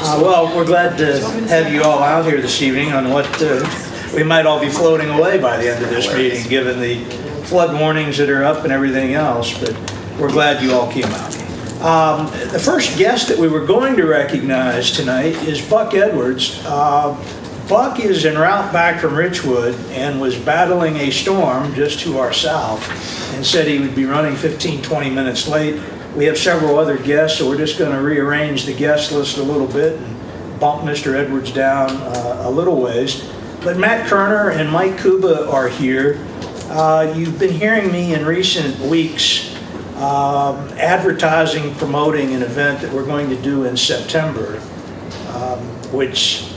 Well, we're glad to have you all out here this evening on what we might all be floating away by the end of this meeting, given the flood warnings that are up and everything else, but we're glad you all came out. The first guest that we were going to recognize tonight is Buck Edwards. Buck is en route back from Richwood and was battling a storm just to our south and said he would be running 15-20 minutes late. We have several other guests, so we're just going to rearrange the guest list a little bit and bump Mr. Edwards down a little ways. But Matt Kerner and Mike Kuba are here. You've been hearing me in recent weeks advertising, promoting an event that we're going to do in September, which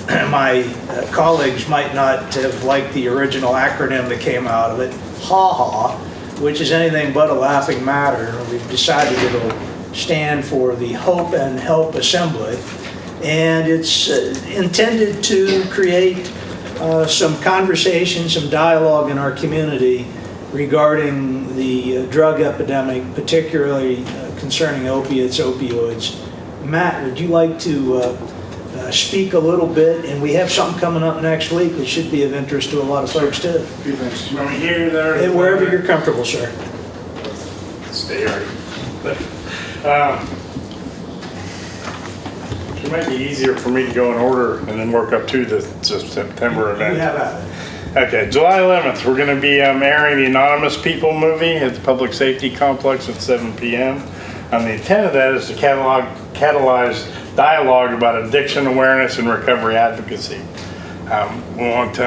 my colleagues might not have liked the original acronym that came out of it, HAHA, which is anything but a laughing matter. We've decided it'll stand for the Hope and Help Assembly, and it's intended to create some conversation, some dialogue in our community regarding the drug epidemic, particularly concerning opiates, opioids. Matt, would you like to speak a little bit? And we have something coming up next week that should be of interest to a lot of folks too. You want me here, there? Wherever you're comfortable, sir. Stay here. It might be easier for me to go in order and then work up to the September event. You have at it. Okay, July 11th, we're going to be airing the Anonymous People movie at the Public Safety Complex at 7 p.m. And the intent of that is to catalyze dialogue about addiction awareness and recovery advocacy. We want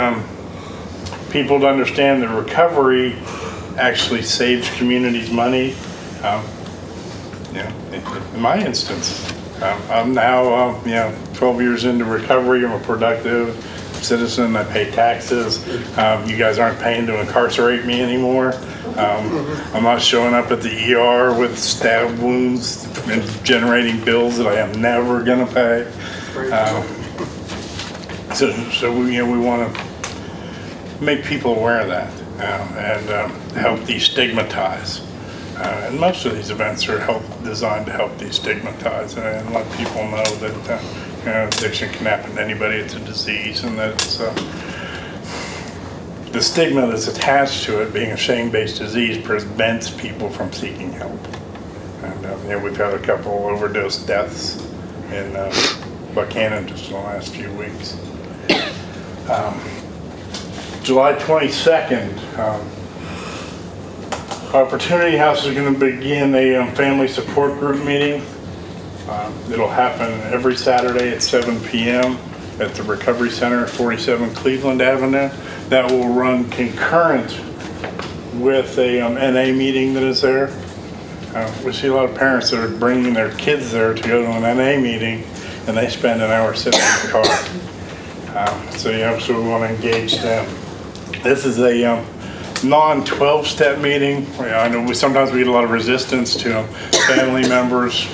people to understand that recovery actually saves communities money. In my instance, I'm now 12 years into recovery. I'm a productive citizen. I pay taxes. You guys aren't paying to incarcerate me anymore. I'm not showing up at the ER with stab wounds and generating bills that I am never going to pay. So we want to make people aware of that and help destigmatize. And most of these events are designed to help destigmatize and let people know that addiction can happen to anybody. It's a disease, and that it's, the stigma that's attached to it being a shame-based disease prevents people from seeking help. And we've had a couple overdose deaths in Buckhannon just in the last few weeks. July 22nd, Opportunity House is going to begin a family support group meeting. It'll happen every Saturday at 7 p.m. at the Recovery Center at 47 Cleveland Avenue. That will run concurrent with a NA meeting that is there. We see a lot of parents that are bringing their kids there to go to an NA meeting, and they spend an hour sitting in the car. So we want to engage them. This is a non-12-step meeting. I know sometimes we get a lot of resistance to family members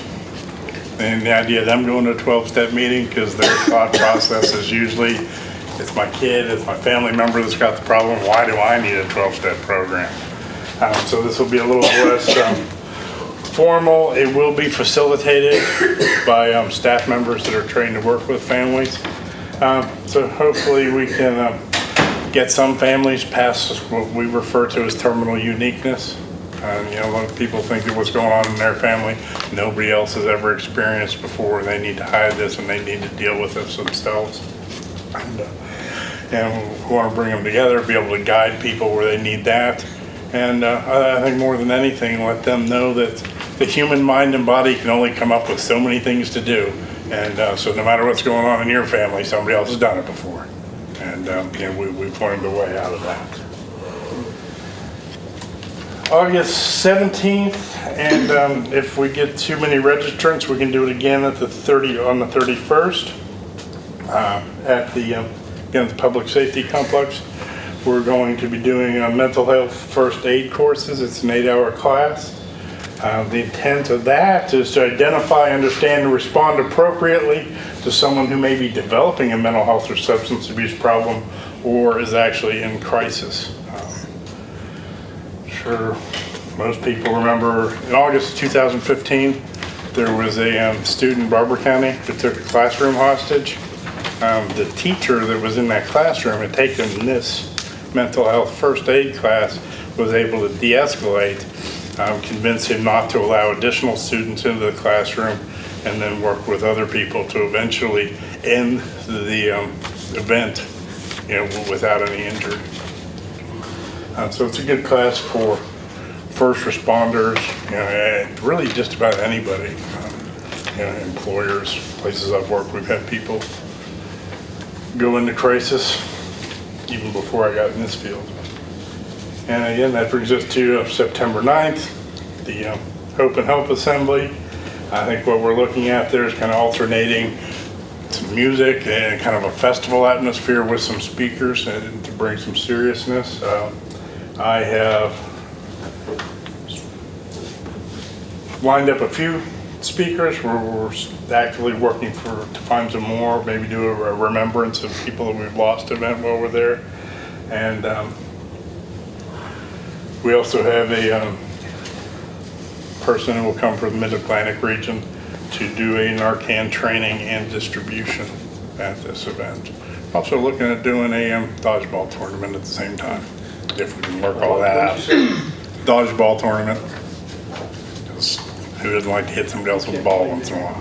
and the idea of them going to a 12-step meeting, because their thought process is usually, it's my kid, it's my family member that's got the problem, why do I need a 12-step program? So this will be a little less formal. It will be facilitated by staff members that are trained to work with families. So hopefully we can get some families past what we refer to as terminal uniqueness. A lot of people think that what's going on in their family, nobody else has ever experienced before, and they need to hide this and they need to deal with this themselves. And we want to bring them together, be able to guide people where they need that. And I think more than anything, let them know that the human mind and body can only come up with so many things to do. And so no matter what's going on in your family, somebody else has done it before. And we've learned a way out of that. August 17th, and if we get too many registrants, we can do it again on the 31st at the Public Safety Complex. We're going to be doing mental health first aid courses. It's an 8-hour class. The intent of that is to identify, understand, and respond appropriately to someone who may be developing a mental health or substance abuse problem or is actually in crisis. Sure, most people remember in August 2015, there was a student in Barber County that took a classroom hostage. The teacher that was in that classroom had taken this mental health first aid class, was able to de-escalate, convince him not to allow additional students into the classroom, and then work with other people to eventually end the event, without any injury. So it's a good class for first responders, and really just about anybody, employers, places I've worked, we've had people go into crisis even before I got in this field. And again, that brings us to September 9th, the Hope and Help Assembly. I think what we're looking at there is kind of alternating some music and kind of a festival atmosphere with some speakers and to bring some seriousness. I have lined up a few speakers. We're actively working to find some more, maybe do a remembrance of people that we've lost event while we're there. And we also have a person who will come from the Mid-Atlantic region to do a Narcan training and distribution at this event. Also looking at doing a dodgeball tournament at the same time, if we can work all that out. Dodgeball tournament. Who doesn't like to hit somebody else with a ball once in a while?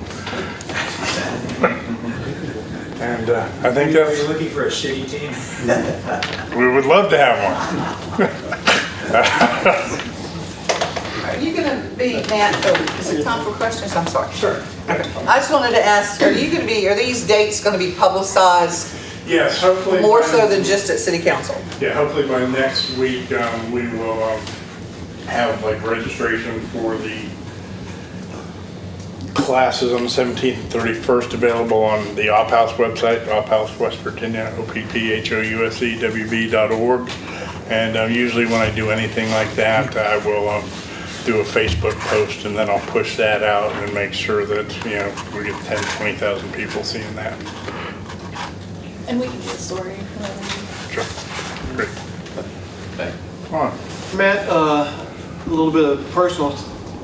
And I think Are that's, you looking for a shitty team? we would love to have one. Are you going to be, Matt, is it time for questions? I'm sorry. Sure. I just wanted to ask, are these dates going to be publicized Yes, hopefully. more so than just at city council? Yeah, hopefully by next week, we will have like registration for the classes on the 17th and 31st available on the Op House website, Op House West Virginia, OPPHOUSEWB.org. And usually when I do anything like that, I will do a Facebook post, and then I'll push that out and make sure that, we get 10, 20,000 people seeing that. And we can do a story. Sure. Great. Come on. Matt, a little bit of personal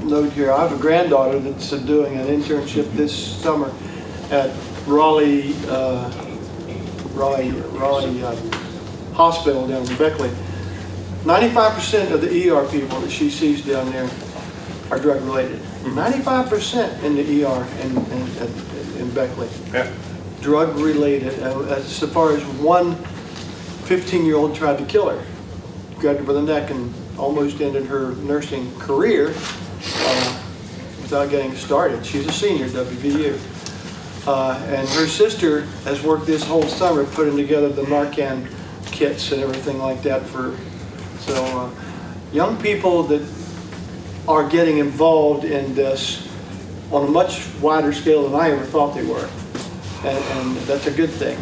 note here. I have a granddaughter that's doing an internship this summer at Raleigh Hospital down in Beckley. 95% of the ER people that she sees down there are drug related. 95% in the ER in Beckley. Yeah. Drug related. As far as one 15-year-old tried to kill her, grabbed her by the neck and almost ended her nursing career without getting started. She's a senior at WVU. And her sister has worked this whole summer putting together the Narcan kits and everything like that so young people that are getting involved in this on a much wider scale than I ever thought they were. And that's a good thing.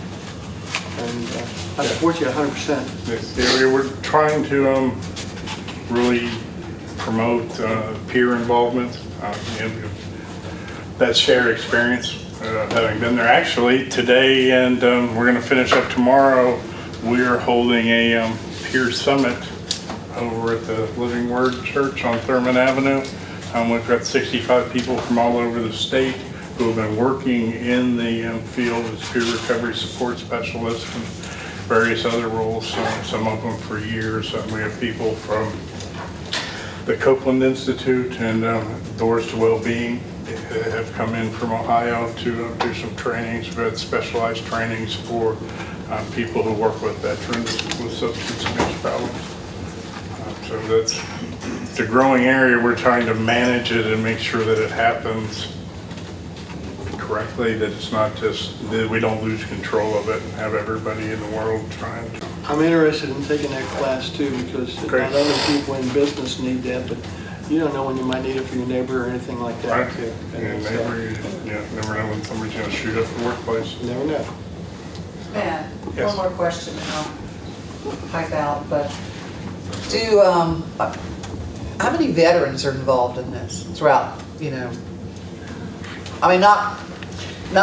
And I support you 100%. Yeah, we're trying to really promote peer involvement. That shared experience having been there. Actually, today and we're going to finish up tomorrow, we're holding a peer summit over at the Living Word Church on Thurman Avenue. We've got 65 people from all over the state who have been working in the field as peer recovery support specialists and various other roles, some of them for years. We have people from the Copeland Institute and Doors to Wellbeing have come in from Ohio to do some trainings. We've had specialized trainings for people who work with veterans with substance abuse problems. So it's a growing area. We're trying to manage it and make sure that it happens correctly, that it's not just, that we don't lose control of it and have everybody in the world trying to. I'm interested in taking that class too, because Great. not only people in business need that, but you don't know when you might need it for your neighbor or anything like that Right. too. And so, never know when somebody's gonna shoot up the workplace. you never know. Matt, Yes. one more question and I'll pipe out, but how many veterans are involved in this throughout, I mean, not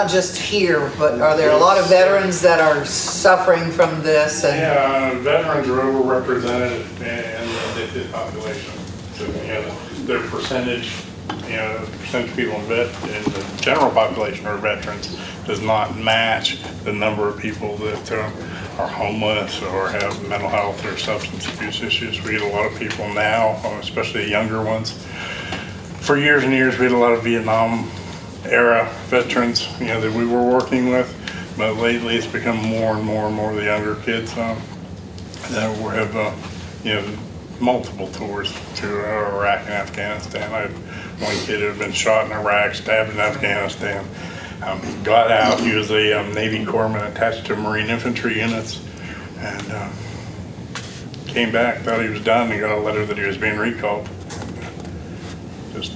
just here, but are there a lot of veterans that are suffering from this? And Yeah, veterans are overrepresented in the addicted population. So, their percentage the percentage of people in the general population who are veterans does not match the number of people that are homeless or have mental health or substance abuse issues. We get a lot of people now, especially the younger ones. For years and years, we had a lot of Vietnam era veterans, that we were working with, but lately it's become more and more and more of the younger kids that we have, multiple tours to Iraq and Afghanistan. I had one kid who had been shot in Iraq, stabbed in Afghanistan, got out. He was a Navy corpsman attached to Marine infantry units, and came back, thought he was done, and got a letter that he was being recalled. Just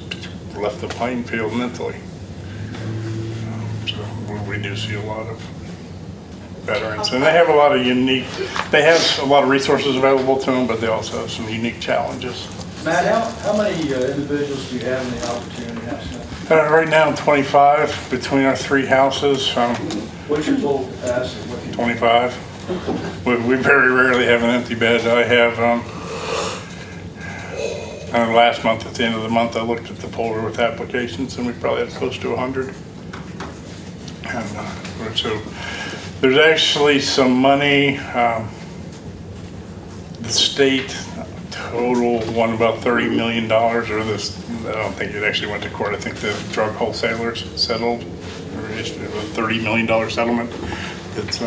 left the playing field mentally. So we do see a lot of veterans, and they have a lot of resources available to them, but they also have some unique challenges. Matt, how many individuals do you have in the Opportunity House now? Right now, 25 between our 3 houses. What's your total capacity? 25. We very rarely have an empty bed. I have, last month, at the end of the month, I looked at the folder with applications, and we probably had close to 100. And so there's actually some money. The state total won about $30 million, or this, I don't think it actually went to court. I think the drug wholesalers settled, or issued a $30 million settlement. It's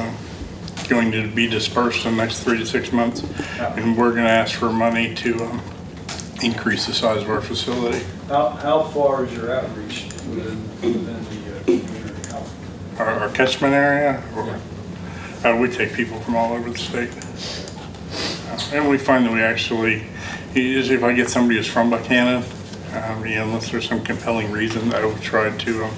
going to be dispersed in the next 3 to 6 months. And we're going to ask for money to increase the size of our facility. How far is your outreach within the community? Our catchment area, we take people from all over the state. And we find that we actually, usually if I get somebody who's from Buckhannon, unless there's some compelling reason, I would try to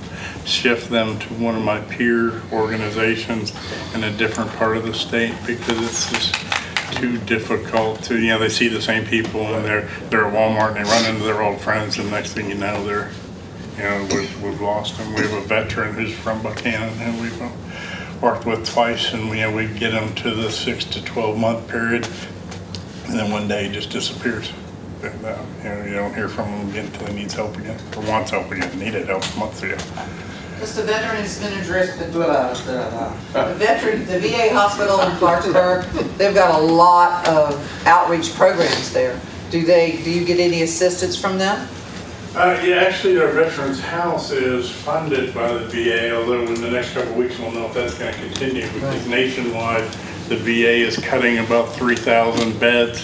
shift them to one of my peer organizations in a different part of the state, because it's just too difficult to, they see the same people and they're at Walmart and they run into their old friends, and next thing you know, we've lost them. We have a veteran who's from Buckhannon and we've worked with twice, and we get him to the 6 to 12 month period, and then one day he just disappears. And, you don't hear from him again until he needs help again, or wants help again, needed help months ago. Just the Veterans Administration, the VA hospital in Clarksburg, they've got a lot of outreach programs there. Do you get any assistance from them? Yeah, actually our Veterans House is funded by the VA, although in the next couple of weeks we'll know if that's going to continue, because nationwide the VA is cutting about 3,000 beds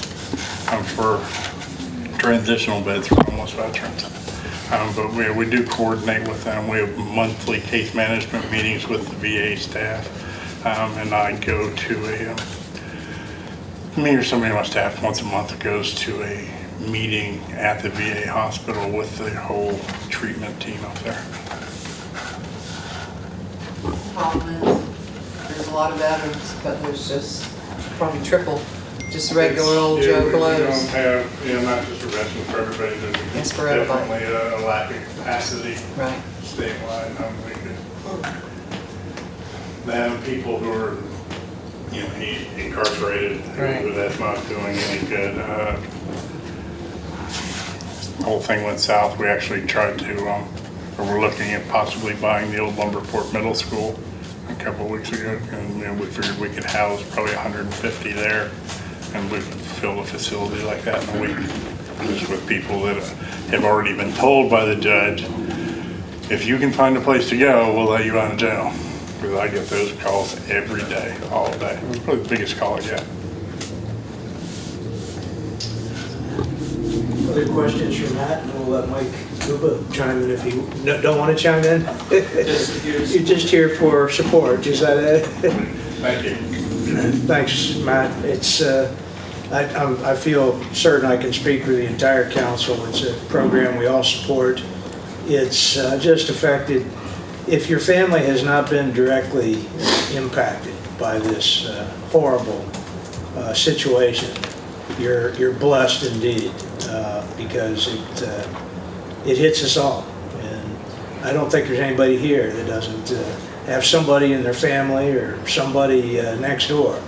for transitional beds for homeless veterans. But we do coordinate with them. We have monthly case management meetings with the VA staff, and I go to me or somebody on my staff once a month goes to a meeting at the VA hospital with the whole treatment team up there. Problem is, there's a lot of veterans, but there's just probably triple, just regular old Joe We Blows. don't have, not just for veterans, for everybody. Yes, There's for everybody. definitely a lack of capacity Right. statewide. Then people who are, incarcerated, Right. that's not doing any good. The whole thing went south. We actually tried to, or we're looking at possibly buying the old Lumberport Middle School a couple of weeks ago, and we figured we could house probably 150 there, and we could fill a facility like that in a week, just with people that have already been told by the judge, if you can find a place to go, we'll let you out of jail. Because I get those calls every day, all day. It's probably the biggest call I get. Other questions from Matt, and we'll let Mike Kuba chime in if you don't want to chime in. You're just here for support, is that it? Thank you. Thanks, Matt. It's, I feel certain I can speak for the entire council. It's a program we all support. It's just affected, if your family has not been directly impacted by this horrible situation, you're blessed indeed, because it hits us all. And I don't think there's anybody here that doesn't have somebody in their family or somebody next door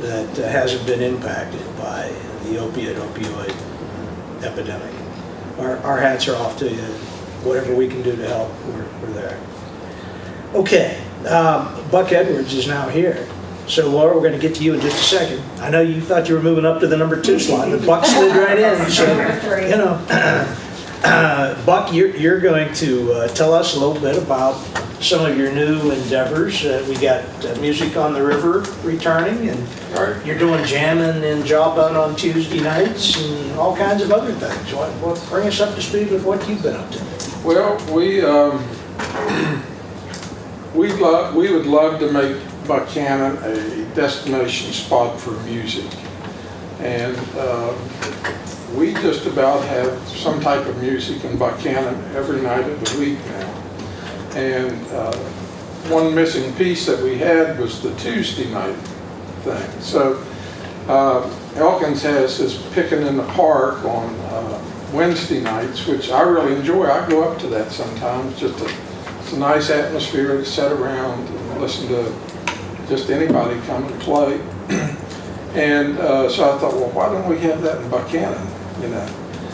that hasn't been impacted by the opioid epidemic. Our hats are off to you. whatever we can do to help, we're there. Okay, Buck Edwards is now here. So Laura, we're going to get to you in just a second. I know you thought you were moving up to the number 2 slot, but Buck slid right in. So, you know, Buck, you're going to tell us a little bit about some of your new endeavors. We got Music on the River returning, and you're doing jamming in Jawbone on Tuesday nights and all kinds of other things. What bring us up to speed with what you've been up to? Well, we would love to make Buckhannon a destination spot for music, and we just about have some type of music in Buckhannon every night of the week now. And one missing piece that we had was the Tuesday night thing. So Elkins has this Pickin' in the Park on Wednesday nights, which I really enjoy. I go up to that sometimes. It's a nice atmosphere to sit around and listen to just anybody come and play. And so I thought, well, why don't we have that in Buckhannon, you know?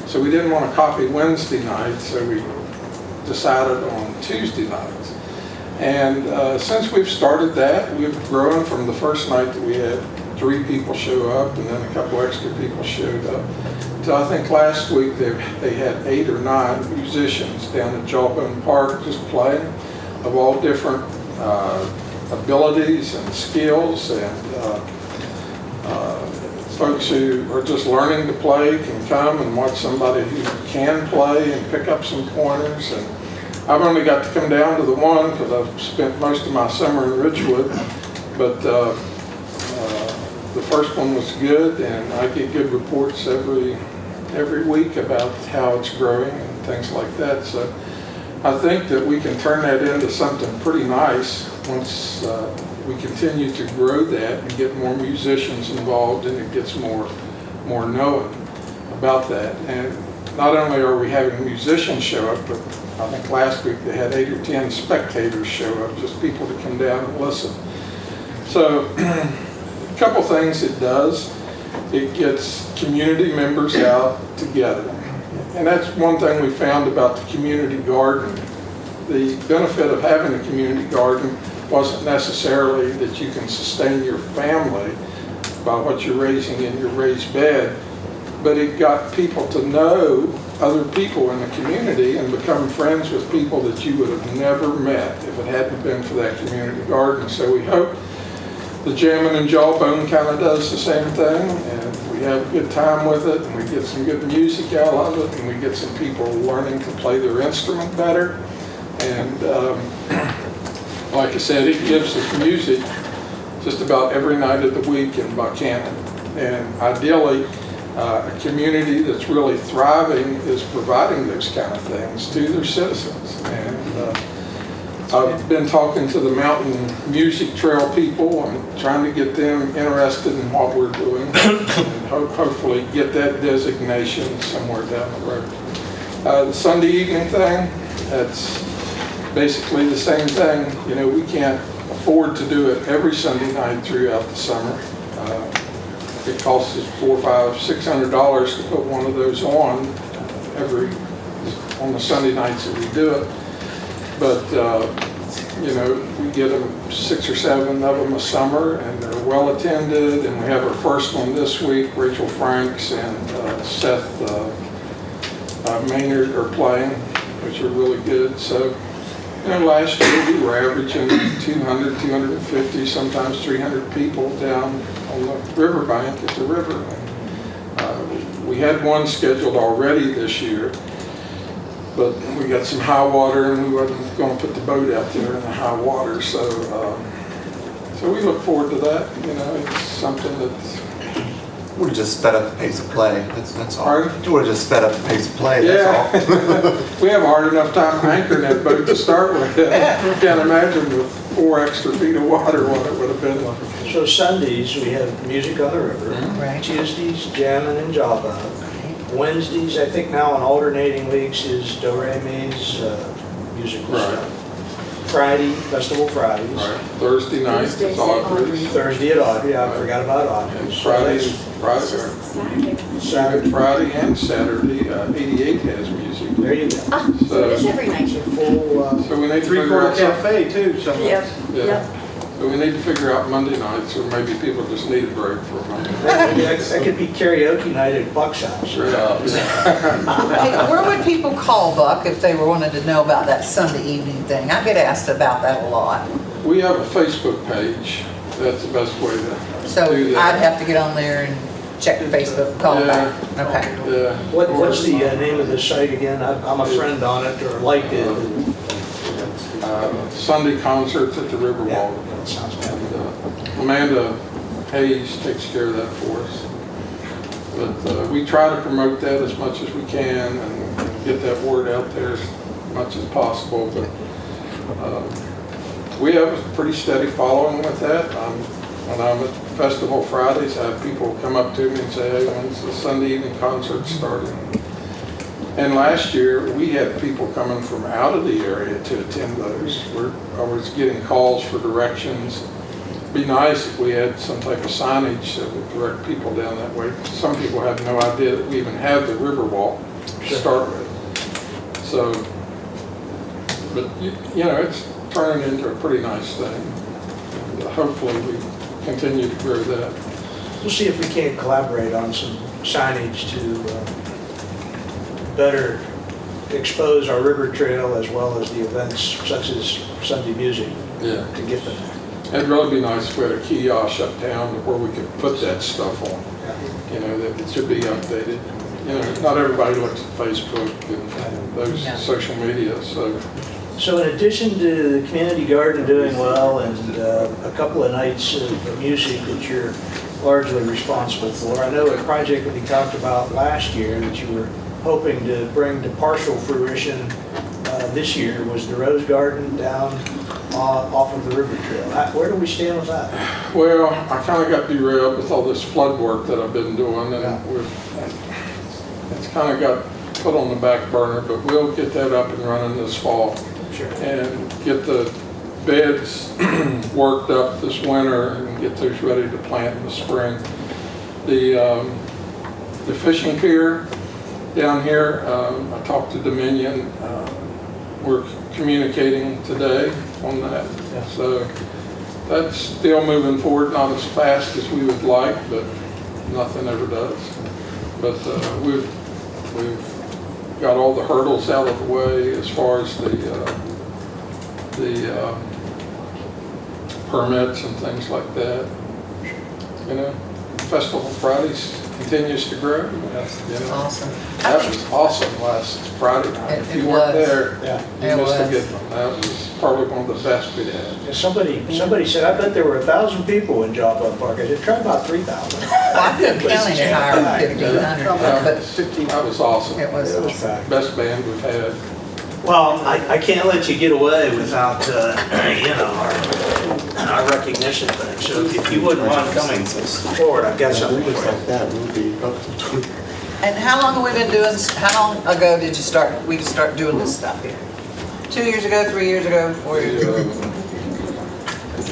So we didn't want to copy Wednesday nights, so we decided on Tuesday nights. And since we've started that, we've grown from the first night that we had 3 people show up, and then a couple extra people showed up. So I think last week they had 8 or 9 musicians down at Jawbone Park just playing, of all different abilities and skills, and folks who are just learning to play can come and watch somebody who can play and pick up some pointers. And I've only got to come down to the one because I've spent most of my summer in Ridgewood, but the first one was good, and I get good reports every week about how it's growing and things like that. So I think that we can turn that into something pretty nice once we continue to grow that and get more musicians involved, and it gets more known about that. And not only are we having musicians show up, but I think last week they had 8 or 10 spectators show up, just people to come down and listen. So a couple things it does. It gets community members out together. And that's one thing we found about the community garden. The benefit of having a community garden wasn't necessarily that you can sustain your family by what you're raising in your raised bed, but it got people to know other people in the community and become friends with people that you would have never met if it hadn't been for that community garden. So we hope the Jammin' and Jawbone kind of does the same thing, and we have a good time with it, and we get some good music out of it, and we get some people learning to play their instrument better. And like I said, it gives us music just about every night of the week in Buckhannon. And ideally, a community that's really thriving is providing those kind of things to their citizens. And I've been talking to the Mountain Music Trail people and trying to get them interested in what we're doing, and hopefully get that designation somewhere down the road. The Sunday evening thing, that's basically the same thing. You know, we can't afford to do it every Sunday night throughout the summer. It costs us $400, $500, $600 to put one of those on on the Sunday nights that we do it. But you know, we get them 6 or 7 of them a summer, and they're well attended. And we have our first one this week. Rachel Franks and Seth Maynard are playing, which are really good. So, you know, last year we were averaging 200, 250, sometimes 300 people down on the riverbank at the river. We had one scheduled already this year, but we got some high water, and we wasn't going to put the boat out there in the high water. So, so we look forward to that. You know, it's something that's. Would have just sped up the pace of play. That's all. Pardon? You would have just sped up the pace of play. That's all. We have a hard enough time anchoring that boat to start with. Can't imagine with 4 extra feet of water what it would have been like. So Sundays, we have Music on the River. Right. Tuesdays, Jammin' and Jawbone. Wednesdays, I think now on alternating weeks, is Do Re Mi's musical Right. stuff. Friday, Festival Fridays. Right, Thursday night is Thursdays at Audrey. Audrey's. Thursday at Audrey, I forgot about Audrey. And So Friday, that's Saturday, Friday and Saturday, 88 has music. There you go. So it is every night. Full, So we need to figure three-quarter out something. cafe too, somewhere. Yep, Yeah. yep. So we need to figure out Monday nights, or maybe people just need a break for a Monday. That could be karaoke night at Buck's house. Hey, where would people call, Buck, if they were wanted to know about that Sunday evening thing? I get asked about that a lot. We have a Facebook page. That's the best way to So do I'd that. have to get on there and check Facebook and call back. Okay. Yeah. What's the name of the site again? I'm a friend on it, or liked it. Sunday concerts at the Riverwalk. Yeah, that sounds good. And, Amanda Hayes takes care of that for us. But we try to promote that as much as we can and get that word out there as much as possible. But we have a pretty steady following with that. When I'm at Festival Fridays, I have people come up to me and say, hey, when's the Sunday evening concert starting? And last year, we had people coming from out of the area to attend those. I was getting calls for directions. It'd be nice if we had some type of signage that would direct people down that way. Some people have no idea that we even have the Riverwalk to start with. So, but you know, it's turning into a pretty nice thing. And hopefully we continue to grow that. We'll see if we can't collaborate on some signage to better expose our river trail as well as the events such as Sunday music Yeah. to get them there. It'd really be nice if we had a kiosk uptown where we could put that stuff on. You know, that it should be updated. You know, not everybody looks at Facebook and those No. social media, so. So in addition to the community garden doing well and a couple of nights of music that you're largely responsible for, I know a project that we talked about last year that you were hoping to bring to partial fruition this year was the Rose Garden down off of the river trail. Where do we stand with that? Well, I kind of got derailed with all this flood work that I've been doing, and it's kind of got put on the back burner, but we'll get that up and running this fall. Sure. And get the beds worked up this winter and get those ready to plant in the spring. The fishing pier down here, I talked to Dominion. We're communicating today on that. Yeah. So that's still moving forward, not as fast as we would like, but nothing ever does. But we've got all the hurdles out of the way as far as the permits and things like that. You know, Festival Fridays continues to grow. You know. Awesome. That was awesome last Friday night. It If you weren't was. there, Yeah. you It missed a was. good one. That was probably one of the best we had. Somebody said, I bet there were 1,000 people in Joppa Park. I said, try about 3,000. I couldn't count any higher than 1,500, but That was awesome. it was It was awesome. packed. Best band we've had. Well, I can't let you get away without, our recognition thing. So if you wouldn't mind coming forward, I've got something for you. Like that, we'll be up to 20. And how long have we been doing, how long ago did you start, we start doing this stuff here? 2 years ago, 3 years ago, 4 years ago?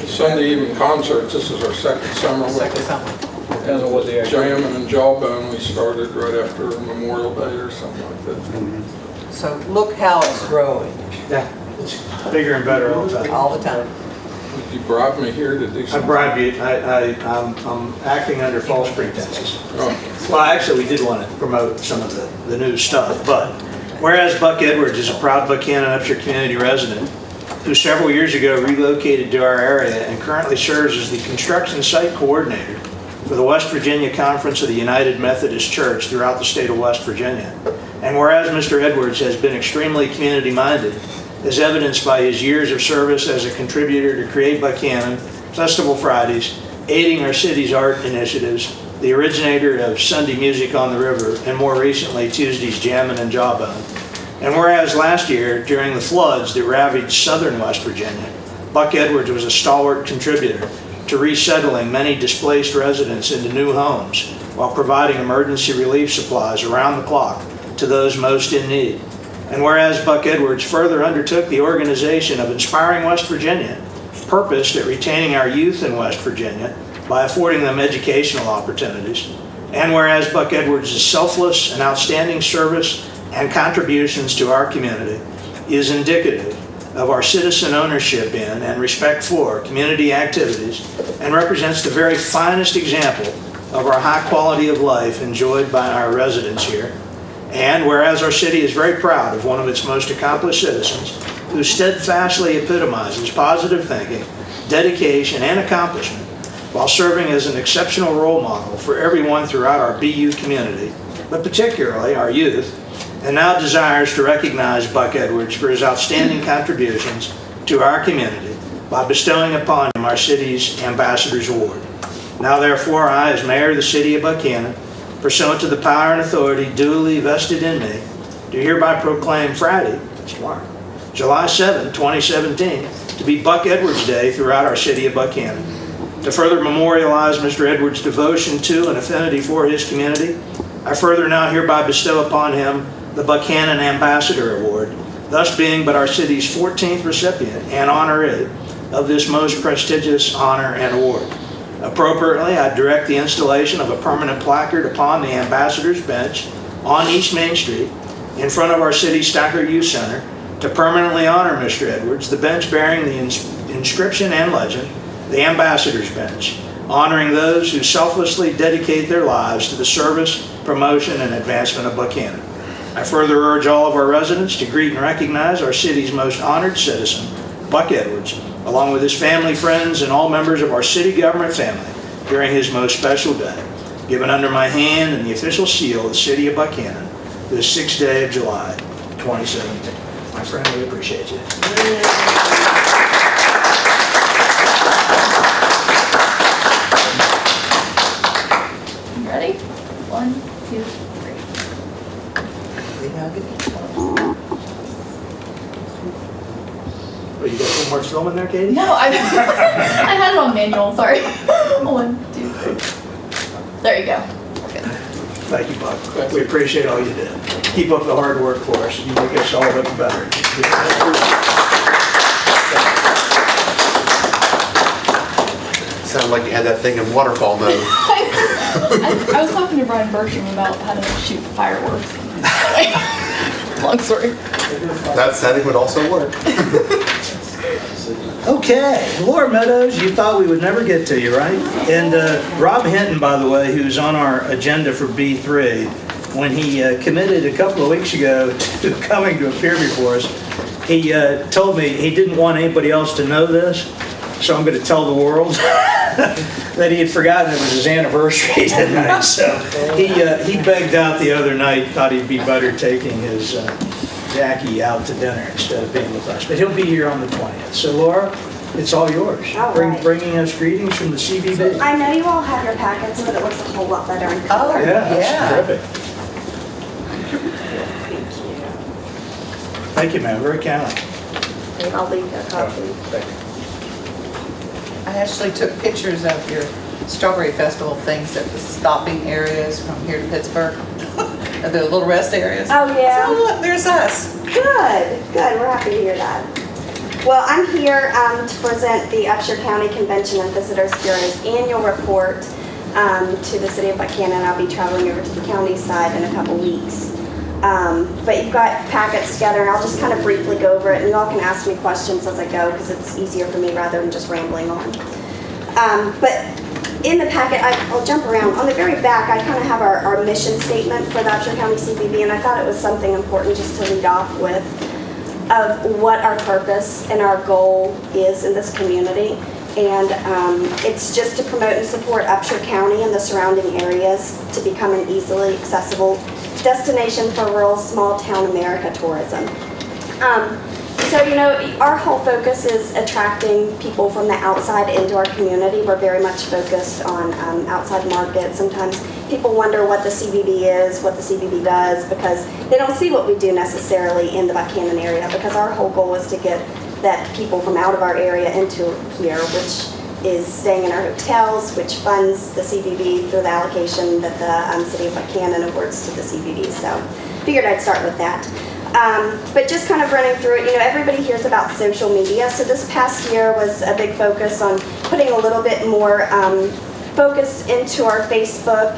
Sunday evening concerts, this is our second summer with Second it. summer. Jamming and Jawbone, we started right after Memorial Day or something like that. So look how it's growing Yeah, it's bigger and better all the time. all the time. You bribed me here to do I something. bribe you, I'm acting under false pretenses. Oh, Well, actually, we did want to promote some of the new stuff, but whereas Buck Edwards is a proud Buckhannon Upshur community resident who several years ago relocated to our area and currently serves as the construction site coordinator for the West Virginia Conference of the United Methodist Church throughout the state of West Virginia. And whereas Mr. Edwards has been extremely community-minded, as evidenced by his years of service as a contributor to Create Buckhannon, Festival Fridays, aiding our city's art initiatives, the originator of Sunday Music on the River, and more recently Tuesday's Jammin' and Jawbone. And whereas last year, during the floods that ravaged southern West Virginia, Buck Edwards was a stalwart contributor to resettling many displaced residents into new homes while providing emergency relief supplies around the clock to those most in need. And whereas Buck Edwards further undertook the organization of Inspiring West Virginia, purposed at retaining our youth in West Virginia by affording them educational opportunities. And whereas Buck Edwards' selfless and outstanding service and contributions to our community is indicative of our citizen ownership in and respect for community activities and represents the very finest example of our high quality of life enjoyed by our residents here. And whereas our city is very proud of one of its most accomplished citizens who steadfastly epitomizes positive thinking, dedication, and accomplishment while serving as an exceptional role model for everyone throughout our BU community, but particularly our youth, and now desires to recognize Buck Edwards for his outstanding contributions to our community by bestowing upon him our city's Ambassador's Award. Now therefore, I, as Mayor of the City of Buckhannon, pursuant to the power and authority duly vested in me, do hereby proclaim Friday, that's tomorrow, July 7, 2017, to be Buck Edwards Day throughout our city of Buckhannon. To further memorialize Mr. Edwards' devotion to and affinity for his community, I further now hereby bestow upon him the Buckhannon Ambassador Award, thus being but our city's 14th recipient and honoree of this most prestigious honor and award. Appropriately, I direct the installation of a permanent placard upon the Ambassador's Bench on East Main Street in front of our city's Stacker Youth Center to permanently honor Mr. Edwards, the bench bearing the inscription and legend, the Ambassador's Bench, honoring those who selflessly dedicate their lives to the service, promotion, and advancement of Buckhannon. I further urge all of our residents to greet and recognize our city's most honored citizen, Buck Edwards, along with his family, friends, and all members of our city government family during his most special day, given under my hand and the official seal of the City of Buckhannon, this 6th day of July, 2017. My friend, we appreciate you. Ready? 1, 2, 3. Oh, you got some more film in there, Katie? No, I had it on manual, sorry. 1, 2, 3. There you go. Okay. Thank you, Buck. We appreciate all you did. Keep up the hard work for us. You make us all look better. Sounded like you had that thing in waterfall mode. I was talking to Brian Bertram about how to shoot fireworks. Long story. That setting would also work. Okay, Laura Meadows, you thought we would never get to you, right? And Rob Hinton, by the way, who's on our agenda for B3, when he committed a couple of weeks ago to coming to appear before us, he told me he didn't want anybody else to know this, so I'm going to tell the world that he had forgotten it was his anniversary tonight. So he begged out the other night, thought he'd be better taking his Jackie out to dinner instead of being with us. But he'll be here on the 20th. So Laura, it's all yours. All right. Bringing us greetings from the CVB. I know you all have your packets, but it looks a whole lot better in color. Yeah, that's terrific. Thank you, ma'am. Very kind. I'll leave a copy. I actually took pictures of your Strawberry Festival things at the stopping areas from here to Pittsburgh. The little rest areas. Oh, yeah. So look, there's us. Good. We're happy to hear that. Well, I'm here to present the Upshur County Convention and Visitors Bureau's annual report to the City of Buckhannon. I'll be traveling over to the county side in a couple weeks. But you've got packets together, and I'll just kind of briefly go over it, and you all can ask me questions as I go, because it's easier for me rather than just rambling on. But in the packet, I'll jump around. On the very back, I kind of have our mission statement for the Upshur County CVB, and I thought it was something important just to lead off with, of what our purpose and our goal is in this community. And it's just to promote and support Upshur County and the surrounding areas to become an easily accessible destination for rural small town America tourism. So, you know, our whole focus is attracting people from the outside into our community. We're very much focused on outside markets. Sometimes people wonder what the CVB is, what the CVB does, because they don't see what we do necessarily in the Buckhannon area, because our whole goal is to get that people from out of our area into here, which is staying in our hotels, which funds the CVB through the allocation that the City of Buckhannon awards to the CVB. So figured I'd start with that. But just kind of running through it, everybody hears about social media. So this past year was a big focus on putting a little bit more focus into our Facebook,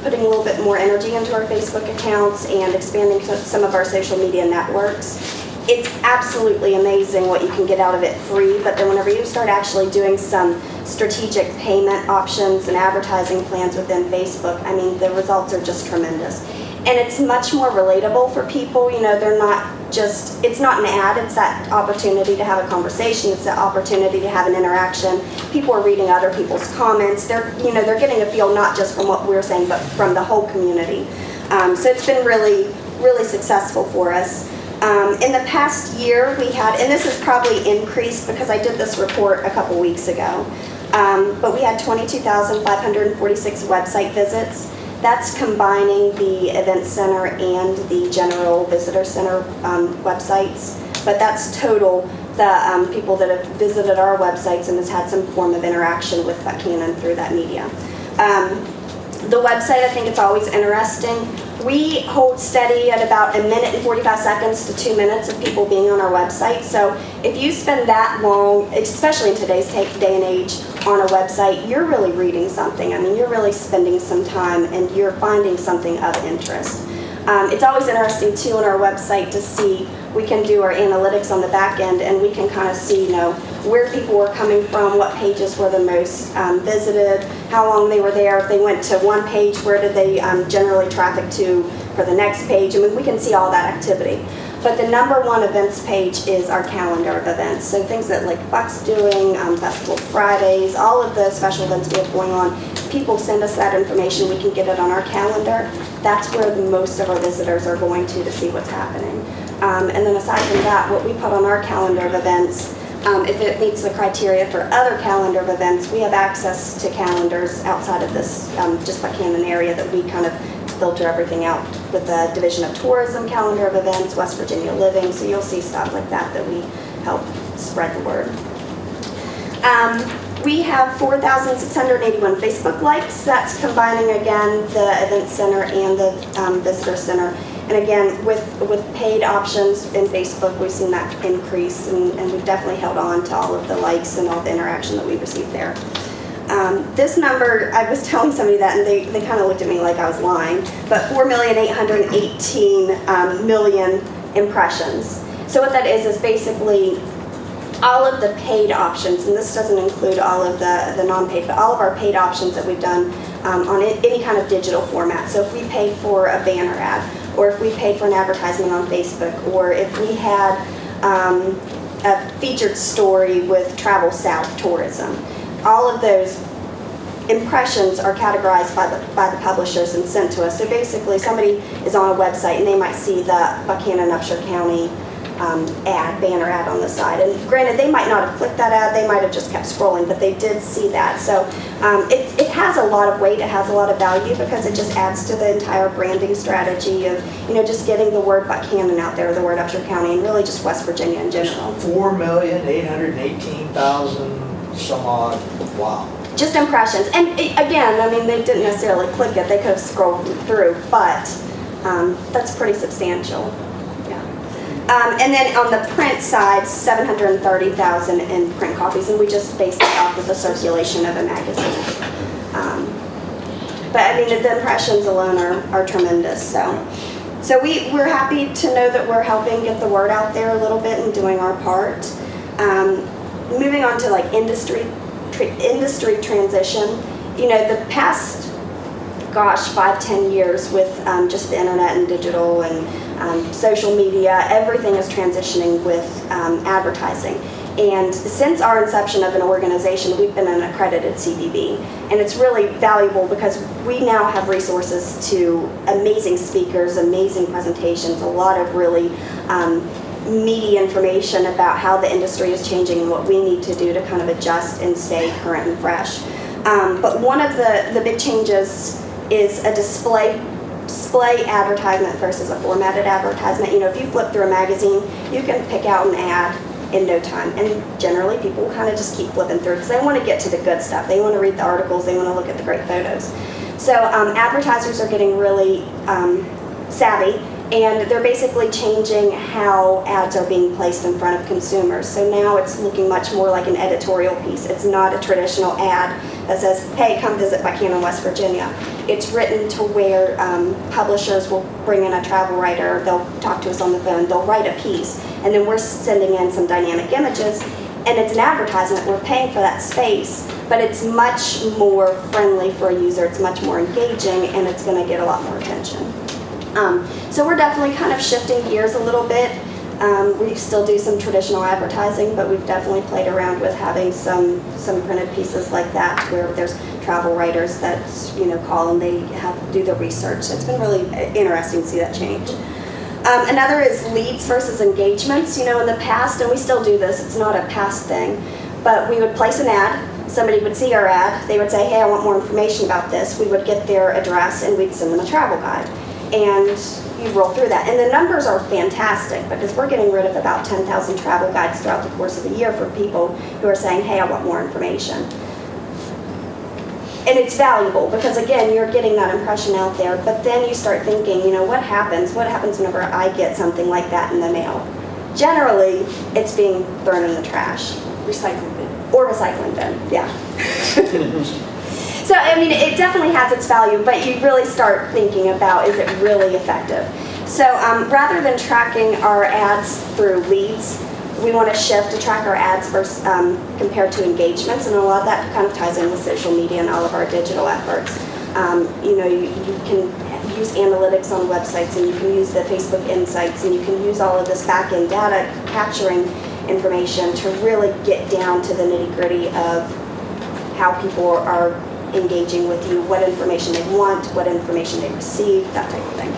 putting a little bit more energy into our Facebook accounts and expanding some of our social media networks. It's absolutely amazing what you can get out of it free, but then whenever you start actually doing some strategic payment options and advertising plans within Facebook, I mean, the results are just tremendous. And it's much more relatable for people. They're not just, it's not an ad, it's that opportunity to have a conversation, it's that opportunity to have an interaction. People are reading other people's comments. They're getting a feel not just from what we're saying, but from the whole community. So it's been really, really successful for us. In the past year, we had, and this has probably increased because I did this report a couple weeks ago, but we had 22,546 website visits. That's combining the event center and the general visitor center websites, but that's total the people that have visited our websites and has had some form of interaction with Buckhannon through that media. The website, I think it's always interesting. We hold steady at about 1 minute and 45 seconds to 2 minutes of people being on our website. So if you spend that long, especially in today's day and age, on a website, you're really reading something. I mean, you're really spending some time and you're finding something of interest. It's always interesting too on our website to see, we can do our analytics on the back end and we can kind of see, where people were coming from, what pages were the most visited, how long they were there. If they went to one page, where did they generally traffic to for the next page? I mean, we can see all that activity. But the #1 events page is our calendar of events. So things that like Buck's doing, Festival Fridays, all of the special events we have going on, people send us that information, we can get it on our calendar. That's where most of our visitors are going to see what's happening. And then aside from that, what we put on our calendar of events, if it meets the criteria for other calendar of events, we have access to calendars outside of this just Buckhannon area that we kind of filter everything out with the Division of Tourism calendar of events, West Virginia Living, so you'll see stuff like that that we help spread the word. We have 4,681 Facebook likes. That's combining again the event center and the visitor center. And again, with paid options in Facebook, we've seen that increase, and we've definitely held on to all of the likes and all the interaction that we received there. This number, I was telling somebody that, and they kind of looked at me like I was lying, but 4,818,000,000 impressions. So what that is basically all of the paid options, and this doesn't include all of the non-paid, but all of our paid options that we've done on any kind of digital format. So if we paid for a banner ad, or if we paid for an advertisement on Facebook, or if we had a featured story with Travel South Tourism, all of those impressions are categorized by the publishers and sent to us. So basically, somebody is on a website and they might see the Buckhannon Upshur County banner ad on the side. And granted, they might not have clicked that ad, they might have just kept scrolling, but they did see that. So it has a lot of weight, it has a lot of value because it just adds to the entire branding strategy of, just getting the word Buckhannon out there, the word Upshur County, and really just West Virginia in general. 4,818,000 some odd, wow. Just impressions. And again, I mean, they didn't necessarily click it, they could have scrolled through, but that's pretty substantial. And then on the print side, 730,000 in print copies, and we just based it off of the circulation of a magazine. But I mean, the impressions alone are tremendous. So we're happy to know that we're helping get the word out there a little bit and doing our part. Moving on to like industry transition, the past 5-10 years with just the internet and digital and social media, everything is transitioning with advertising. And since our inception of an organization, we've been an accredited CBB. And it's really valuable because we now have resources to amazing speakers, amazing presentations, a lot of really meaty information about how the industry is changing and what we need to do to kind of adjust and stay current and fresh. But one of the big changes is a display advertisement versus a formatted advertisement. If you flip through a magazine, you can pick out an ad in no time. And generally, people kind of just keep flipping through because they want to get to the good stuff. They want to read the articles. They want to look at the great photos. So advertisers are getting really savvy, And they're basically changing how ads are being placed in front of consumers. So now it's looking much more like an editorial piece. It's not a traditional ad that says, hey, come visit Buckhannon, West Virginia. It's written to where publishers will bring in a travel writer, they'll talk to us on the phone, they'll write a piece, and then we're sending in some dynamic images, and it's an advertisement, we're paying for that space, but it's much more friendly for a user, it's much more engaging, and it's gonna get a lot more attention. So we're definitely kind of shifting gears a little bit. We still do some traditional advertising, but we've definitely played around with having some printed pieces like that where there's travel writers that call and they do the research. So it's been really interesting to see that change. Another is leads versus engagements. In the past, and we still do this, it's not a past thing, but we would place an ad, somebody would see our ad, they would say, hey, I want more information about this. We would get their address and we'd send them a travel guide. And you roll through that. And the numbers are fantastic because we're getting rid of about 10,000 travel guides throughout the course of the year for people who are saying, hey, I want more information. And it's valuable because, again, you're getting that impression out there, but then you start thinking, what happens? What happens whenever I get something like that in the mail? Generally, it's being thrown in the trash. Recycling bin. Or recycling bin, yeah. So, it definitely has its value, but you really start thinking about, is it really effective? So, rather than tracking our ads through leads, we want to shift to track our ads versus, compared to engagements, and a lot of that kind of ties in with social media and all of our digital efforts. You can use analytics on websites, and you can use the Facebook Insights, and you can use all of this back-end data capturing information to really get down to the nitty-gritty of how people are engaging with you, what information they want, what information they receive, that type of thing.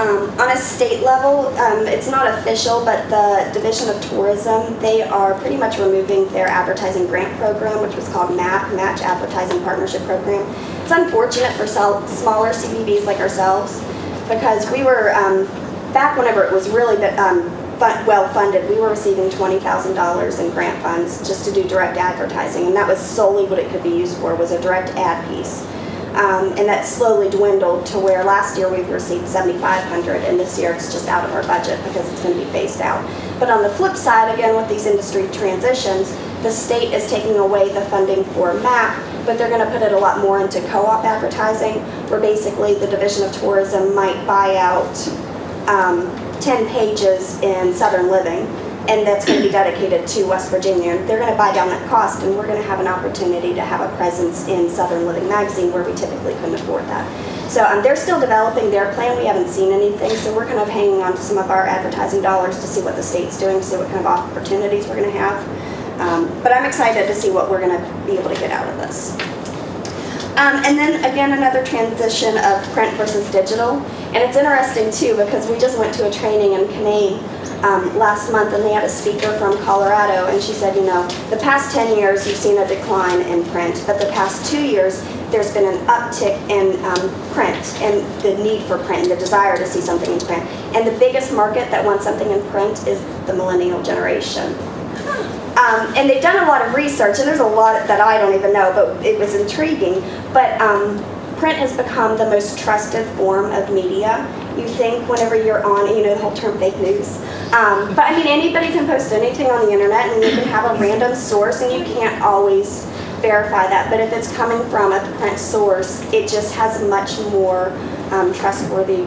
On a state level, it's not official, but the Division of Tourism, they are pretty much removing their advertising grant program, which was called MAP, Match Advertising Partnership Program. It's unfortunate for smaller CBBs like ourselves because we were, back whenever it was really well funded, we were receiving $20,000 in grant funds just to do direct advertising, and that was solely what it could be used for, was a direct ad piece. And that slowly dwindled to where last year we received $7,500, and this year it's just out of our budget because it's going to be phased out. But on the flip side, again, with these industry transitions, the state is taking away the funding for MAP, but they're going to put it a lot more into co-op advertising, where basically the Division of Tourism might buy out 10 pages in Southern Living, and that's going to be dedicated to West Virginia. They're going to buy down that cost, and we're going to have an opportunity to have a presence in Southern Living magazine where we typically couldn't afford that. So they're still developing their plan. We haven't seen anything, so we're kind of hanging on to some of our advertising dollars to see what the state's doing, to see what kind of opportunities we're going to have. But I'm excited to see what we're going to be able to get out of this. And then again, another transition of print versus digital. And it's interesting too because we just went to a training in Canaan last month, and they had a speaker from Colorado, and she said, the past 10 years you've seen a decline in print, but the past 2 years there's been an uptick in print and the need for print and the desire to see something in print. And the biggest market that wants something in print is the millennial generation. And they've done a lot of research, and there's a lot that I don't even know, but it was intriguing. But print has become the most trusted form of media. You think whenever you're on, the whole term fake news. But anybody can post anything on the internet, and you can have a random source, and you can't always verify that. But if it's coming from a print source, it just has much more trustworthy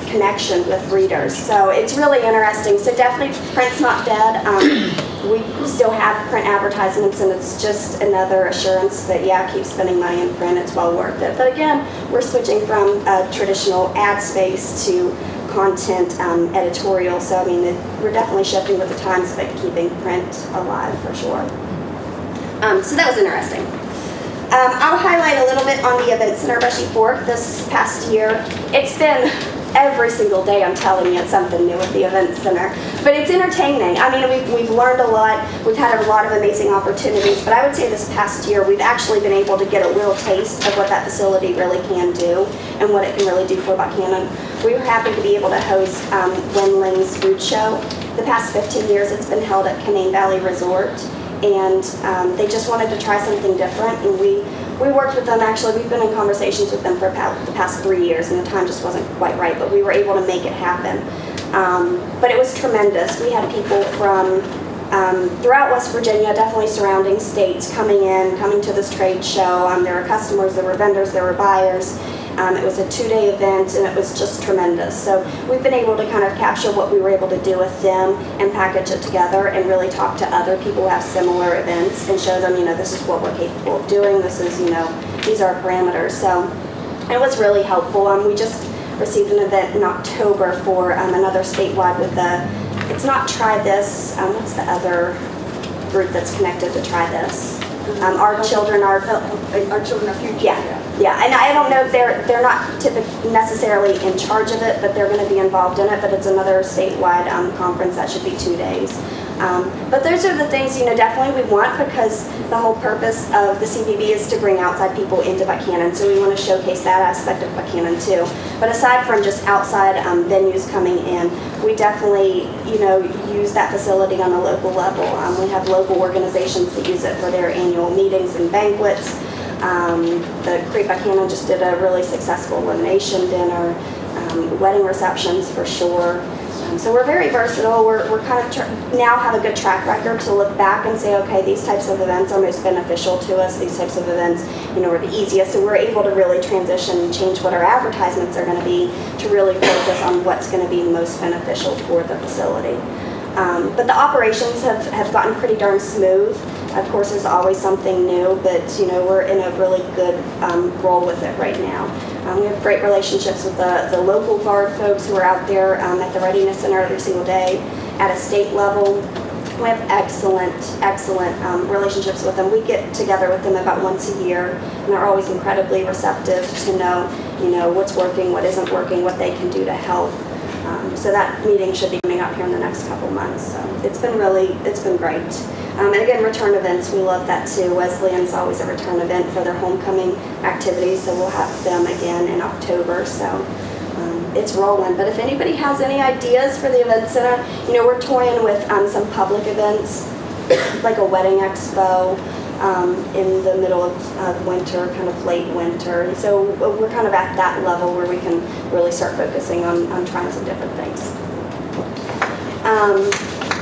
connection with readers. So it's really interesting. So definitely print's not dead. We still have print advertisements, and it's just another assurance that, keep spending money in print, it's well worth it. But again, we're switching from a traditional ad space to content editorial. So we're definitely shifting with the times, but keeping print alive for sure. So that was interesting. I'll highlight a little bit on the event center Bushy Fork this past year. It's been every single day, I'm telling you, it's something new at the event center. But it's entertaining. We've learned a lot. We've had a lot of amazing opportunities. But I would say this past year, we've actually been able to get a little taste of what that facility really can do and what it can really do for Buckhannon. We were happy to be able to host Wendling's Food Show. The past 15 years, it's been held at Canaan Valley Resort. And they just wanted to try something different, and we we worked with them, actually, we've been in conversations with them for about the past 3 years, and the time just wasn't quite right, but we were able to make it happen. But it was tremendous. We had people from throughout West Virginia, definitely surrounding states, coming to this trade show. There were customers, there were vendors, there were buyers. It was a 2-day event, and it was just tremendous. So we've been able to kind of capture what we were able to do with them and package it together and really talk to other people who have similar events and show them, this is what we're capable of doing. This is, these are our parameters. So it was really helpful. We just received an event in October for another statewide with it's not Try This, what's the other group that's connected to Try This? Our Children Are Future. Yeah, and I don't know if they're not typically necessarily in charge of it, but they're going to be involved in it. But it's another statewide conference that should be 2 days. But those are the things, definitely we want, because the whole purpose of the CVB is to bring outside people into Buckhannon. So we want to showcase that aspect of Buckhannon too. But aside from just outside venues coming in, we definitely, use that facility on a local level. We have local organizations that use it for their annual meetings and banquets. The Creek Buckhannon just did a really successful elimination dinner, wedding receptions for sure. So we're very versatile. We're kind of now have a good track record to look back and say, okay, these types of events are most beneficial to us. These types of events, are the easiest. So we're able to really transition and change what our advertisements are going to be to really focus on what's going to be most beneficial for the facility. But the operations have gotten pretty darn smooth. Of course, there's always something new, but we're in a really good role with it right now. We have great relationships with the local guard folks who are out there at the Readiness Center every single day. At a state level, we have excellent relationships with them. We get together with them about once a year, and they're always incredibly receptive to know, what's working, what isn't working, what they can do to help. So that meeting should be coming up here in the next couple months. So it's been great. And again, return events, we love that too. Wesleyan's always a return event for their homecoming activities, so we'll have them again in October. So it's rolling. But if anybody has any ideas for the event center, we're toying with some public events, like a wedding expo in the middle of winter, kind of late winter. So we're kind of at that level where we can really start focusing on trying some different things.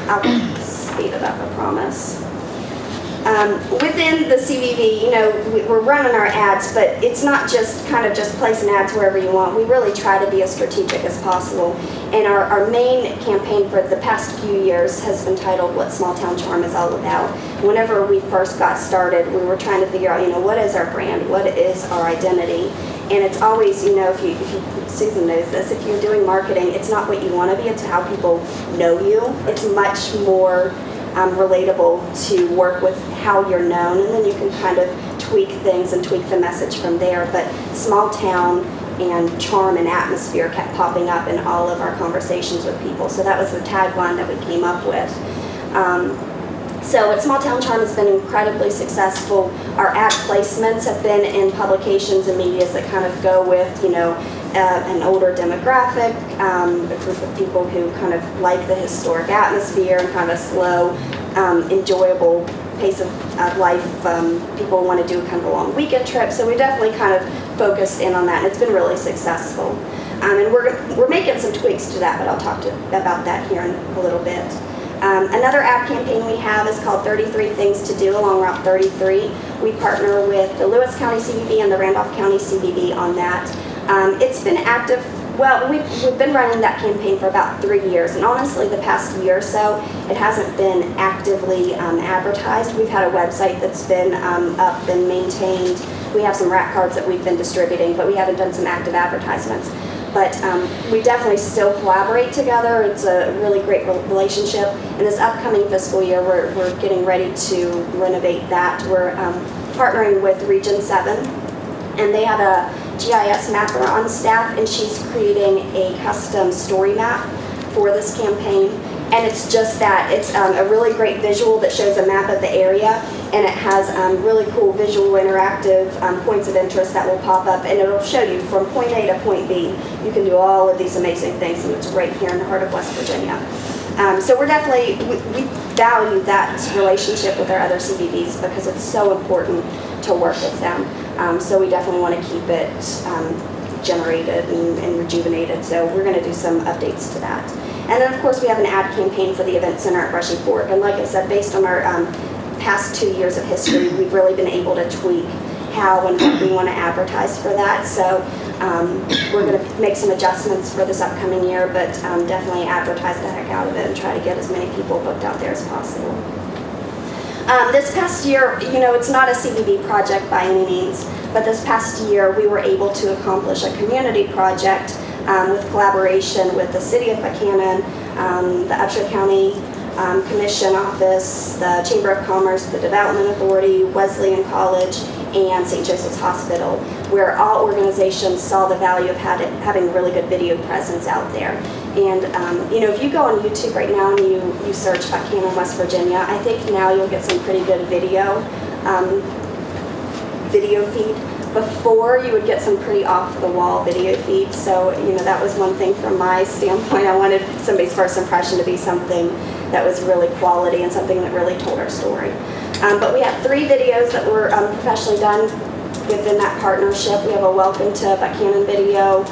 I'll speed it up, I promise. Within the CVB, we're running our ads, but it's not just placing ads wherever you want. We really try to be as strategic as possible. And our main campaign for the past few years has been titled What Small Town Charm is All About. Whenever we first got started, we were trying to figure out, what is our brand? What is our identity? And it's always, if you Susan knows this, if you're doing marketing, it's not what you want to be, it's how people know you. It's much more relatable to work with how you're known, and then you can kind of tweak things and tweak the message from there. But small town and charm and atmosphere kept popping up in all of our conversations with people. So that was the tagline that we came up with. So Small Town Charm has been incredibly successful. Our ad placements have been in publications and medias that kind of go with, an older demographic, a group of people who kind of like the historic atmosphere and kind of slow, enjoyable pace of life. People want to do kind of a long weekend trip, so we definitely kind of focused in on that, and it's been really successful. And we're making some tweaks to that, but I'll talk about that here in a little bit. Another ad campaign we have is called 33 Things to Do along Route 33. We partner with the Lewis County CVB and the Randolph County CVB on that. It's been active. Well, we've been running that campaign for about 3 years, and honestly, the past year or so, it hasn't been actively advertised. We've had a website that's been up and maintained. We have some rack cards that we've been distributing, but we haven't done some active advertisements. But we definitely still collaborate together. It's a really great relationship. In this upcoming fiscal year, we're getting ready to renovate that. We're partnering with Region 7, and they have a GIS mapper on staff, and she's creating a custom story map for this campaign. And it's just that. It's a really great visual that shows a map of the area, and it has really cool visual interactive points of interest that will pop up, and it'll show you from point A to point B. You can do all of these amazing things, and it's right here in the heart of West Virginia. So we're definitely, value that relationship with our other CVBs because it's so important to work with them. So we definitely want to keep it generated and rejuvenated. So we're going to do some updates to that. And then of course we have an ad campaign for the Event Center at Brushy Fork. And like I said, based on our past 2 years of history, we've really been able to tweak how and what we want to advertise for that. So we're going to make some adjustments for this upcoming year, but definitely advertise the heck out of it and try to get as many people booked out there as possible. This past year, you know, it's not a CVB project by any means, but this past year we were able to accomplish a community project with collaboration with the City of Buckhannon, the Upshur County Commission Office, the Chamber of Commerce, the Development Authority, Wesleyan College, and St. Joseph's Hospital, where all organizations saw the value of having a really good video presence out there. And you know, if you go on YouTube right now and you search Buckhannon, West Virginia, I think now you'll get some pretty good video feed. Before, you would get some pretty off-the-wall video feeds. So, you know, that was one thing from my standpoint. I wanted somebody's first impression to be something that was really quality and something that really told our story. But we have 3 videos that were professionally done within that partnership. We have a welcome to Buckhannon video,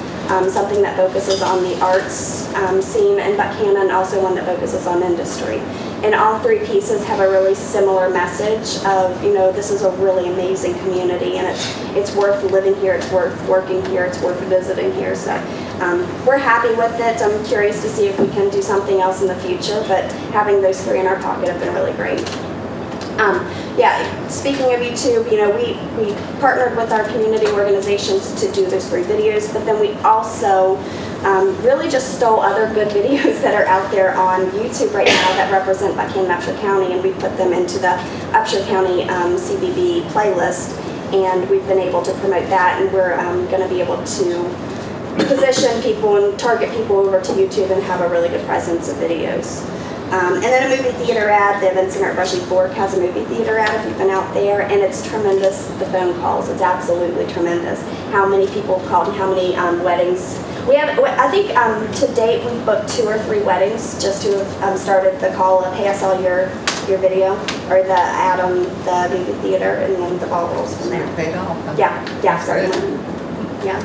something that focuses on the arts scene in Buckhannon, also one that focuses on industry. And all 3 pieces have a really similar message of, you know, this is a really amazing community and it's worth living here, it's worth working here, it's worth visiting here. So we're happy with it. I'm curious to see if we can do something else in the future, but having those 3 in our pocket have been really great. Yeah, speaking of YouTube, you know, we partnered with our community organizations to do those 3 videos, but then we also really just stole other good videos that are out there on YouTube right now that represent Buckhannon and Upshur County, and we put them into the Upshur County CVB playlist, and we've been able to promote that, and we're going to be able to position people and target people over to YouTube and have a really good presence of videos. And then a movie theater ad. The Event Center at Brushy Fork has a movie theater ad if you've been out there, and it's tremendous, the phone calls. It's absolutely tremendous how many people have called and how many weddings. We have, I think to date we've booked 2 or 3 weddings just to have started the call of, hey, I saw your video, or the ad on the movie theater, and then the ball rolls from there. Paid off. Yeah, certainly. Yeah.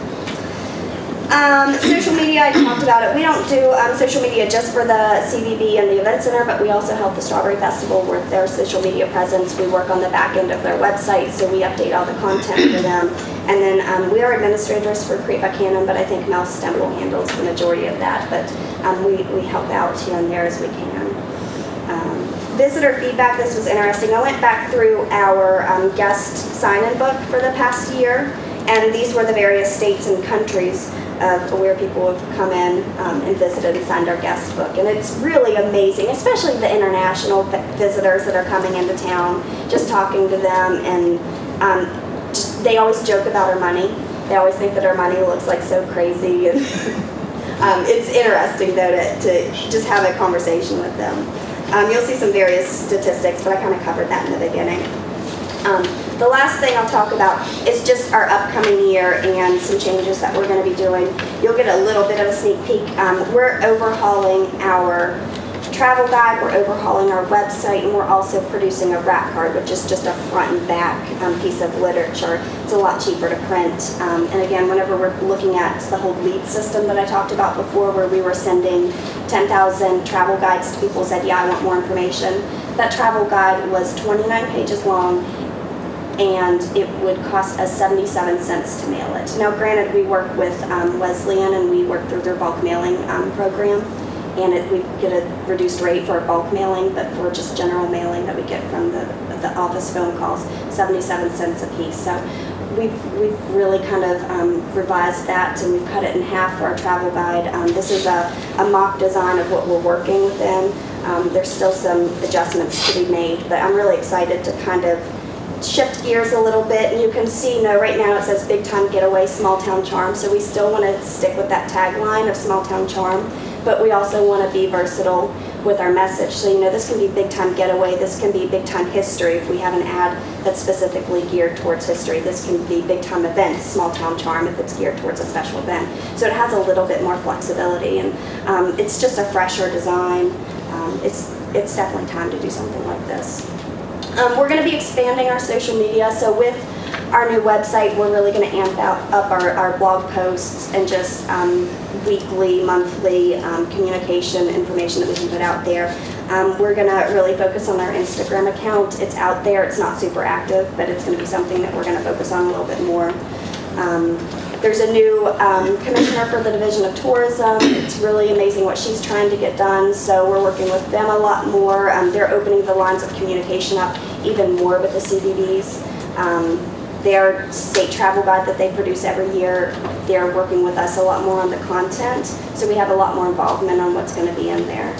Social media, I talked about it. We don't do social media just for the CVB and the Event Center, but we also help the Strawberry Festival with their social media presence. We work on the back end of their website, so we update all the content for them. And then we are administrators for Create Buckhannon, but I think Mel Stemple handles the majority of that. But we help out here and there as we can. Visitor feedback, this was interesting. I went back through our guest sign-in book for the past year, and these were the various states and countries of where people have come in and visited and signed our guest book. And it's really amazing, especially the international visitors that are coming into town, just talking to them, and they always joke about our money. They always think that our money looks like so crazy. And it's interesting though to just have a conversation with them. You'll see some various statistics, but I kind of covered that in the beginning. The last thing I'll talk about is just our upcoming year and some changes that we're going to be doing. You'll get a little bit of a sneak peek. We're overhauling our travel guide, we're overhauling our website, and we're also producing a wrap card, which is just a front and back piece of literature. It's a lot cheaper to print. And again, whenever we're looking at the whole lead system that I talked about before, where we were sending 10,000 travel guides to people who said, yeah, I want more information. That travel guide was 29 pages long, and it would cost us 77 cents to mail it. Now granted, we work with Wesleyan, and we work through their bulk mailing program, and we get a reduced rate for a bulk mailing, but for just general mailing that we get from the office phone calls, 77 cents a piece. So we've really kind of revised that, and we've cut it in half for our travel guide. This is a mock design of what we're working within. There's still some adjustments to be made, but I'm really excited to kind of shift gears a little bit. And you can see, right now it says Big Time Getaway, Small Town Charm, so we still want to stick with that tagline of Small Town Charm, but we also want to be versatile with our message. So, this can be Big Time Getaway, this can be Big Time History if we have an ad that's specifically geared towards history. This can be Big Time Events, Small Town Charm if it's geared towards a special event. So it has a little bit more flexibility, and it's just a fresher design. It's it's definitely time to do something like this. We're going to be expanding our social media, so with our new website, we're really going to amp up our blog posts and just weekly, monthly communication information that we can put out there. We're going to really focus on our Instagram account. It's out there. It's not super active, but it's going to be something that we're going to focus on a little bit more. There's a new commissioner for the Division of Tourism. It's really amazing what she's trying to get done, so we're working with them a lot more. They're opening the lines of communication up even more with the CVBs. Their state travel guide that they produce every year, they're working with us a lot more on the content, so we have a lot more involvement on what's going to be in there.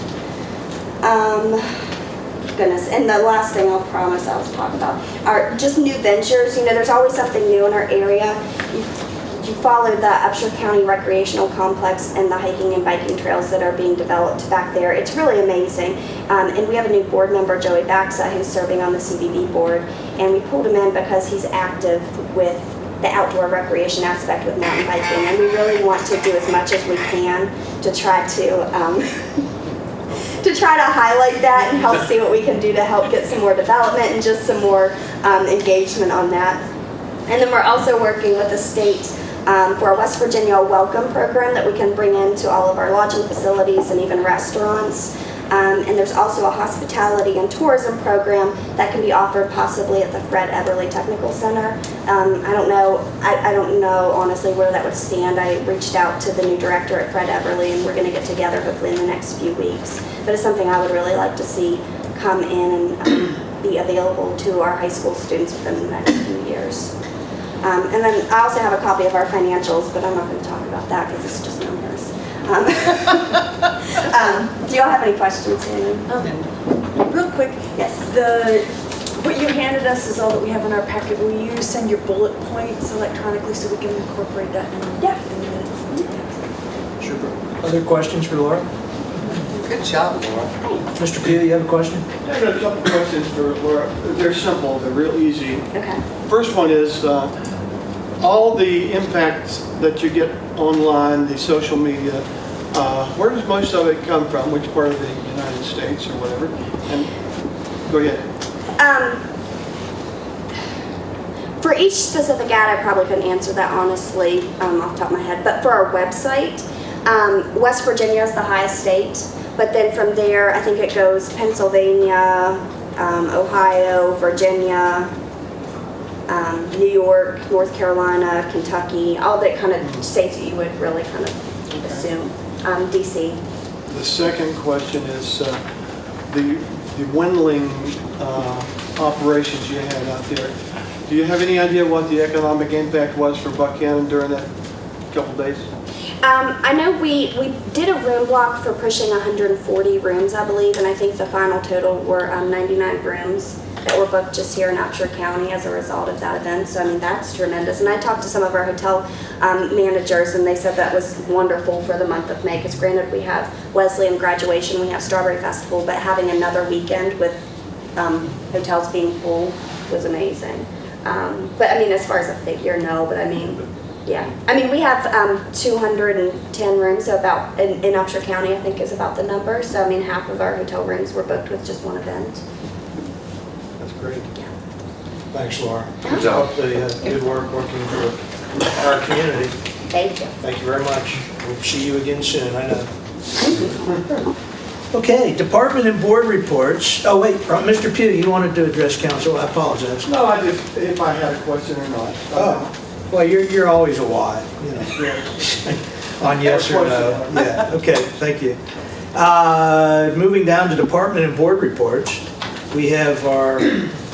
Goodness, and the last thing I'll promise I'll talk about are just new ventures. You know, there's always something new in our area. You follow the Upshur County Recreational Complex and the hiking and biking trails that are being developed back there. It's really amazing. And we have a new board member, Joey Baxa, who's serving on the CVB board. And we pulled him in because he's active with the outdoor recreation aspect with mountain biking. And we really want to do as much as we can to try to highlight that and help see what we can do to help get some more development and just some more engagement on that. And then we're also working with the state for a West Virginia Welcome program that we can bring into all of our lodging facilities and even restaurants. And there's also a hospitality and tourism program that can be offered possibly at the Fred Everly Technical Center. I don't know honestly where that would stand. I reached out to the new director at Fred Everly, and we're going to get together hopefully in the next few weeks. But it's something I would really like to see come in and be available to our high school students within the next few years. And then I also have a copy of our financials, but I'm not going to talk about that because it's just numbers. Do y'all have any questions, Shannon? Real quick, Yes. What you handed us is all that we have in our packet. Will you send your bullet points electronically so we can incorporate that in the minutes? Super. Other questions for Laura? Good job, Laura. Mr. Pugh, you have a question? I got a couple questions for Laura. They're simple, they're real easy. Okay. First one is, all the impacts that you get online, the social media, where does most of it come from? Which part of the United States or whatever? And go ahead. For each specific ad, I probably couldn't answer that honestly off the top of my head. But for our website, West Virginia is the highest state. But then from there, I think it goes Pennsylvania, Ohio, Virginia, New York, North Carolina, Kentucky, all the kind of states that you would really kind of assume. DC. The second question is the dwindling operations you had out there. Do you have any idea what the economic impact was for Buckhannon during that couple days? I know we did a room block for pushing 140 rooms, I believe, and I think the final total were 99 rooms that were booked just here in Upshur County as a result of that event. So, I mean, that's tremendous. And I talked to some of our hotel managers, and they said that was wonderful for the month of May, because granted, we have Wesleyan graduation, we have Strawberry Festival, but having another weekend with hotels being full was amazing. But, I mean, as far as a figure, no, but I mean, yeah. I mean, we have 210 rooms, so about, in Upshur County, I think is about the number. So, I mean, half of our hotel rooms were booked with just one event. That's great. Thanks, Laura. Good job. Hopefully, good work working for our community. Thank you. Thank you very much. We'll see you again soon, I know. Okay, department and board reports. Oh, wait, Mr. Pugh, you wanted to address council. I apologize. No, I just, if I had a question or not. Oh, well, you're always a why, you know, on yes or no. Yeah, okay, thank you. Moving down to department and board reports, we have our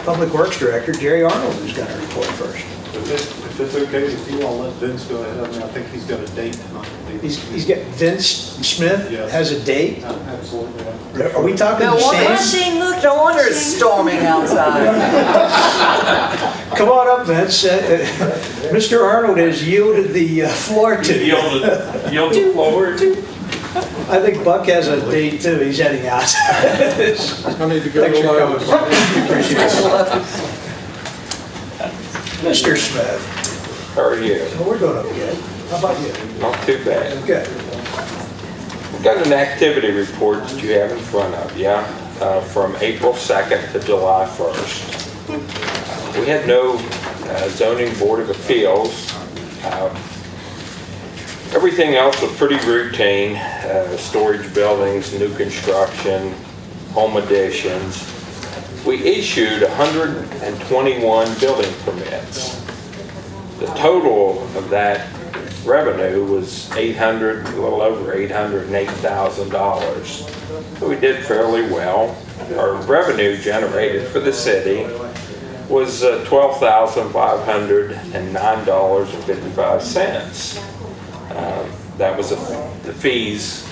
Public Works Director, Jerry Arnold, who's going to report first. If it's okay with you, I'll let Vince go ahead. I mean, I think he's got a date tonight. He's got, Vince Smith Yes. has a date? Absolutely. Yeah. Are we talking No the wonder, same? no wonder it's storming outside. Come on up, Vince. Mr. Arnold has yielded the floor to you. Yield the floor. I think Buck has a date too. He's heading out. I need to go Thanks to for Lowe's. coming. Appreciate it. Mr. Smith. How are you? Well, we're doing okay. How about you? Not too bad. Good. We've got an activity report that you have in front of you. from April 2nd to July 1st. We had no zoning board of appeals. Everything else was pretty routine, storage buildings, new construction, home additions. We issued 121 building permits. The total of that revenue was a little over $808,000. So we did fairly well. Our revenue generated for the city was $12,509.55. That was the fees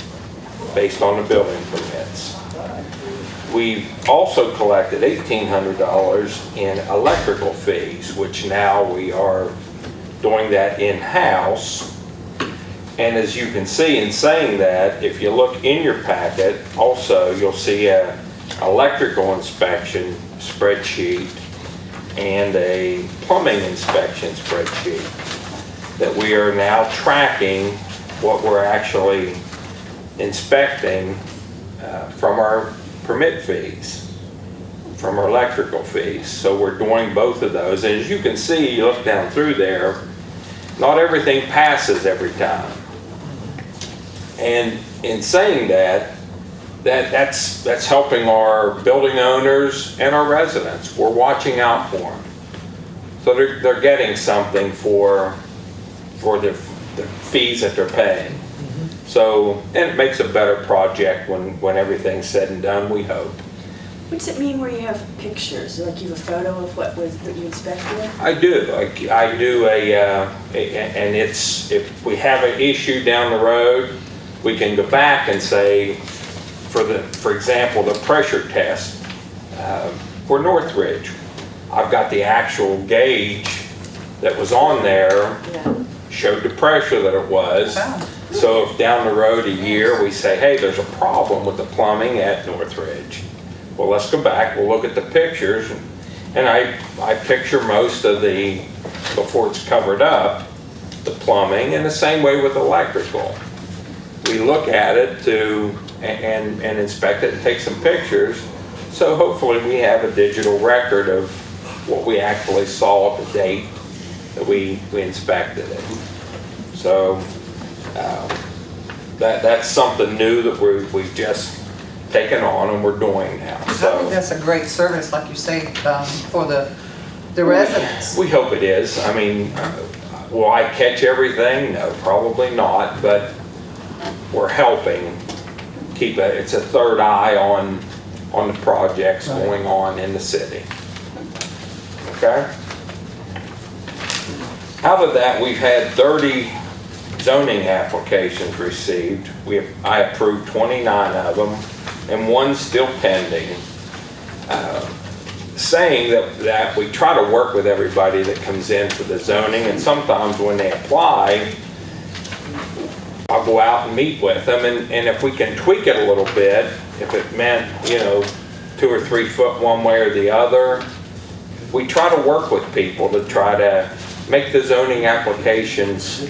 based on the building permits. We've also collected $1,800 in electrical fees, which now we are doing that in-house. And as you can see in saying that, if you look in your packet, also you'll see a electrical inspection spreadsheet and a plumbing inspection spreadsheet that we are now tracking what we're actually inspecting from our permit fees, from our electrical fees. So we're doing both of those. And as you can see, you look down through there, not everything passes every time. And in saying that's helping our building owners and our residents. We're watching out for them. So they're getting something for the fees that they're paying. So, and it makes a better project when everything's said and done, we hope. What does it mean where you have pictures? Like you have a photo of what you inspected? I do. I do and it's, if we have an issue down the road, we can go back and say, for example, the pressure test for Northridge. I've got the actual gauge that was on there, showed the pressure that it was. So if down the road a year we say, hey, there's a problem with the plumbing at Northridge, well, let's go back, we'll look at the pictures, and I picture most of before it's covered up, the plumbing, and the same way with electrical. We look at it and inspect it and take some pictures, so hopefully we have a digital record of what we actually saw at the date that we inspected it. So that's something new that we've just taken on and we're doing now. I think that's a great service, like you say, for the residents. We hope it is. I mean, will I catch everything? No, probably not, but we're helping keep it. It's a third eye on the projects going on in the city. Okay? Out of that, we've had 30 zoning applications received. I approved 29 of them, and one's still pending. Saying that we try to work with everybody that comes in for the zoning, and sometimes when they apply, I'll go out and meet with them, and if we can tweak it a little bit, if it meant, 2 or 3 foot one way or the other, we try to work with people to try to make the zoning applications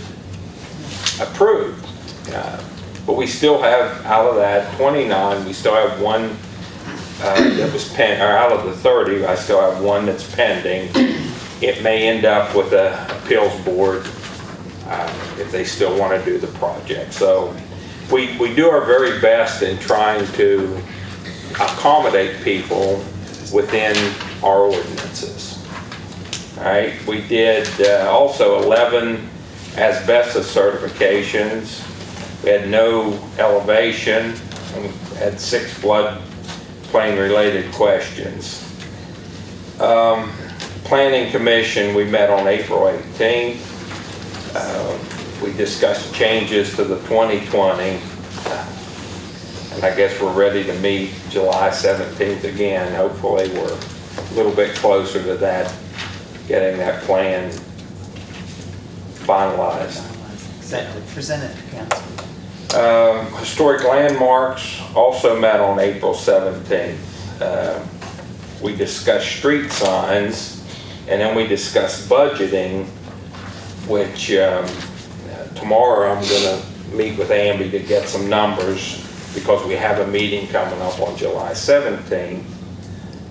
approved. But we still have, out of that 29, we still have one that was pending, or out of the 30, I still have one that's pending. It may end up with an appeals board if they still want to do the project. So we do our very best in trying to accommodate people within our ordinances. All right, we did also 11 asbestos certifications. We had no elevation, and we had 6 floodplain related questions. Planning Commission, we met on April 18th. We discussed changes to the 2020, and I guess we're ready to meet July 17th again. Hopefully we're a little bit closer to that, getting that plan finalized. Presented to council. Historic landmarks also met on April 17th. We discussed street signs, and then we discussed budgeting, which tomorrow I'm going to meet with Amby to get some numbers because we have a meeting coming up on July 17th,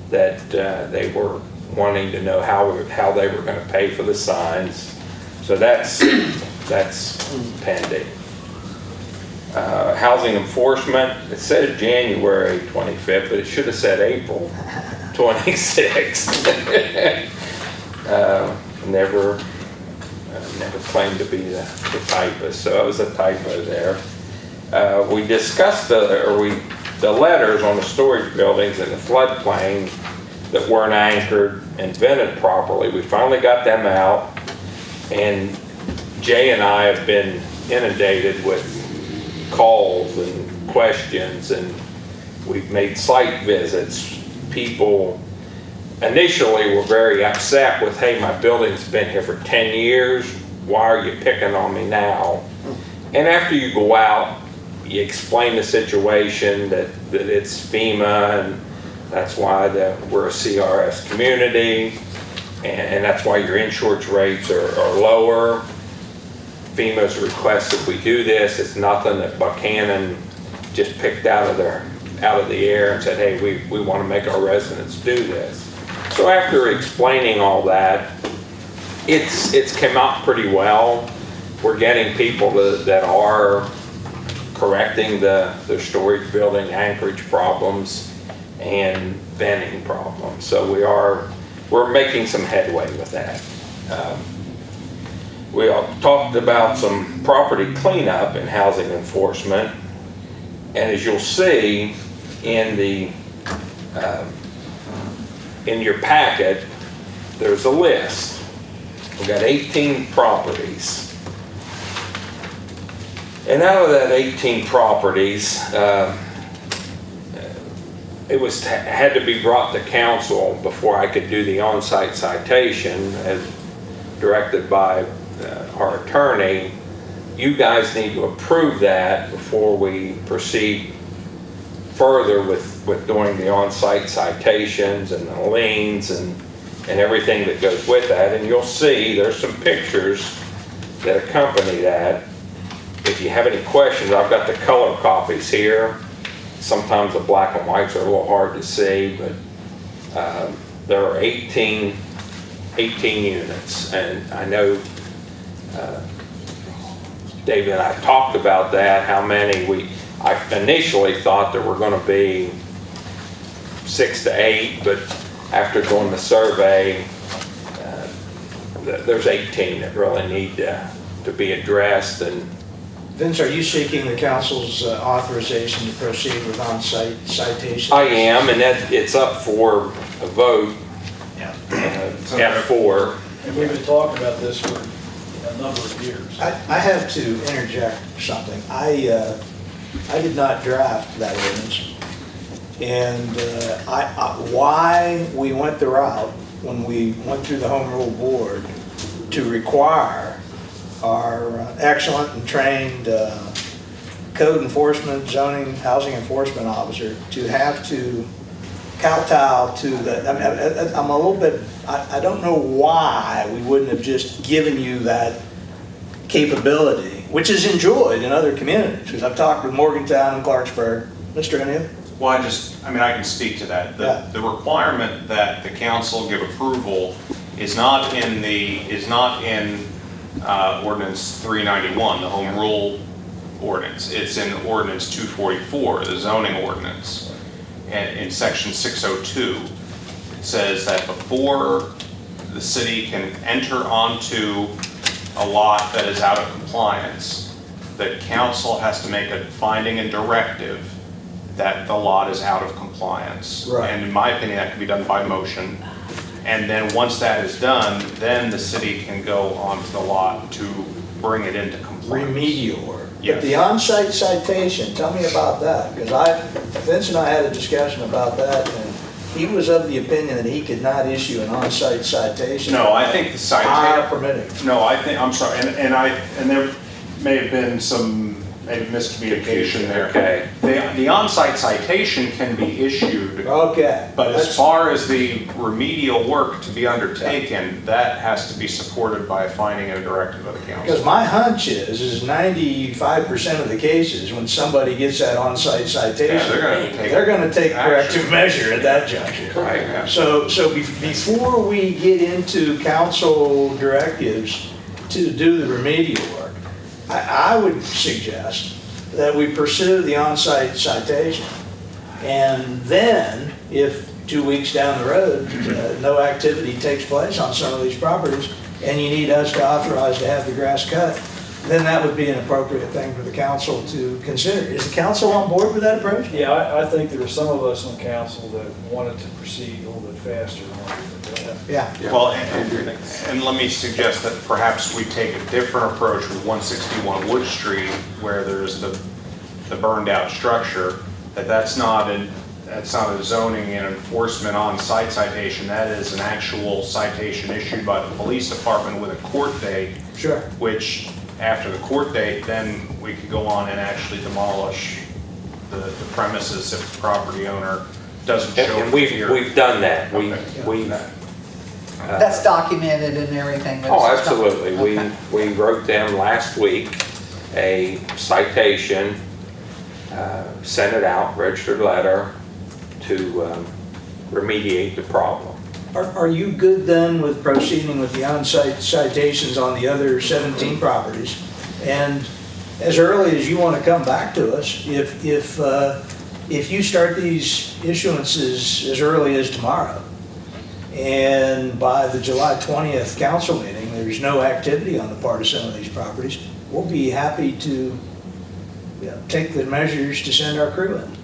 that they were wanting to know how they were going to pay for the signs. So that's pending. Housing enforcement, it said January 25th, but it should have said April 26th. Never claimed to be the typist, so it was a typo there. We discussed the letters on the storage buildings in the floodplain that weren't anchored and vented properly. We finally got them out, and Jay and I have been inundated with calls and questions, and we've made site visits. People initially were very upset with, hey, my building's been here for 10 years, why are you picking on me now? And after you go out, you explain the situation, that it's FEMA, and that's why we're a CRS community, and that's why your insurance rates are lower. FEMA's requested we do this. It's nothing that Buckhannon just picked out of the air and said, hey, we want to make our residents do this. So after explaining all that, it's come out pretty well. We're getting people that are correcting the storage building anchorage problems and venting problems. So we're making some headway with that. We talked about some property cleanup and housing enforcement, and as you'll see in your packet, there's a list. We've got 18 properties. And out of that 18 properties, it had to be brought to council before I could do the on-site citation, as directed by our attorney. You guys need to approve that before we proceed further with doing the on-site citations and the liens and everything that goes with that. And you'll see there's some pictures that accompany that. If you have any questions, I've got the color copies here. Sometimes the black and whites are a little hard to see, but there are 18 units, and I know David and I talked about that, how many I initially thought there were going to be 6 to 8, but after doing the survey, there's 18 that really need to be addressed. And Vince, are you seeking the council's authorization to proceed with on-site citations? I am, and it's up for a vote. Yeah. F4. And we've been talking about this for a number of years. I have to interject something. I did not draft that ordinance. And why we went the route when we went through the Home Rule Board to require our excellent and trained code enforcement, zoning, housing enforcement officer to have to kowtow to the, I'm a little bit, I don't know why we wouldn't have just given you that capability, which is enjoyed in other communities, because I've talked with Morgantown and Clarksburg. Mr. O'Neill? Well, I can speak to that. The requirement that the council give approval is not in ordinance 391, the home rule ordinance. It's in ordinance 244, the zoning ordinance. And in section 602, it says that before the city can enter onto a lot that is out of compliance, the council has to make a finding and directive that the lot is out of compliance. Right. And in my opinion, that can be done by motion. And then once that is done, then the city can go onto the lot to bring it into compliance. Remedial work. Yes. But the on-site citation, tell me about that, because Vince and I had a discussion about that, and he was of the opinion that he could not issue an on-site citation. No, I think the citation. Are permitting. No, I'm sorry, and there may have been some a miscommunication there. Okay. The on-site citation can be issued, Okay. but as far as the remedial work to be undertaken, that has to be supported by a finding and a directive of the Because council. my hunch is 95% of the cases, when somebody gets that on-site citation, Yeah, they're gonna take corrective action. measure at that juncture. Right, yeah. So before we get into council directives to do the remedial work, I would suggest that we pursue the on-site citation. And then, if 2 weeks down the road, no activity takes place on some of these properties, and you need us to authorize to have the grass cut, then that would be an appropriate thing for the council to consider. Is the council on board with that approach? Yeah, I think there were some of us on council that wanted to proceed a little bit faster. Yeah. Well, and let me suggest that perhaps we take a different approach with 161 Wood Street, where there's the burned out structure, that's not a zoning and enforcement on-site citation. That is an actual citation issued by the police department with a court date. Sure. Which, after the court date, then we could go on and actually demolish the premises if the property owner doesn't show. And we've done that. That's documented and everything. Oh, absolutely. We wrote them last week a citation, sent it out, registered letter to remediate the problem. Are you good then with proceeding with the on-site citations on the other 17 properties? And as early as you want to come back to us, if you start these issuances as early as tomorrow, and by the July 20th council meeting, there's no activity on the part of some of these properties, we'll be happy to take the measures to send our crew in.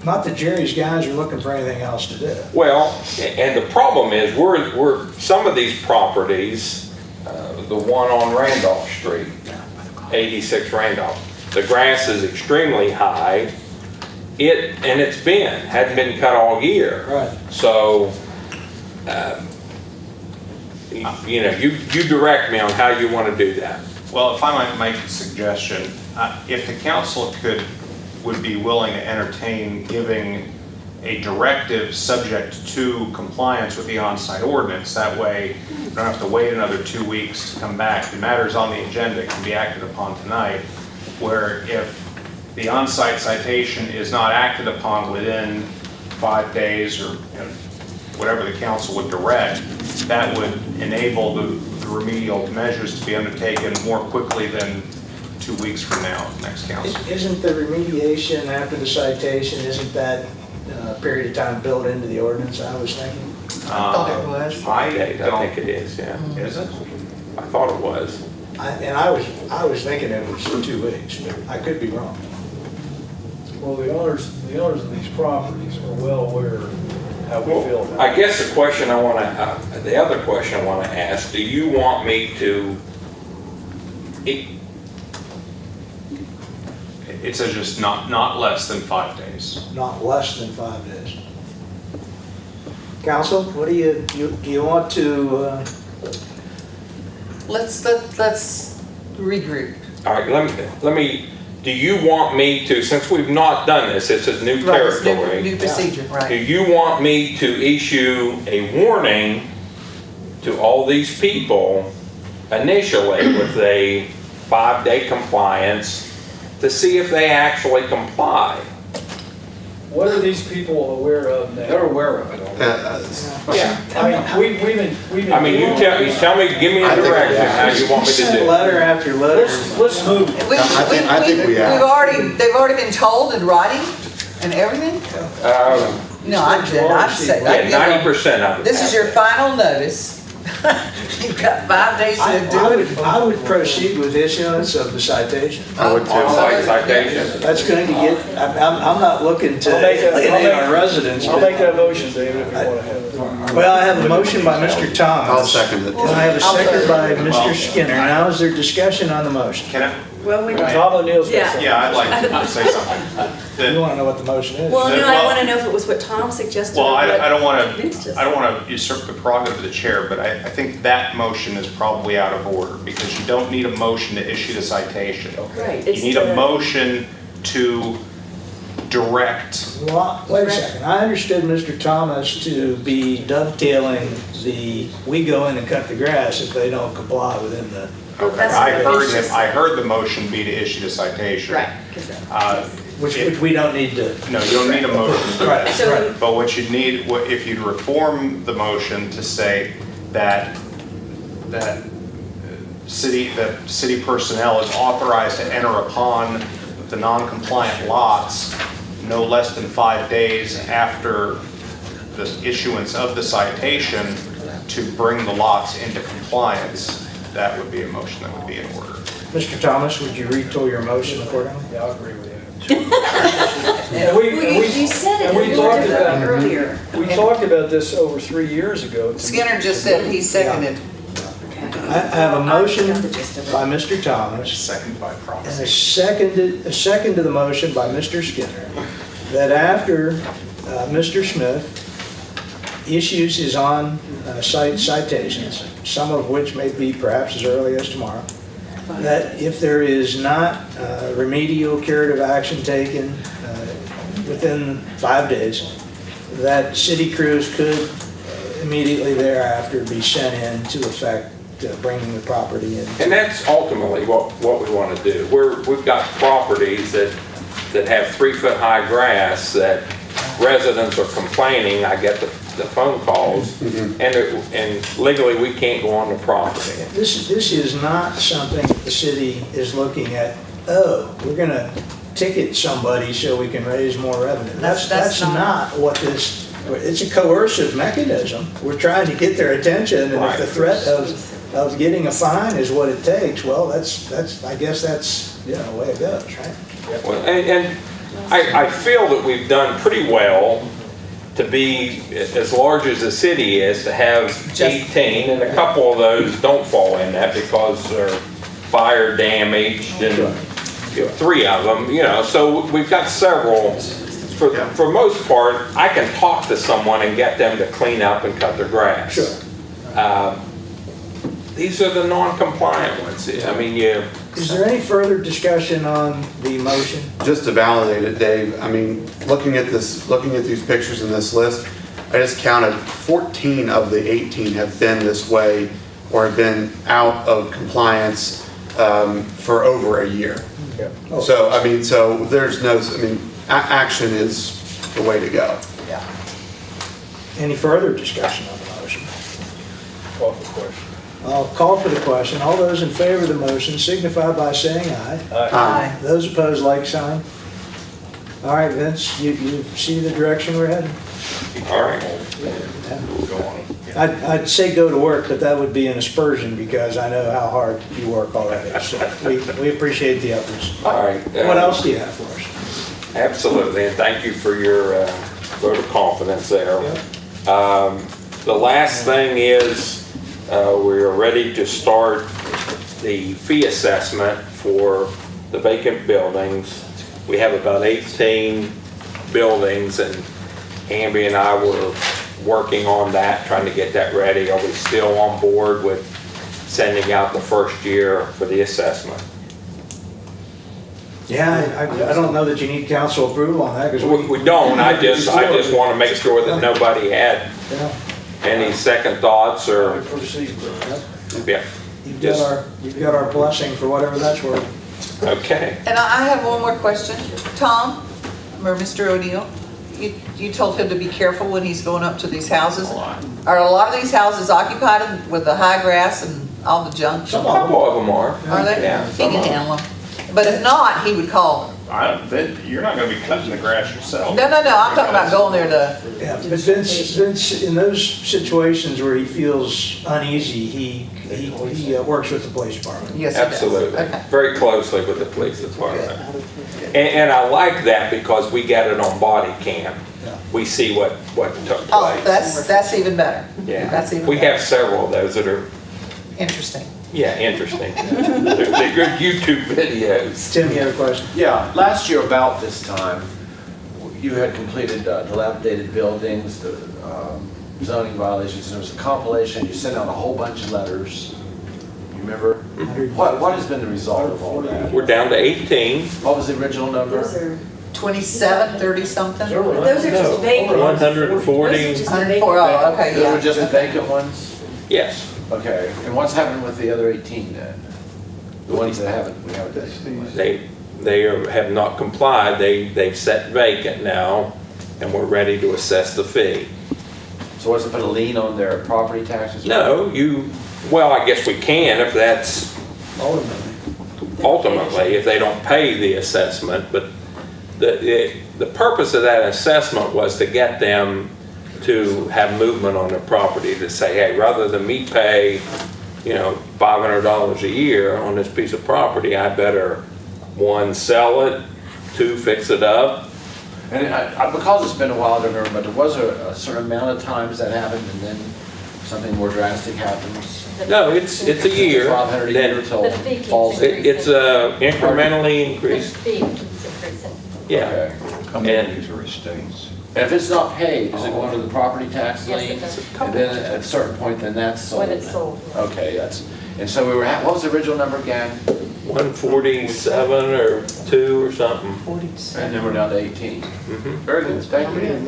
Not that Jerry's guys are looking for anything else to do. Well, and the problem is we're some of these properties, the one on Randolph Street, 86 Randolph, the grass is extremely high. It's hadn't been cut all year. Right. So, you direct me on how you want to do that. Well, if I might make a suggestion, if the council would be willing to entertain giving a directive subject to compliance with the on-site ordinance, that way you don't have to wait another 2 weeks to come back. The matters on the agenda can be acted upon tonight, where if the on-site citation is not acted upon within 5 days or whatever the council would direct, that would enable the remedial measures to be undertaken more quickly than 2 weeks from now, next council. Isn't the remediation after the citation, isn't that period of time built into the ordinance, I was thinking? I thought it was. I think it is, yeah. Is it? I thought it was. I was thinking it was 2 weeks, but I could be wrong. Well, the owners of these properties are well aware of how we feel about it. I guess the question the other question I want to ask, do you want me to, It says just not less than 5 days. Not less than 5 days. Council, what do you want to, Let's regroup. all right, let me, do you want me to, since we've not done this is new Right, it's territory. new procedure, Do right. you want me to issue a warning to all these people initially with a 5-day compliance to see if they actually comply? What are these people aware of now? They're aware of it. Yeah. I mean, we've been. I mean, you tell me, give me a I think, direction yeah. how you want me to send do it. letter after letter? Let's move. We- I think we have. they've already been told in writing and everything? No, I'd say. I'd Yeah, give them- 90% of it. This is your final notice. You've got 5 days to do it. I would proceed with issuance of the citation. I would too. On-site citation. That's going to get, I'm not looking to I'll make that- I'll alienate make- our residents. I'll but- make that motion, David, if you want to have it. Well, I have a motion by Mr. Thomas. I'll second it. And I have a second by Mr. Skinner. Now is there discussion on the motion? Can I? Well, we Tom O'Neill's got Yeah. something. Yeah, I'd like to say something. You want to know what the motion is? Well, no, I Well- want to know if it was what Tom suggested. Well, or I what don't want Vince to, just I don't want to usurp the prerogative of the chair, but I think that motion is probably out of order because you don't need a motion to issue the citation. Right. You it's need the- a motion to direct. Well, wait a second. I understood Mr. Thomas to be dovetailing we go in and cut the grass if they don't comply within the. Okay, That's I what heard Vince him, just I said. heard the motion be to issue the citation. Right. 'cause that- Which we don't need to. No, you don't need a motion for Right, that. So- But what you need, if you'd reform the motion to say that city personnel is authorized to enter upon the non-compliant lots no less than 5 days after the issuance of the citation to bring the lots into compliance, that would be a motion that would be in order. Mr. Thomas, would you retool your motion accordingly? Yeah, I agree with you. And we- Well, and we- you said it and we in your talked about- vote earlier. We talked about this over 3 years ago. Skinner just said he seconded. I have a motion by Mr. Thomas Second by and proxy. a second to the motion by Mr. Skinner, that after Mr. Smith issues his on-site citations, some of which may be perhaps as early as tomorrow, that if there is not remedial curative action taken within 5 days, that city crews could immediately thereafter be sent in to effect bringing the property in. And that's ultimately what we want to do. We've got properties that have 3-foot high grass that residents are complaining. I get the phone calls, and legally we can't go on the property. This is not something the city is looking at, oh, we're gonna ticket somebody so we can raise more revenue. That's not what this, it's a coercive mechanism. We're trying to get their attention, and if the threat of getting a fine is what it takes, well, I guess that's, the way it goes, right? Well, and I feel that we've done pretty well to be as large as the city is, to have 18, and a couple of those don't fall in that because they're fire damaged, and 3 of them, so we've got several. For most part, I can talk to someone and get them to clean up and cut their grass. Sure. These are the non-compliant ones. I mean, Is there any further discussion on the motion? Just to validate it, Dave, I mean, looking at these pictures in this list, I just counted 14 of the 18 have been this way or have been out of compliance for over a year. So, I mean, action is the way to go. Yeah. Any further discussion on the motion? Call for question. I'll call for the question. All those in favor of the motion signify by saying aye. Aye. Those opposed, like sign. All right, Vince, you see the direction we're heading? all right. Go on. I'd say go to work, but that would be an aspersion because I know how hard you work already. So we appreciate the efforts. All right. What else do you have for us? Absolutely, and thank you for your vote of confidence there. The last thing is, we are ready to start the fee assessment for the vacant buildings. We have about 18 buildings, and Amby and I were working on that, trying to get that ready. Are we still on board with sending out the first year for the assessment? Yeah, I don't know that you need council approval on that because We don't, I just want to make sure that nobody had any second thoughts or, Proceed. yeah. You've got our blessing for whatever that's worth. Okay. And I have one more question. Tom, or Mr. O'Neill, you told him to be careful when he's going up to these houses. Are a lot of these houses occupied with the high grass and all the junk? A couple of them are. Are they? Yeah. He can handle them. But if not, he would call them. You're not gonna be cutting the grass yourself. No, I'm talking about going there to, Yeah, but Vince, in those situations where he feels uneasy, he works with the police department. yes, he does. Absolutely. Okay. Very closely with the police department. And I like that because we got it on body cam. We see what took place. Oh, that's even better. Yeah. That's even We better. have several of those that are, Interesting. yeah, interesting. They're good YouTube videos. Tim, you have a question? Yeah, last year about this time, you had completed dilapidated buildings, the zoning violations, and there was a compilation, you sent out a whole bunch of letters. You remember? What has been the result of all that? We're down to 18. What was the original number? Those are, 27, 30 something? those are just vacant. 140. Those are just the vacant. Oh, okay, Those were yeah. just the vacant ones? Yes. Okay, and what's happened with the other 18 then? The ones that we haven't done anything with? Have not complied. They've set vacant now, and we're ready to assess the fee. So what's it, put a lien on their property taxes? No, well, I guess we can if that's ultimately, if they don't pay the assessment, but the purpose of that assessment was to get them to have movement on their property, to say, hey, rather than me pay, $500 a year on this piece of property, I better, 1, sell it, 2, fix it up. And because it's been a while, I don't remember, but there was a certain amount of times that happened, and then something more drastic happens. No, it's a year. 500 a year till The fee keeps falls. It's incrementally increased. The fee keeps increasing. Yeah. Okay. These are estates. And if it's not paid, does it go into the property tax Yes, it lien? does. And then at a certain point, then that's sold? When it's sold. Okay, and so we were at, what was the original number again? 147 or 2 or something. And then we're down to 18. Very good, thank you.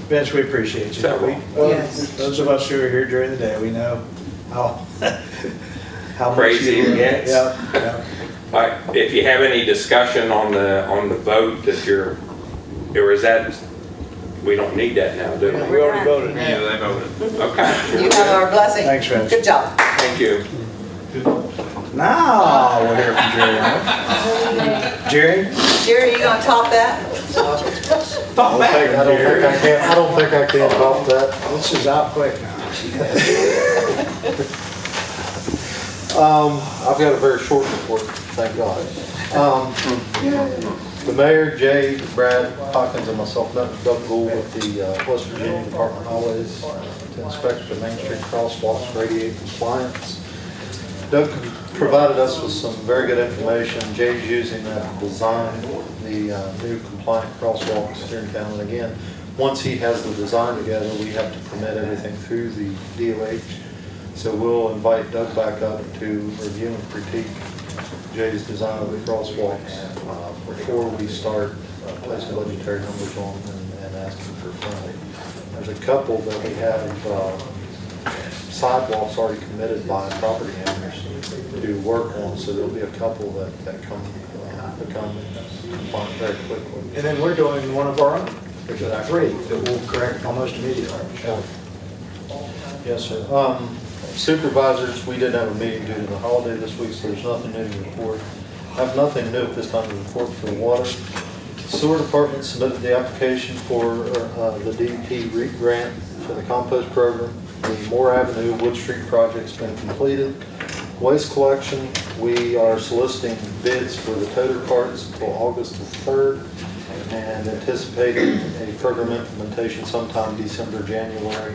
Vince, we appreciate you. Several. Yes. Those of us who are here during the day, we know how much Crazy you- it gets. Yeah. All right, if you have any discussion on the vote that or is that, we don't need that now, do we? We already voted. Yeah, they voted. Okay. You have our blessing. Thanks, Vince. Good job. Thank you. Now, we'll hear from Jerry. Jerry? Jerry, you gonna top that? Talk back, Jerry. I don't think I can top that. This is out quick now. I've got a very short report, thank God. The mayor, Jay, Brad Hawkins, and myself met with Doug Gould with the West Virginia Department of Highways to inspect the Main Street crosswalks for ADA compliance. Doug provided us with some very good information. Jay's using that to design the new compliant crosswalks here in town. And again, once he has the design together, we have to permit everything through the DOH. So we'll invite Doug back up to review and critique Jay's design of the crosswalks before we start placing budgetary numbers on them and asking for funding. There's a couple that we have sidewalks already committed by property owners to do work on, so there'll be a couple that become compliant very quickly. And then we're doing one of our own. There's 3 that will correct almost immediately. Yes, sir. Supervisors, we didn't have a meeting due to the holiday this week, so there's nothing new to report. I have nothing new at this time to report for water. Sewer department submitted the application for the DEP REAP grant for the compost program. The Moore Avenue Wood Street project's been completed. Waste collection, we are soliciting bids for the toter carts until August the 3rd and anticipating a program implementation sometime December, January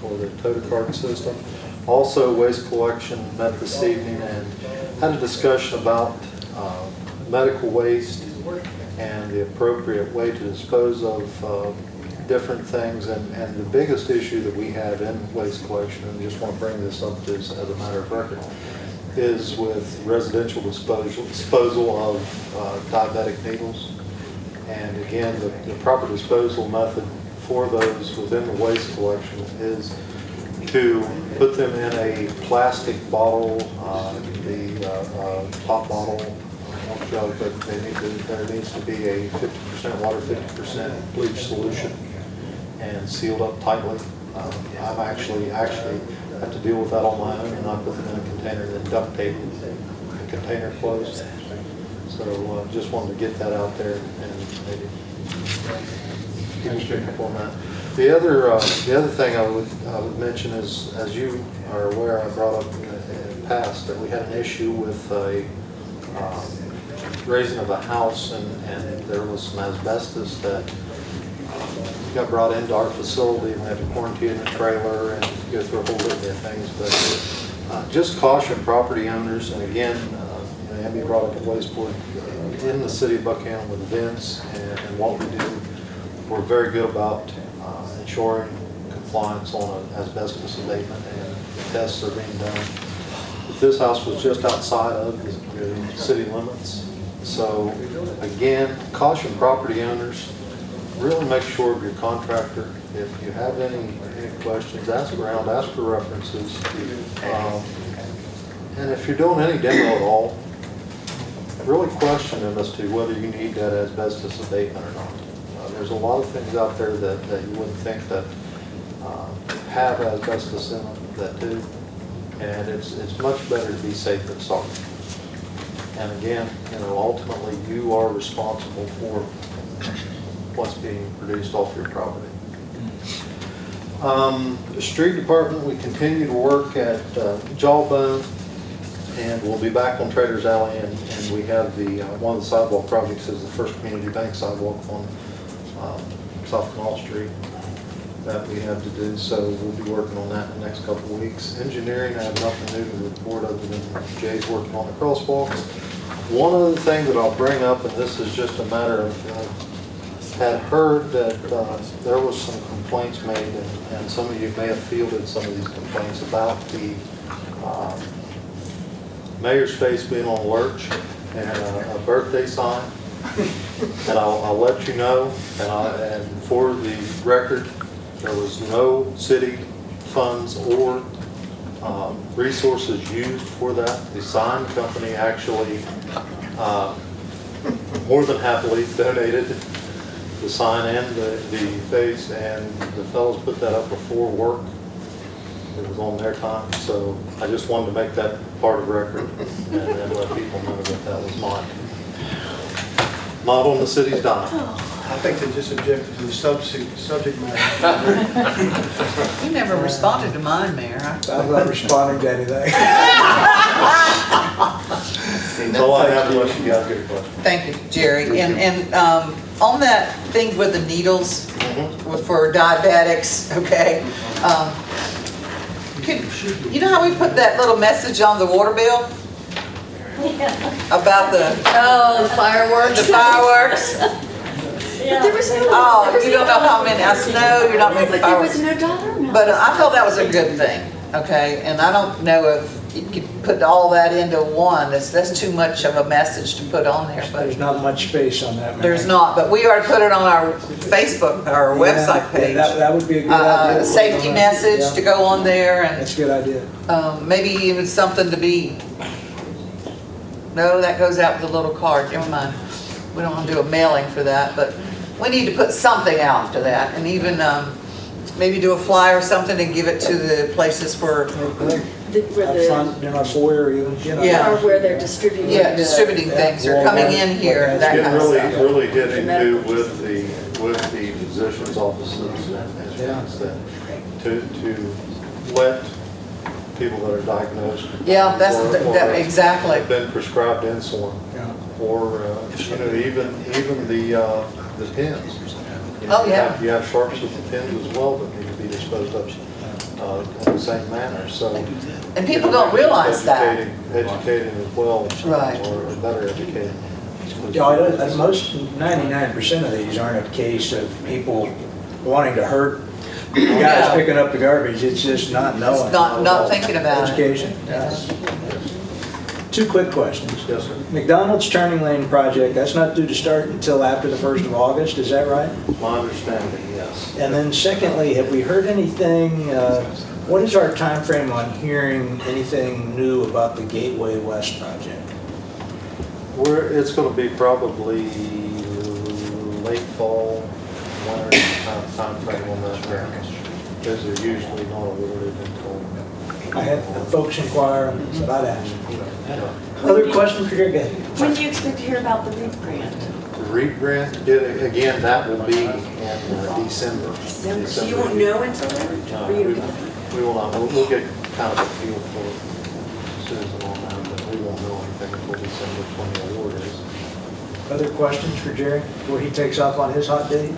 for the toter cart system. Also, waste collection met this evening and had a discussion about medical waste and the appropriate way to dispose of different things. And the biggest issue that we have in waste collection, and I just want to bring this up as a matter of record, is with residential disposal of diabetic needles. And again, the proper disposal method for those within the waste collection is to put them in a plastic bottle, the top bottle, not jug, but there needs to be a 50% water, 50% bleach solution and sealed up tightly. I've actually have to deal with that on my own, and I put them in a container and then duct tape the container closed. So just wanted to get that out there and maybe demonstrate on that. The other thing I would mention is, as you are aware, I brought up in the past that we had an issue with a raising of a house, and there was some asbestos that got brought into our facility, and we had to quarantine the trailer and go through a whole litany of things. But just caution property owners, and again, Amy brought up the waste board in the city of Buckhannon with events and what we do, we're very good about ensuring compliance on an asbestos abatement, and tests are being done. But this house was just outside of the city limits. So again, caution property owners, really make sure of your contractor. If you have any questions, ask around, ask for references. And if you're doing any demo at all, really question them as to whether you need that asbestos abatement or not. There's a lot of things out there that you wouldn't think that have asbestos in them that do. And it's much better to be safe than sorry. And again, ultimately you are responsible for what's being produced off your property. The street department, we continue to work at Jawbone, and we'll be back on Traders Alley, and we have one of the sidewalk projects is the First Community Bank sidewalk on South Canal Street that we have to do, so we'll be working on that in the next couple of weeks. Engineering, I have nothing new to report other than Jay's working on the crosswalks. One other thing that I'll bring up, and this is just a matter of, had heard that there was some complaints made, and some of you may have fielded some of these complaints about the mayor's face being on lurch and a birthday sign. And I'll let you know, and for the record, there was no city funds or resources used for that. The sign company actually more than happily donated the sign and the face, and the fellows put that up before work. It was on their time, so I just wanted to make that part of record and let people know that was mine. Not on the city's dime. I think they just objected to the subject matter. You never responded to mine, Mayor. I'm not responding to anything. That's all I have unless you guys get a question. Thank you, Jerry. And on that thing with the needles for diabetics, okay? You know how we put that little message on the water bill? About the fireworks. The fireworks. But there was no. Oh, you don't know how many, I know you're not making fireworks. There was no dollar amount. But I felt that was a good thing, okay? And I don't know if you could put all that into one. That's too much of a message to put on there. But There's not much space on that. there's not, but we are to put it on our Facebook, our website page. That would be a good idea. A safety message to go on there, and That's a good idea. maybe even something to be, no, that goes out with a little card, never mind. We don't want to do a mailing for that, but we need to put something out to that, and even maybe do a flyer or something and give it to the places where, Up front, in our foyer, even, Yeah. Or where they're distributing. yeah, distributing things, or coming in here, that It kind of stuff. really did into with the physician's offices and things that to let people that are diagnosed. Yeah, that's, or exactly. have been prescribed insulin, or even the pins. Oh, yeah. You have sharps with the pins as well that need to be disposed of in the same manner. So. And people don't realize that. Educating as well. Right. Or better educating. Yeah, most 99% of these aren't a case of people wanting to hurt the guys No. picking up the garbage. It's just not knowing. Just not thinking about it. Education. Yes. Two quick questions. Yes, sir. McDonald's Turning Lane project, that's not due to start until after the 1st of August, is that right? My understanding, yes. And then secondly, have we heard anything, what is our time frame on hearing anything new about the Gateway West project? It's going to be probably late fall, winter time frame on that grant. Those are usually not awarded until. I had folks inquire, but I'd ask. Other questions for your guy? When do you expect to hear about the REAP grant? The REAP grant, again, that will be in December. December, so you won't know until then? No, Or you- we will not. We'll get kind of a feel for Susan on that, but we won't know anything until December when the award is. Other questions for Jerry before he takes off on his hot date?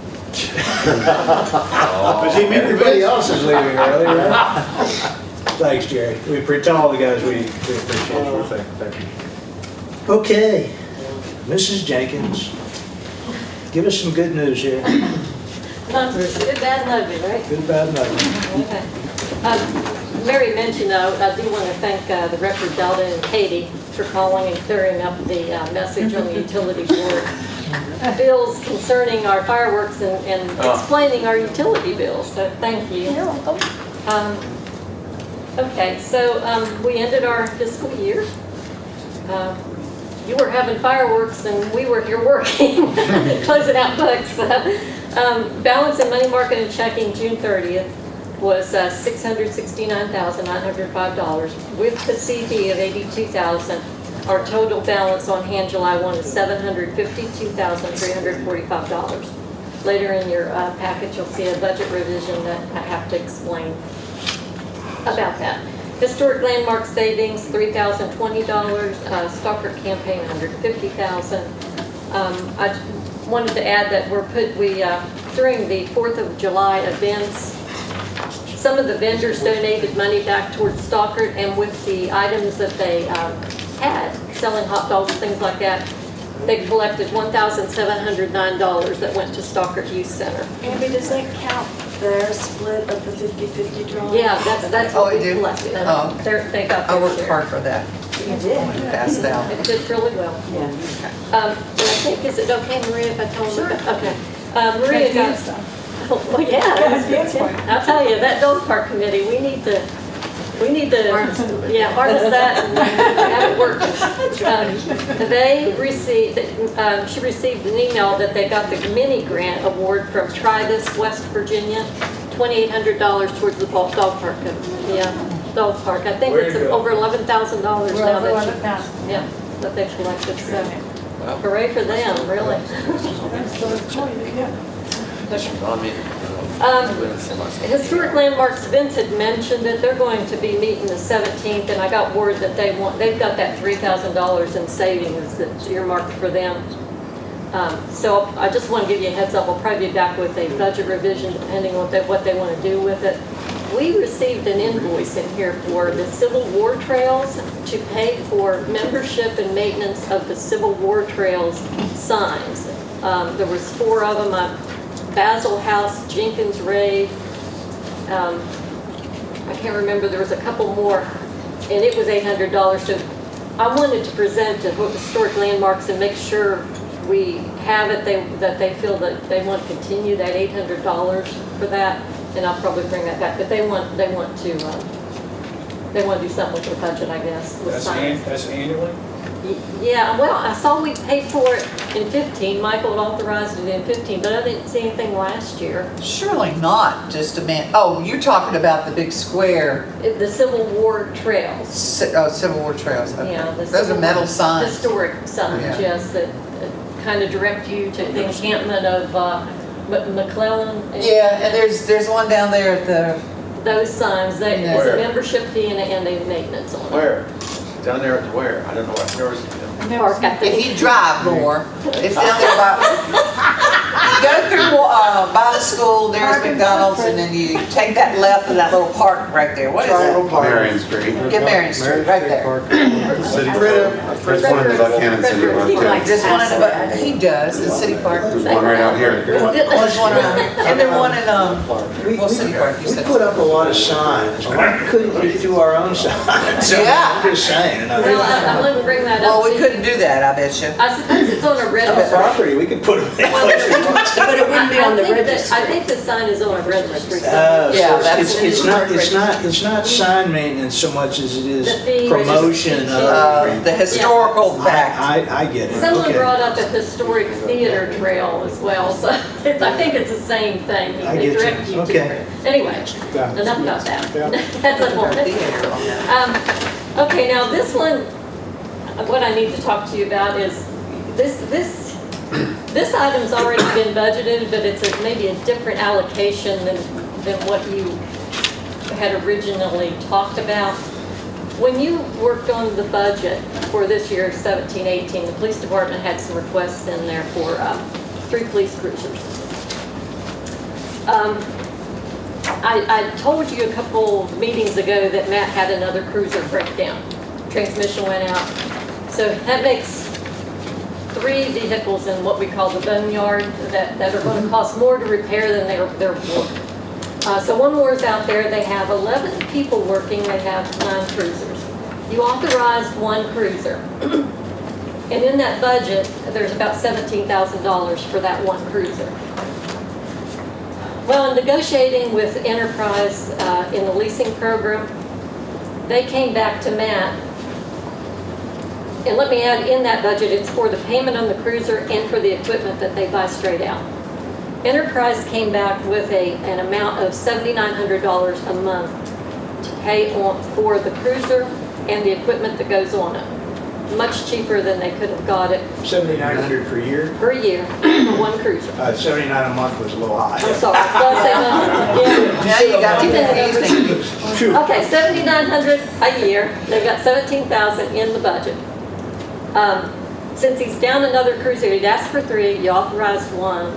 Everybody else is leaving early, right? Thanks, Jerry. We tell all the guys we appreciate you. Thank you. Okay. Mrs. Jenkins, give us some good news here. Good, bad, and ugly, right? Good, bad, and ugly. Okay. Mary mentioned, I do want to thank the Record Delta and Katie for calling and clearing up the message on the utility board bills concerning our fireworks and explaining our utility bills, so thank you. You're welcome. Okay, so we ended our fiscal year. You were having fireworks and we were here working, closing out books. Balance in money market and checking June 30th was $669,905 with the CD of $82,000. Our total balance on hand July 1 is $752,345. Later in your package, you'll see a budget revision that I have to explain about that. Historic landmark savings, $3,020. Stockard campaign, $150,000. I wanted to add that during the 4th of July events, some of the vendors donated money back towards Stockard, and with the items that they had, selling hot dogs and things like that, they collected $1,709 that went to Stockard Youth Center. Abby, does that count their split of the 50-50 drawing? Yeah, that's what we it did? collected. Oh. They got I their worked share. hard for that. You did. Passed out. It did really well. Yeah. And I think, is it okay, Maria, if I tell them? Sure. Okay. Maria got, well, yeah. I'll tell you, that dog park committee, we need to, yeah, harness that and have it working. She received an email that they got the mini grant award from Try This West Virginia, $2,800 towards the dog park. Yeah, dog park. I think it's over $11,000 now that they've collected, so hooray for them, really. Historic Landmarks, Vince had mentioned that they're going to be meeting the 17th, and I got word that they've got that $3,000 in savings that's earmarked for them. So I just want to give you a heads up, I'll probably be back with a budget revision depending on what they want to do with it. We received an invoice in here for the Civil War Trails to pay for membership and maintenance of the Civil War Trails signs. There was 4 of them. Basil House, Jenkins Ray, I can't remember, there was a couple more, and it was $800. So I wanted to present to Historic Landmarks and make sure we have it, that they feel that they want to continue that $800 for that, and I'll probably bring that back. But they want to do something with their budget, I guess. With signs. That's annually? Yeah, well, I saw we paid for it in 15. Michael had authorized it in 15, but I didn't see anything last year. Surely not, just a minute. Oh, you're talking about the big square, The Civil War Trails. Civil War Trails. Okay. Yeah, the Those Civil are metal War- signs. Historic signs, Yeah. yes, that kind of direct you to the encampment of McClellan. Yeah, and there's one down there at the, Those signs, there's a Where? membership fee and a maintenance on it. Where? Down there at the where? I don't know what, where is it? Park, I if think. you drive more, it's down there by, you go through, by the school, there's McDonald's, and then you take that left in that little park right there. What is that? Marion Street. Get Marion Street, right there. City Park. There's one in the Buckhannon City Park too. There's one in the, he does, in City Park. There's one right out here. There's one around, and then one in, well, City Park, you We said. put up a lot of signs. Why couldn't we do our own signs? Yeah. I'm just saying. I mean, Well, I wouldn't bring that up. Well, we couldn't do that, I bet you. I suppose it's on a on the register. property, we could put them any place we want to. But it wouldn't be on the register. I think the sign is on a registry. So Yeah, it's not sign maintenance so much as it The is fee. promotion of. The historical fact. I get it, Someone okay. brought up a historic theater trail as well, so I think it's the same thing. I They get you. direct to Okay. it. Anyway, enough about that. That's a whole Theater on that. Okay, now this one, what I need to talk to you about is, this item's already been budgeted, but it's maybe a different allocation than what you had originally talked about. When you worked on the budget for this year, 17-18, the police department had some requests in there for 3 police cruisers. I told you a couple meetings ago that Matt had another cruiser breakdown. Transmission went out. So that makes 3 vehicles in what we call the boneyard that are going to cost more to repair than they're worth. So one more is out there. They have 11 people working. They have 9 cruisers. You authorized 1 cruiser. And in that budget, there's about $17,000 for that 1 cruiser. Well, in negotiating with Enterprise in the leasing program, they came back to Matt. And let me add, in that budget, it's for the payment on the cruiser and for the equipment that they buy straight out. Enterprise came back with an amount of $7,900 a month to pay for the cruiser and the equipment that goes on it. Much cheaper than they could have got it $7,900 per year? per year for 1 cruiser. $79 a month was a little high. I'm sorry, did I say that? Yeah. Now you got me confused. Okay, $7,900 a year. They've got $17,000 in the budget. Since he's down another cruiser, he'd asked for 3, you authorized 1.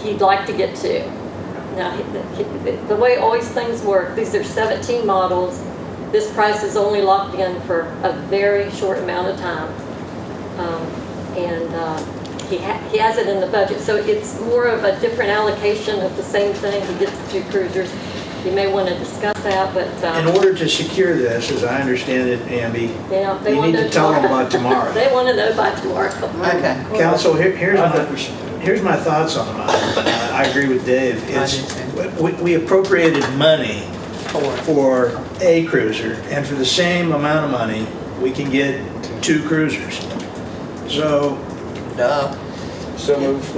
He'd like to get 2. Now, the way always things work, these are 17 models. This price is only locked in for a very short amount of time. He has it in the budget, so it's more of a different allocation of the same thing. He gets the 2 cruisers. You may want to discuss that, but... In order to secure this, as I understand it, Amby, they you need to tell them about tomorrow. They want to know by tomorrow. Okay. Council, here's my thoughts on it. I agree with Dave. We appropriated money for a cruiser, and for the same amount of money, we can get 2 cruisers. So, So moved.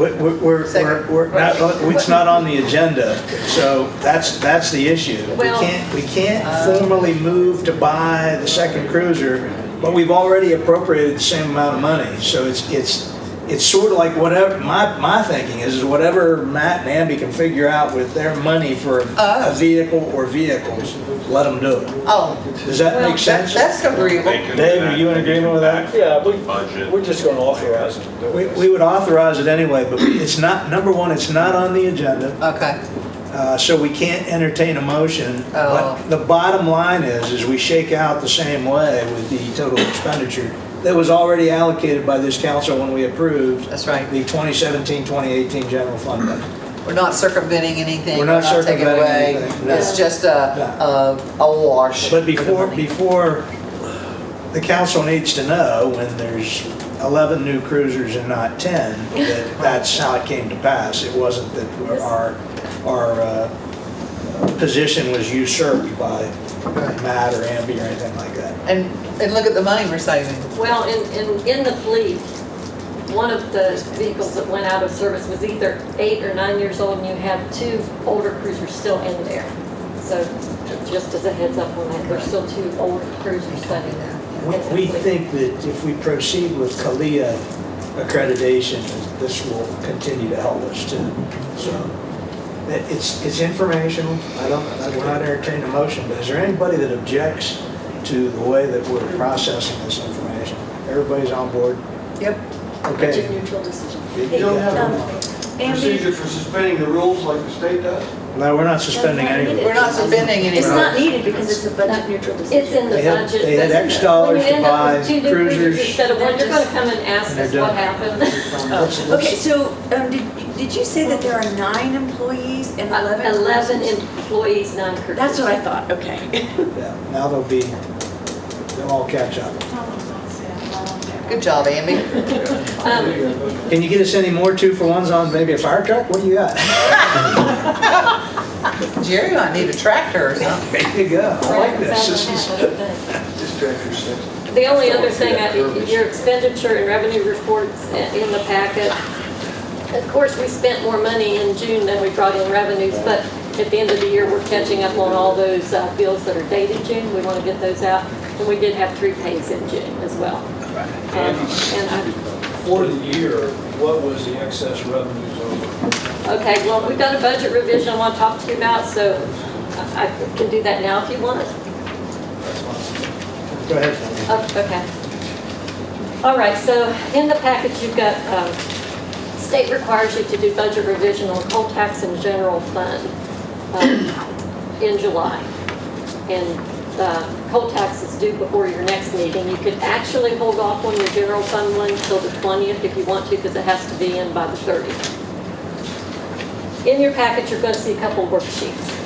it's not on the agenda, so that's the issue. Well- We can't formally move to buy the 2nd cruiser, but we've already appropriated the same amount of money. So it's sort of like whatever, my thinking is whatever Matt and Amby can figure out with their money for a vehicle or vehicles, let them do it. Oh, Does that make sense? that's agreeable. They can do Dave, that. are you in agreement with that? Yeah, Budget. we're just gonna authorize it. We would authorize it anyway, but it's not, number one, it's not on the agenda, Okay. so we can't entertain a motion. Oh. But the bottom line is we shake out the same way with the total expenditure that was already allocated by this council when we approved That's right. the 2017-2018 general fund budget. We're not circumventing anything. We're not taking circumventing away. anything, no. It's just a wash. But before, the council needs to know when there's 11 new cruisers and not 10, that's how it came to pass. It wasn't that our position was usurped by Matt or Amby or anything like that. And look at the money we're saving. Well, in the fleet, one of the vehicles that went out of service was either 8 or 9 years old, and you have 2 older cruisers still in there. So just as a heads up on that, there's still 2 older cruisers sitting there. We think that if we proceed with CALIA accreditation, this will continue to help us too. So it's informational. We're not entertaining a motion, but is there anybody that objects to the way that we're processing this information? Everybody's on board? Yep. Okay. Budget neutral decision. You don't have a Andy, procedure for suspending the rules like the state does? No, we're not suspending anything. We're not suspending anything. it's not needed because it's a budget neutral decision. It's in the budget. They had X dollars to buy When you end up with 2 new cruisers. instead of 1, you're going to come and ask And us they're what done. happened. Okay, so did you say that there are 9 employees and 11 11 cruisers? employees, 9 cruisers. That's what I thought, okay. Yeah, now they'll all catch up. Good job, Amby. Can you get us any more 2-for-1s on maybe a fire truck? What do you got? Jerry might need a tractor or something. There you go. I like this. This tractor's six. The only other thing, your expenditure and revenue reports in the packet. Of course, we spent more money in June than we brought in revenues, but at the end of the year, we're catching up on all those bills that are dated June. We want to get those out. And we did have 3 pays in June as well. For the year, what was the excess revenues over? Okay, well, we've got a budget revision I want to talk to you about, so I can do that now if you want. Go ahead. Oh, okay. All right, so in the package, you've got, state requires you to do budget revision on coal tax and general fund in July. And coal tax is due before your next meeting. You could actually hold off on your general fund one until the 20th if you want to, because it has to be in by the 30th. In your packet, you're going to see a couple worksheets.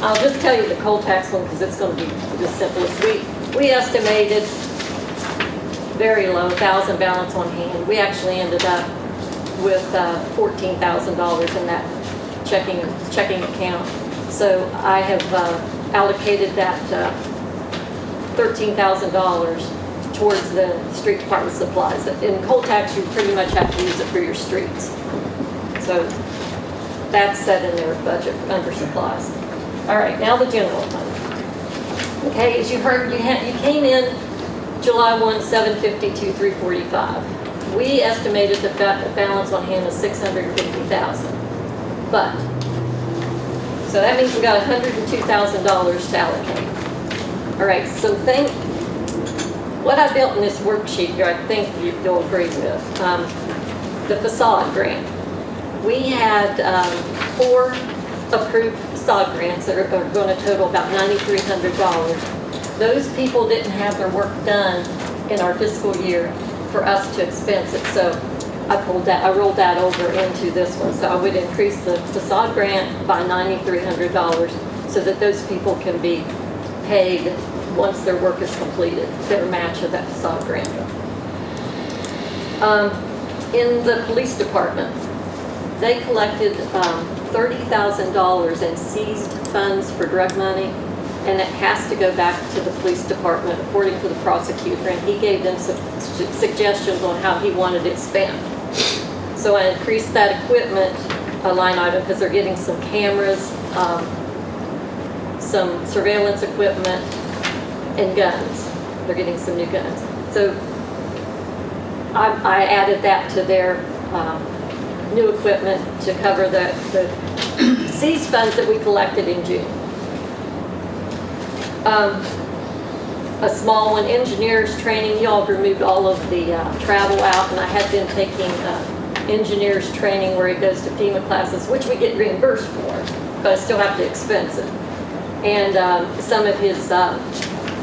I'll just tell you the coal tax one because it's going to be the simplest. We estimated very low, 1,000 balance on hand. We actually ended up with $14,000 in that checking account. So I have allocated that $13,000 towards the street department supplies. In coal tax, you pretty much have to use it for your streets. So that's set in their budget under supplies. All right, now the general fund. Okay, as you heard, you came in July 1, 752, 345. We estimated the balance on hand is 650,000. But, so that means we got $102,000 to allocate. All right, so what I built in this worksheet here, I think you'll agree with, the facade grant. We had 4 approved facade grants that are going to total about $9,300. Those people didn't have their work done in our fiscal year for us to expense it, so I rolled that over into this one. So I would increase the facade grant by $9,300 so that those people can be paid once their work is completed, their match of that facade grant. In the police department, they collected $30,000 in seized funds for drug money, and it has to go back to the police department according to the prosecutor, and he gave them some suggestions on how he wanted it spent. So I increased that equipment line item because they're getting some cameras, some surveillance equipment, and guns. They're getting some new guns. So I added that to their new equipment to cover the seized funds that we collected in June. A small one, engineers training. Y'all removed all of the travel out, and I had been taking engineers training where he goes to FEMA classes, which we get reimbursed for, but I still have to expense it. And some of his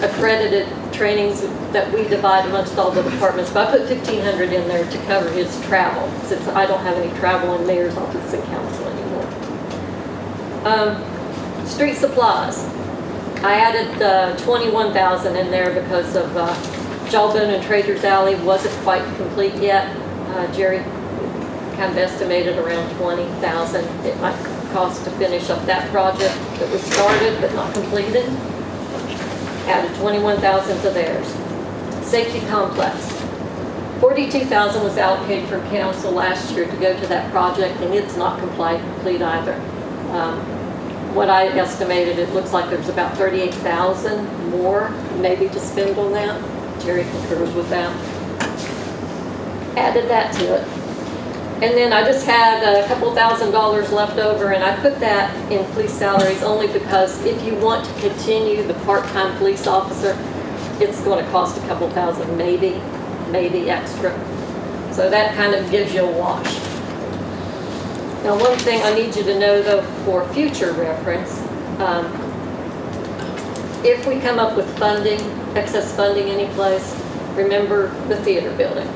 accredited trainings that we divide amongst all the departments, but I put $1,500 in there to cover his travel, since I don't have any travel in mayor's office and council anymore. Street supplies. I added $21,000 in there because of Jawbone and Trader's Alley wasn't quite complete yet. Jerry kind of estimated around $20,000 it might cost to finish up that project that was started but not completed. Added $21,000 to theirs. Safety complex. $42,000 was allocated from council last year to go to that project, and it's not complete either. What I estimated, it looks like there's about $38,000 more maybe to spend on that. Jerry concurs with that. Added that to it. And then I just had a couple $1,000 left over, and I put that in police salaries only because if you want to continue the part-time police officer, it's going to cost a couple thousand, maybe extra. So that kind of gives you a wash. Now, one thing I need you to know, though, for future reference, if we come up with funding, excess funding anyplace, remember the theater building.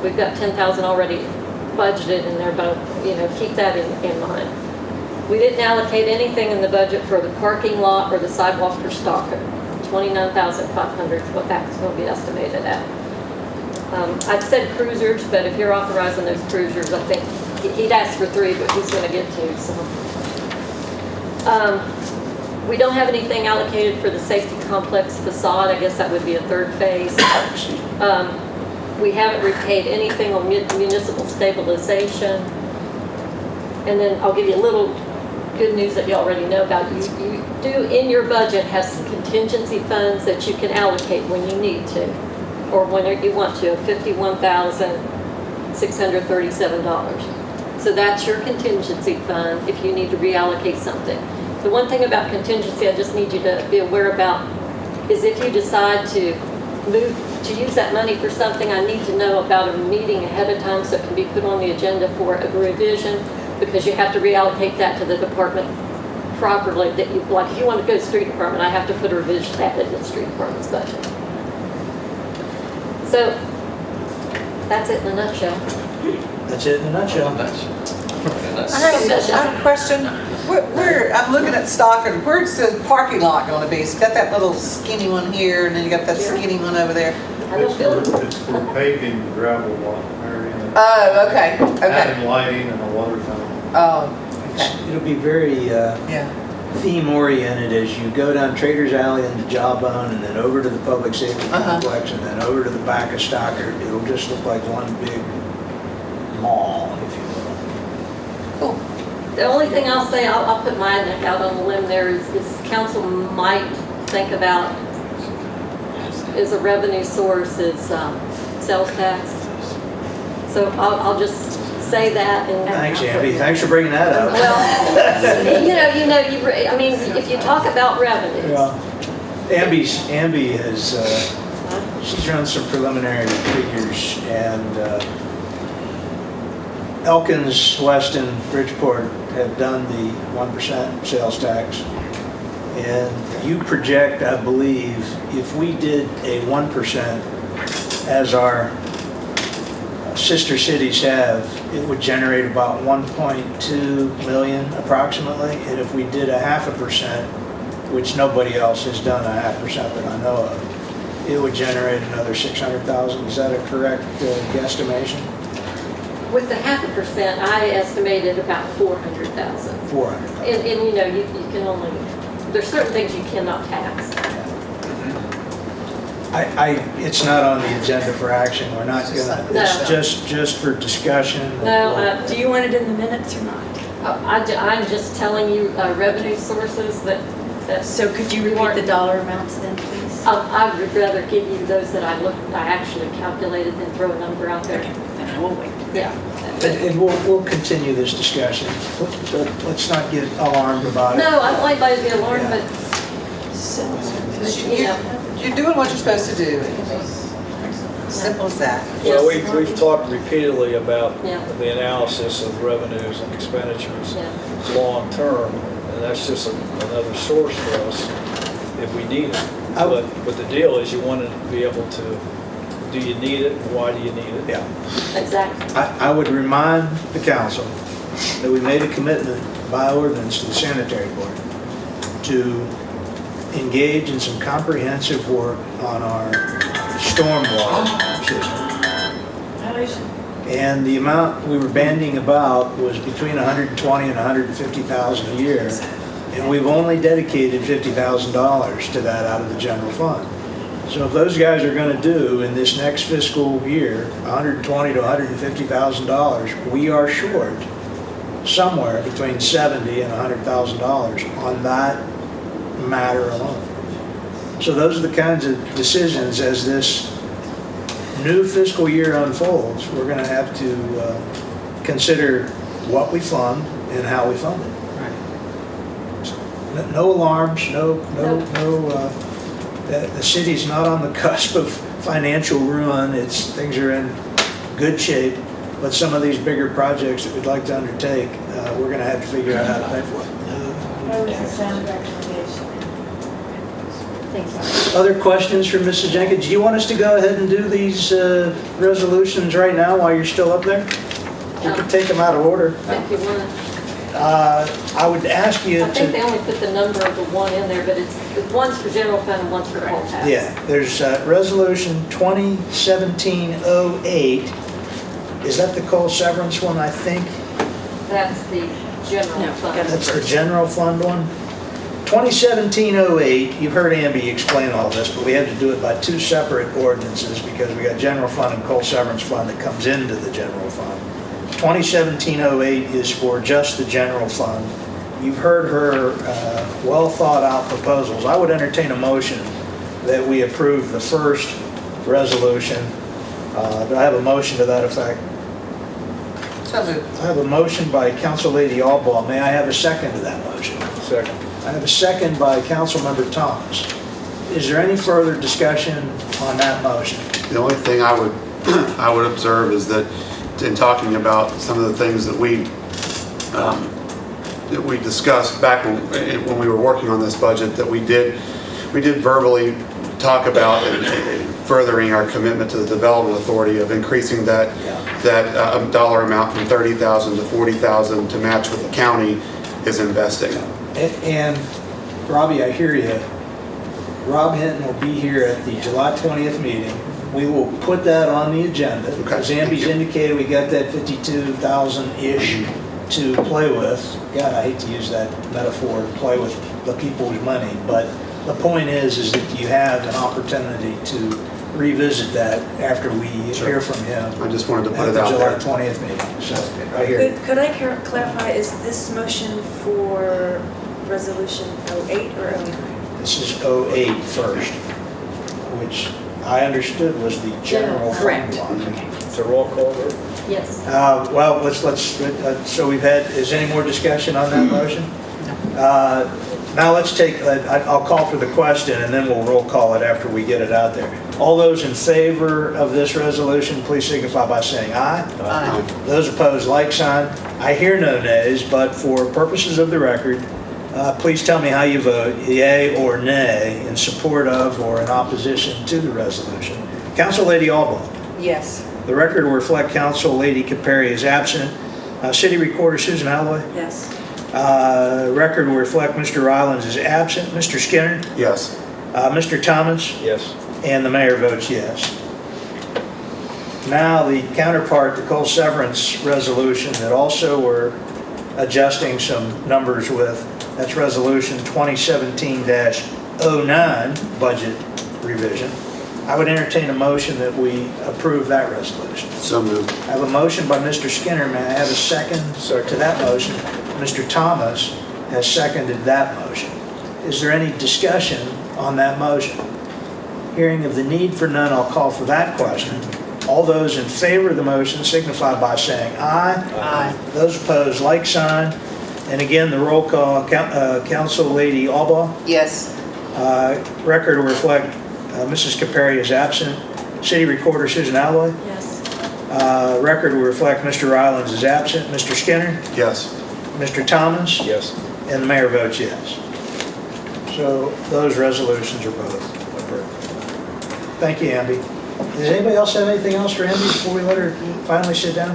We've got $10,000 already budgeted in there, but keep that in mind. We didn't allocate anything in the budget for the parking lot or the sidewalk for Stalker. $29,500 is what that's going to be estimated at. I'd said cruisers, but if you're authorizing those cruisers, I think he'd asked for 3, but he's going to get 2. So, we don't have anything allocated for the safety complex facade. I guess that would be a 3rd phase. We haven't repaid anything on municipal stabilization. And then I'll give you a little good news that you already know about. You do in your budget have some contingency funds that you can allocate when you need to, or when you want to, $51,637. So that's your contingency fund if you need to reallocate something. The one thing about contingency I just need you to be aware about is if you decide to use that money for something, I need to know about a meeting ahead of time so it can be put on the agenda for a revision, because you have to reallocate that to the department properly, that you, like, if you want to go to street department, I have to put a revision that in the street department's budget. So, that's it in a nutshell. That's it in a nutshell. I have a question. I'm looking at Stockton, where's the parking lot gonna be? It's got that little skinny one here, and then you got that skinny one over there. It's for paving the gravel lot, Mary. and Oh, okay, okay. Adding lighting and a water fountain. Oh, okay, It'll be very yeah. theme oriented as you go down Traders Alley into Jawbone and then over to the public safety complex and then over to the back of Stockard. It'll just look like one big mall, if you will. Cool. The only thing I'll say, I'll put my neck out on the limb there, is council might think about, is a revenue source, is sales tax. So I'll just say that and. Thanks, Amby. Thanks for bringing that up. Well, I mean, if you talk about revenues. Yeah. Amby has, she's run some preliminary figures, and Elkins, Weston, Bridgeport have done the 1% sales tax. And you project, I believe, if we did a 1% as our sister cities have, it would generate about 1.2 million approximately. And if we did a 0.5%, which nobody else has done a 0.5% that I know of, it would generate another 600,000. Is that a correct guesstimation? With the 0.5%, I estimated about 400,000. 400,000. And you know, you can only, there's certain things you cannot tax. It's not on the agenda for action. We're not gonna, it's just for discussion. No, Do you want it in the minutes or not? I'm just telling you revenue sources that. So could you repeat the dollar amounts then, please? I would rather give you those that I actually calculated than throw a number out there. Okay, then I will wait. Yeah. And we'll continue this discussion. Let's not get alarmed about it. No, I don't like anybody to be alarmed, Yeah. but, you know. You're doing what you're supposed to do. Simple as that. Well, we've talked repeatedly about Yeah. the analysis of revenues and expenditures Yeah. long-term, and that's just another source for us if we need it. But the deal is you want to be able to, do you need it, and why do you need it? Yeah. Exactly. I would remind the council that we made a commitment by ordinance to the sanitary board to engage in some comprehensive work on our stormwater system. And the amount we were banding about was between 120 and 150,000 a year. And we've only dedicated $50,000 to that out of the general fund. So if those guys are going to do in this next fiscal year, $120,000 to $150,000, we are short somewhere between $70,000 and $100,000 on that matter alone. So those are the kinds of decisions as this new fiscal year unfolds, we're going to have to consider what we fund and how we fund it. No alarms, the city's not on the cusp of financial ruin. Things are in good shape, but some of these bigger projects that we'd like to undertake, we're going to have to figure out how to pay for it. Other questions from Mrs. Jenkins? Do you want us to go ahead and do these resolutions right now while you're still up there? We can take them out of order. If you want. I would ask you I think they to, only put the number of the one in there, but one's for general fund and one's for poll tax. yeah, there's Resolution 2017-08. Is that the coal severance one, I think? That's the general fund. That's the general fund one? 2017-08, you've heard Amby explain all this, but we had to do it by two separate ordinances because we got general fund and coal severance fund that comes into the general fund. 2017-08 is for just the general fund. You've heard her well thought out proposals. I would entertain a motion that we approve the first resolution. Do I have a motion to that effect? So moved. I have a motion by Council Lady Albaugh. May I have a second to that motion? Second. I have a second by Councilmember Thomas. Is there any further discussion on that motion? The only thing I would observe is that in talking about some of the things that we we discussed back when we were working on this budget, that we did verbally talk about furthering our commitment to the Development Authority of increasing that dollar amount from $30,000 to $40,000 to match what the county is investing. And Robbie, I hear you. Rob Hinton will be here at the July 20th meeting. We will put that on the agenda. As Amby's indicated, we got that 52,000-ish to play with. God, I hate to use that metaphor, to play with the people's money, but the point is that you have an opportunity to revisit that after we hear from him. I just wanted to put it out there. At the July 20th meeting. So, right here. Could I clarify, is this motion for resolution 08 or 09? This is 08 first, which I understood was the general. Correct. fund one. It's a roll call vote. Yes. Well, so we've had, is any more discussion on that motion? Now let's take, I'll call for the question and then we'll roll call it after we get it out there. All those in favor of this resolution, please signify by saying aye. Aye. Those opposed, like sign. I hear no nays, but for purposes of the record, please tell me how you vote, yea or nay, in support of or in opposition to the resolution. Council Lady Albaugh. Yes. The record will reflect Council Lady Capari is absent. City Recorder Susan Holloway. Yes. Record will reflect Mr. Rylands is absent. Mr. Skinner. Yes. Mr. Thomas. Yes. And the mayor votes yes. Now the counterpart, the coal severance resolution that also we're adjusting some numbers with. That's resolution 2017-09 budget revision. I would entertain a motion that we approve that resolution. So moved. I have a motion by Mr. Skinner. May I have a second to that motion? Mr. Thomas has seconded that motion. Is there any discussion on that motion? Hearing of the need for none, I'll call for that question. All those in favor of the motion signify by saying aye. Aye. Those opposed, like sign. And again, the roll call, Council Lady Albaugh. Yes. Record will reflect Mrs. Capari is absent. City Recorder Susan Alloy. Yes. Record will reflect Mr. Rylands is absent. Mr. Skinner. Yes. Mr. Thomas. Yes. And the mayor votes yes. So those resolutions are both approved. Thank you, Amby. Does anybody else have anything else for Amby before we let her finally sit down?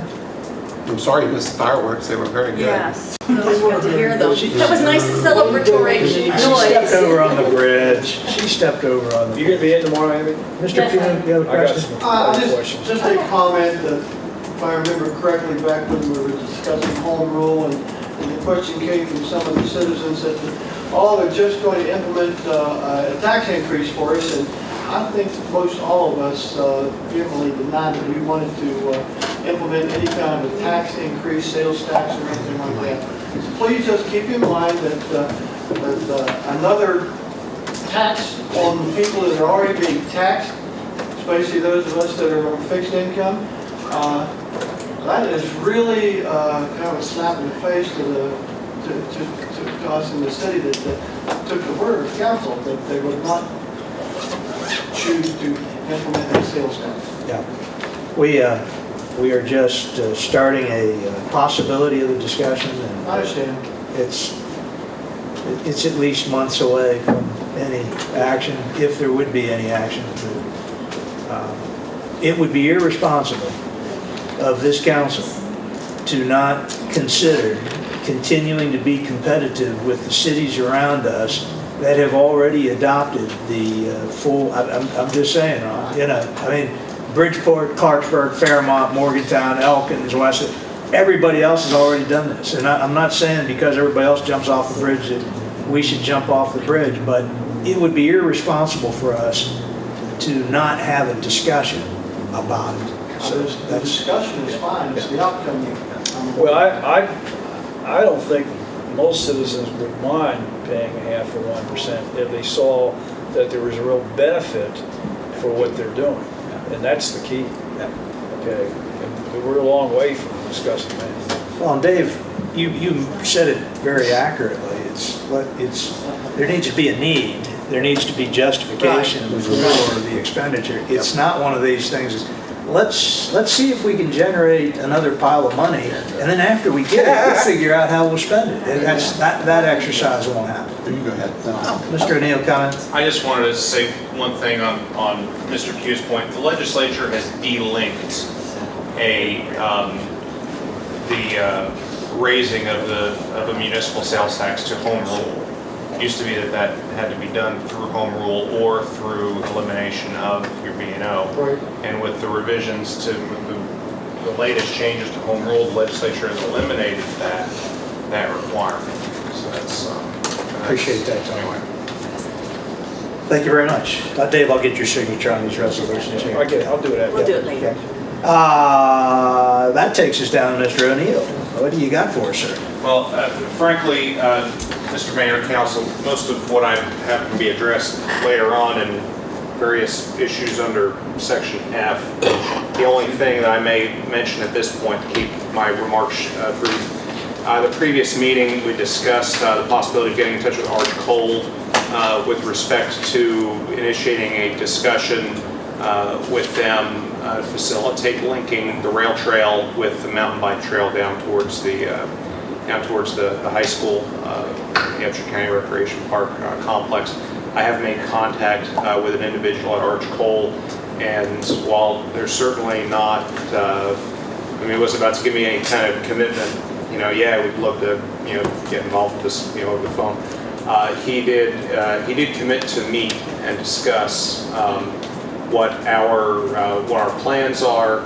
I'm sorry you missed the fireworks. They were very good. Yes. It was good to hear them. That was nice celebratory She noise. stepped over on the bridge. She stepped over on the. You gonna be in tomorrow, Amy? Mr. Yes, Pugh, you have a I got question? some questions. Just a comment that, if I remember correctly, back when we were discussing home rule and the question came from some of the citizens that, they're just going to implement a tax increase for us, and I think most all of us vehemently denied that we wanted to implement any kind of a tax increase, sales tax or anything like that. So please just keep in mind that another tax on the people that are already being taxed, especially those of us that are on fixed income, that is really kind of a slap in the face to us in the city that took the word of council that they would not choose to implement that sales tax. Yeah. We are just starting a possibility of the discussion, and I understand. it's at least months away from any action, if there would be any action. It would be irresponsible of this council to not consider continuing to be competitive with the cities around us that have already adopted the full, I'm just saying, Bridgeport, Clarksburg, Fairmont, Morgantown, Elkins, West, everybody else has already done this. And I'm not saying because everybody else jumps off the bridge that we should jump off the bridge, but it would be irresponsible for us to not have a discussion about it. So The discussion is fine, it's the outcome. Well, I don't think most citizens would mind paying 0.5 or 1% if they saw that there was a real benefit for what they're doing. And that's the key. Okay, and we're a long way from discussing that. Well, and Dave, you said it very accurately. There needs to be a need. There needs to be justification for the expenditure. It's not one of these things, let's see if we can generate another pile of money, and then after we get it, we'll figure out how we'll spend it. And that exercise won't happen. You go ahead. Mr. O'Neill, comments? I just wanted to say one thing on Mr. Pugh's point. The legislature has delinked the raising of a municipal sales tax to home rule. It used to be that had to be done through home rule or through elimination of your B&O. Right. And with the revisions with the latest changes to home rule, the legislature has eliminated that requirement. So that's Appreciate that, Tony. Thank you very much. Dave, I'll get your signature on these resolutions here. Okay, I'll do it after. We'll do it later. That takes us down to Mr. O'Neill. What do you got for us, sir? Well, frankly, Mr. Mayor and Council, most of what I have to be addressed later on in various issues under Section F. The only thing that I may mention at this point to keep my remarks brief. The previous meeting, we discussed the possibility of getting in touch with Arch Cole with respect to initiating a discussion with them to facilitate linking the rail trail with the mountain bike trail down towards the high school, the Upshur County Recreation Park complex. I have made contact with an individual at Arch Cole, and while there's certainly not, he wasn't about to give me any kind of commitment, yeah, we'd love to, get involved with this, over the phone. He did commit to meet and discuss what our plans are,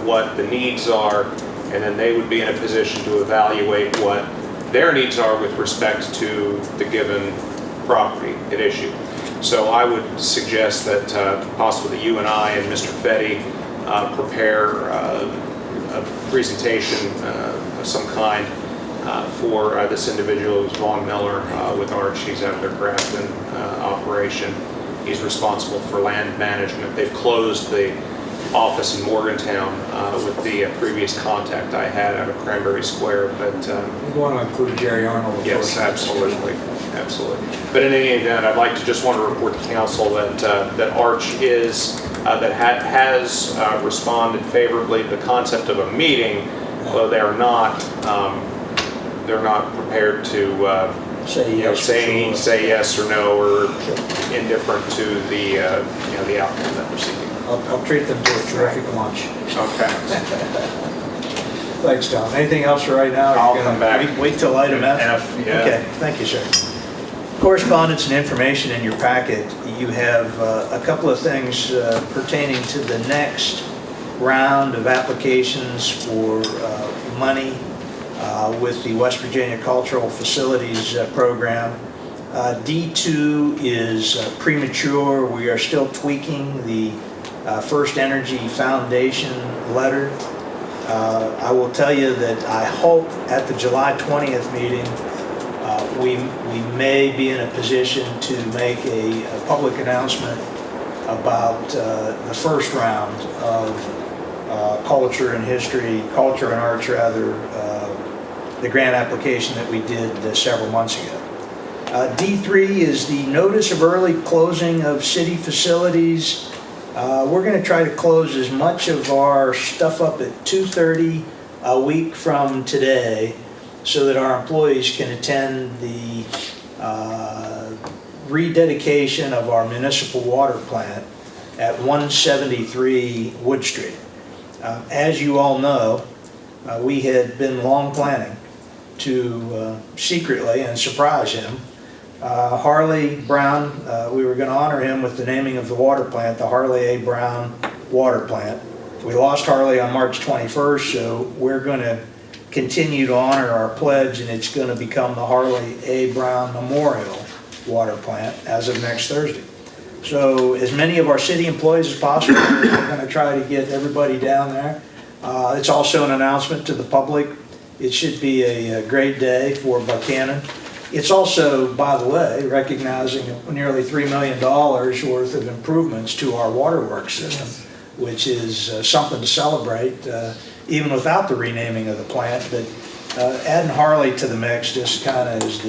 what the needs are, and then they would be in a position to evaluate what their needs are with respect to the given property at issue. So I would suggest that possibly you and I and Mr. Fetty prepare a presentation of some kind for this individual, who's Vaughn Miller with Arch. He's out of their Grafton operation. He's responsible for land management. They've closed the office in Morgantown with the previous contact I had out of Cranberry Square, but We want to include Jerry Arnold, of yes, course. absolutely. But in any event, I'd like to just want to report to council that Arch has responded favorably to the concept of a meeting, although they are not prepared to Say yes. say yes or no, or indifferent to the outcome that we're seeking. I'll treat them to a terrific lunch. Okay. Thanks, Tom. Anything else for right now? I'll You're gonna come back. Wait till item F? F, yeah. Okay, thank you, sir. Correspondence and information in your packet. You have a couple of things pertaining to the next round of applications for money with the West Virginia Cultural Facilities Program. D2 is premature. We are still tweaking the First Energy Foundation letter. I will tell you that I hope at the July 20th meeting we may be in a position to make a public announcement about the first round of culture and arts rather, the grant application that we did several months ago. D3 is the notice of early closing of city facilities. We're going to try to close as much of our stuff up at 2:30 a week from today so that our employees can attend the rededication of our municipal water plant at 173 Wood Street. As you all know, we had been long planning to secretly and surprise him. Harley Brown, we were going to honor him with the naming of the water plant, the Harley A. Brown Water Plant. We lost Harley on March 21st, so we're going to continue to honor our pledge, and it's going to become the Harley A. Brown Memorial Water Plant as of next Thursday. So as many of our city employees as possible, we're going to try to get everybody down there. It's also an announcement to the public. It should be a great day for Buckhannon. It's also, by the way, recognizing nearly $3 million worth of improvements to our waterworks system, which is something to celebrate, even without the renaming of the plant. But adding Harley to the mix just kind of is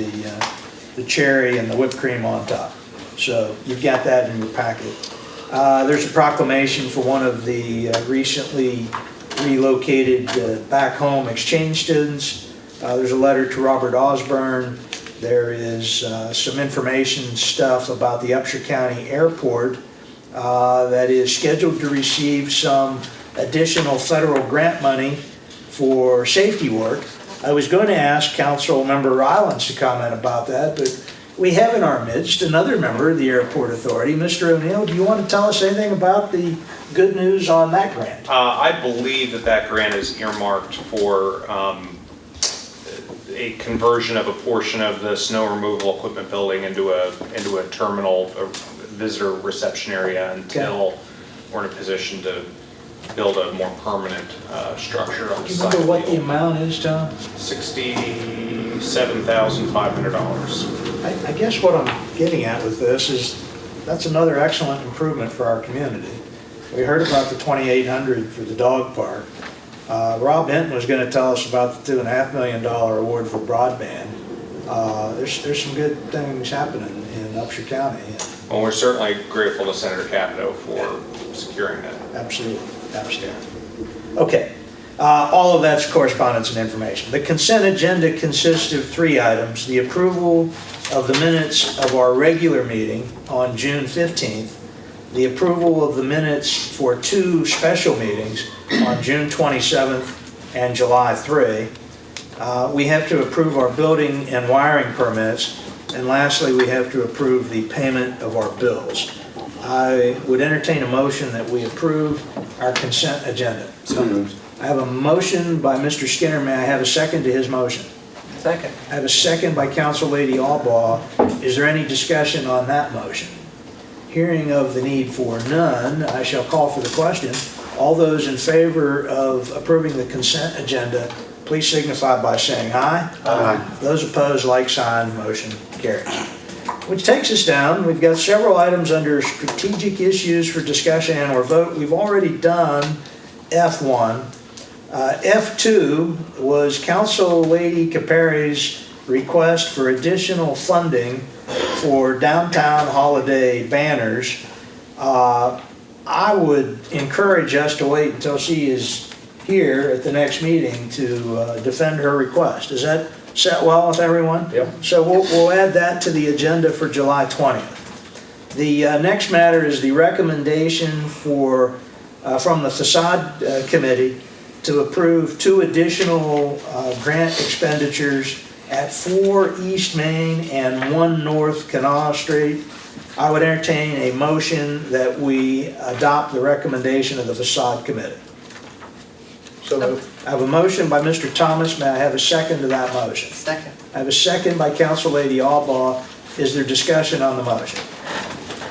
the cherry and the whipped cream on top. So you've got that in your packet. There's a proclamation for one of the recently relocated back home exchange students. There's a letter to Robert Osborne. There is some information stuff about the Upshur County Airport that is scheduled to receive some additional federal grant money for safety work. I was going to ask Council Member Rylands to comment about that, but we have in our midst another member of the Airport Authority. Mr. O'Neill, do you want to tell us anything about the good news on that grant? I believe that grant is earmarked for a conversion of a portion of the snow removal equipment building into a terminal, a visitor reception area until we're in a position to build a more permanent structure on the Do you site. remember what the amount is, Tom? $67,500. I guess what I'm getting at with this is that's another excellent improvement for our community. We heard about the 2,800 for the dog park. Rob Hinton was going to tell us about the $2.5 million award for broadband. There's some good things happening in Upshur County. Well, we're certainly grateful to Senator Capito for securing that. Absolutely, absolutely. Okay, all of that's correspondence and information. The consent agenda consists of 3 items: the approval of the minutes of our regular meeting on June 15th, the approval of the minutes for 2 special meetings on June 27th and July 3. We have to approve our building and wiring permits, and lastly, we have to approve the payment of our bills. I would entertain a motion that we approve our consent agenda. So moved. I have a motion by Mr. Skinner. May I have a second to his motion? Second. I have a second by Council Lady Albaugh. Is there any discussion on that motion? Hearing of the need for none, I shall call for the question. All those in favor of approving the consent agenda, please signify by saying aye. Aye. Those opposed, like sign, motion carries. Which takes us down, we've got several items under strategic issues for discussion and or vote. We've already done F1. F2 was Council Lady Capari's request for additional funding for downtown holiday banners. I would encourage us to wait until she is here at the next meeting to defend her request. Does that set well with everyone? Yep. So we'll add that to the agenda for July 20th. The next matter is the recommendation from the Facade Committee to approve 2 additional grant expenditures at 4 East Main and 1 North Kanawha Street. I would entertain a motion that we adopt the recommendation of the Facade Committee. So I have a motion by Mr. Thomas. May I have a second to that motion? Second. I have a second by Council Lady Albaugh. Is there discussion on the motion?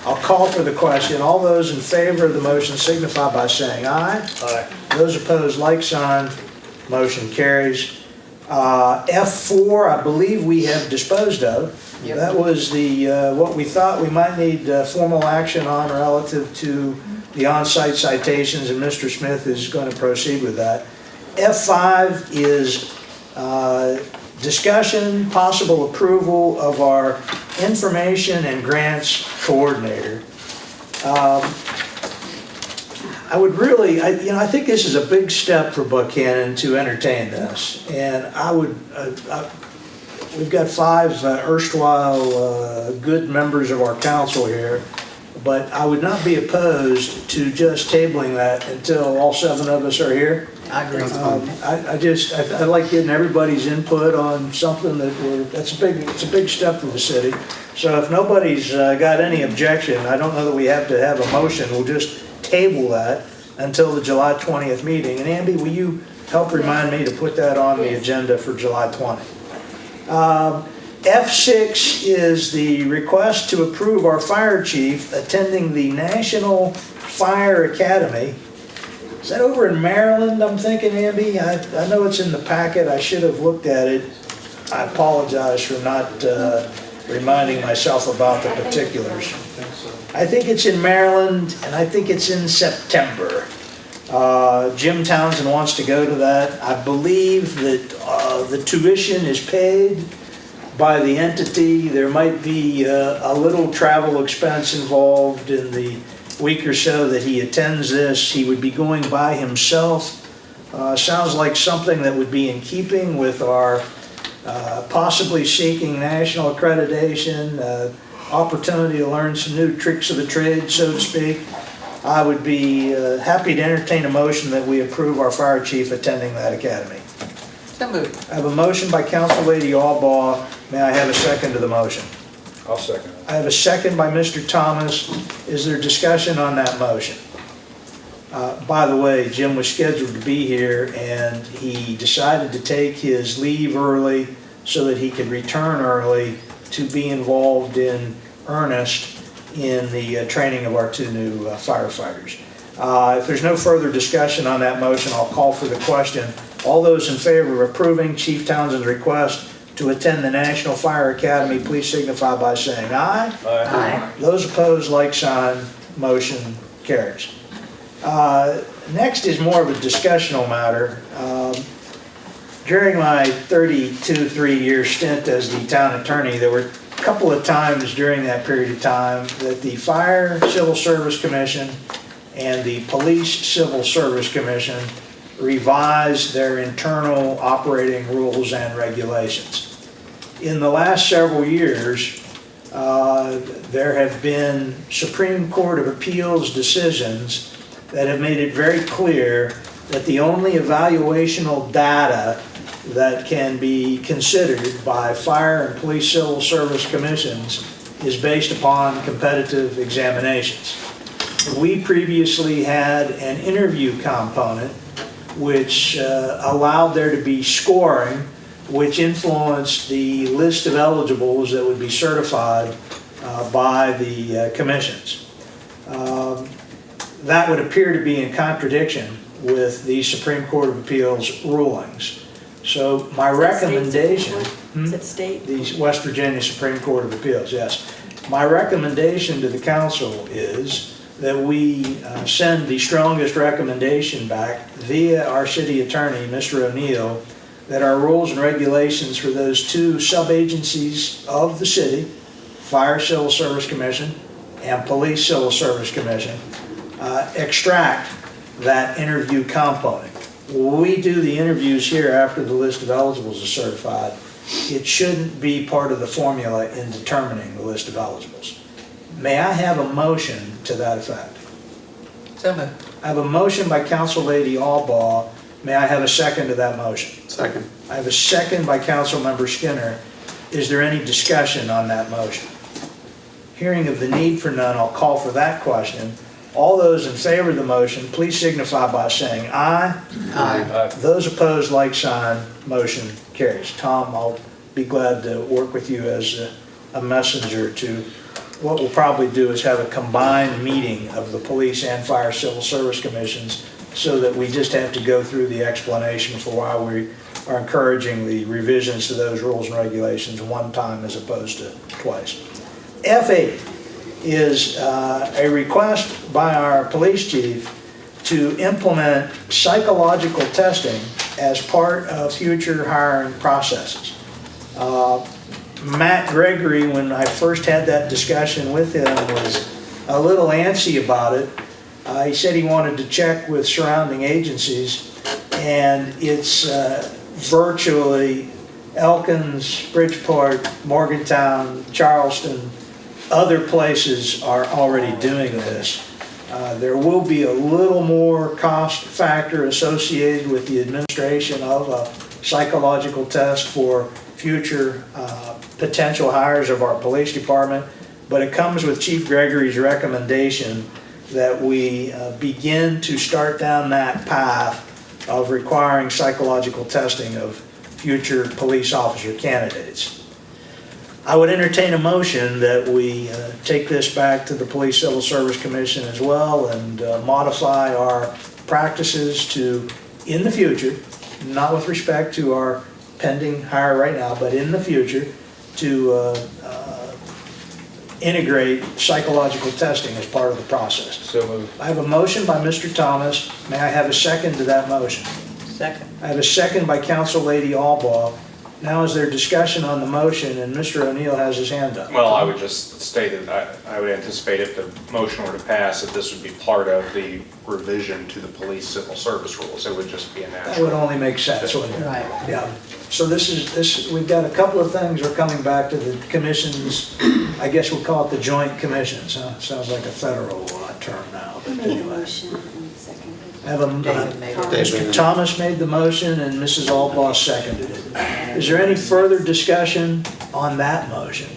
I'll call for the question. All those in favor of the motion signify by saying aye. Aye. Those opposed, like sign. Motion carries. F4, I believe we have disposed of. Yep. That was the what we thought we might need formal action on relative to the on-site citations, and Mr. Smith is going to proceed with that. F5 is discussion, possible approval of our information and grants coordinator. I would really, I think this is a big step for Buckhannon to entertain this, and we've got 5 erstwhile good members of our council here, but I would not be opposed to just tabling that until all 7 of us are here. I agree. I like getting everybody's input on something it's a big step for the city. So if nobody's got any objection, I don't know that we have to have a motion. We'll just table that until the July 20th meeting. And Amby, will you help remind me to put that on the agenda for July 20th? F6 is the request to approve our fire chief attending the National Fire Academy. Is that over in Maryland, I'm thinking, Amby? I know it's in the packet. I should have looked at it. I apologize for not reminding myself about the particulars. I think it's in Maryland, and I think it's in September. Jim Townsend wants to go to that. I believe that the tuition is paid by the entity. There might be a little travel expense involved in the week or so that he attends this. He would be going by himself. Sounds like something that would be in keeping with our possibly seeking national accreditation, opportunity to learn some new tricks of the trade, so to speak. I would be happy to entertain a motion that we approve our fire chief attending that academy. So moved. I have a motion by Council Lady Albaugh. May I have a second to the motion? I'll second it. I have a second by Mr. Thomas. Is there discussion on that motion? By the way, Jim was scheduled to be here and he decided to take his leave early so that he could return early to be involved in earnest in the training of our 2 new firefighters. If there's no further discussion on that motion, I'll call for the question. All those in favor of approving Chief Townsend's request to attend the National Fire Academy, please signify by saying aye. Aye. Those opposed, like sign. Motion carries. Next is more of a discussional matter. During my 3-year stint as the town attorney, there were a couple of times during that period of time that the Fire Civil Service Commission and the Police Civil Service Commission revised their internal operating rules and regulations. In the last several years, there have been Supreme Court of Appeals decisions that have made it very clear that the only evaluational data that can be considered by fire and police civil service commissions is based upon competitive examinations. We previously had an interview component which allowed there to be scoring, which influenced the list of eligibles that would be certified by the commissions. That would appear to be in contradiction with the Supreme Court of Appeals rulings. So my recommendation, Is it state? the West Virginia Supreme Court of Appeals, yes. My recommendation to the council is that we send the strongest recommendation back via our city attorney, Mr. O'Neill, that our rules and regulations for those 2 sub-agencies of the city, Fire Civil Service Commission and Police Civil Service Commission, extract that interview component. We do the interviews here after the list of eligibles is certified. It shouldn't be part of the formula in determining the list of eligibles. May I have a motion to that effect? So moved. I have a motion by Council Lady Albaugh. May I have a second to that motion? Second. I have a second by Council Member Skinner. Is there any discussion on that motion? Hearing of the need for none, I'll call for that question. All those in favor of the motion, please signify by saying aye. Aye. Those opposed, like sign. Motion carries. Tom, I'll be glad to work with you as a messenger to, what we'll probably do is have a combined meeting of the Police and Fire Civil Service Commissions so that we just have to go through the explanation for why we are encouraging the revisions to those rules and regulations one time as opposed to twice. F8 is a request by our police chief to implement psychological testing as part of future hiring processes. Matt Gregory, when I first had that discussion with him, was a little antsy about it. He said he wanted to check with surrounding agencies, and it's virtually Elkins, Bridgeport, Morgantown, Charleston, other places are already doing this. There will be a little more cost factor associated with the administration of a psychological test for future potential hires of our police department, but it comes with Chief Gregory's recommendation that we begin to start down that path of requiring psychological testing of future police officer candidates. I would entertain a motion that we take this back to the Police Civil Service Commission as well and modify our practices to, in the future, not with respect to our pending hire right now, but in the future, to integrate psychological testing as part of the process. So moved. I have a motion by Mr. Thomas. May I have a second to that motion? Second. I have a second by Council Lady Albaugh. Now is there discussion on the motion, and Mr. O'Neill has his hand up? Well, I would just state that I would anticipate if the motion were to pass, that this would be part of the revision to the police civil service rules. It would just be a That natural. would only make sense, wouldn't it? Right. Yeah. So we've got a couple of things we're coming back to the commissions, I guess we'll call it the joint commissions, huh? Sounds like a federal term now, but anyway. I have David made it. Mr. Thomas made the motion and Mrs. Albaugh seconded it. Is there any further discussion on that motion?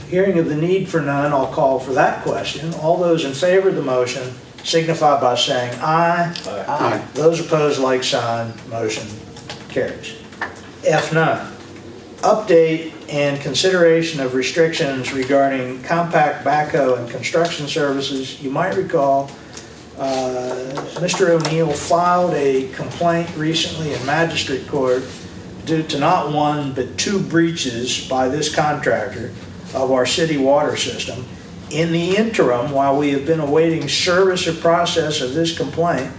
Hearing of the need for none, I'll call for that question. All those in favor of the motion signify by saying aye. Aye. Those opposed, like sign, motion carries. F9, update and consideration of restrictions regarding compact backhoe and construction services. You might recall, Mr. O'Neill filed a complaint recently in magistrate court due to not one, but 2 breaches by this contractor of our city water system. In the interim, while we have been awaiting service or process of this complaint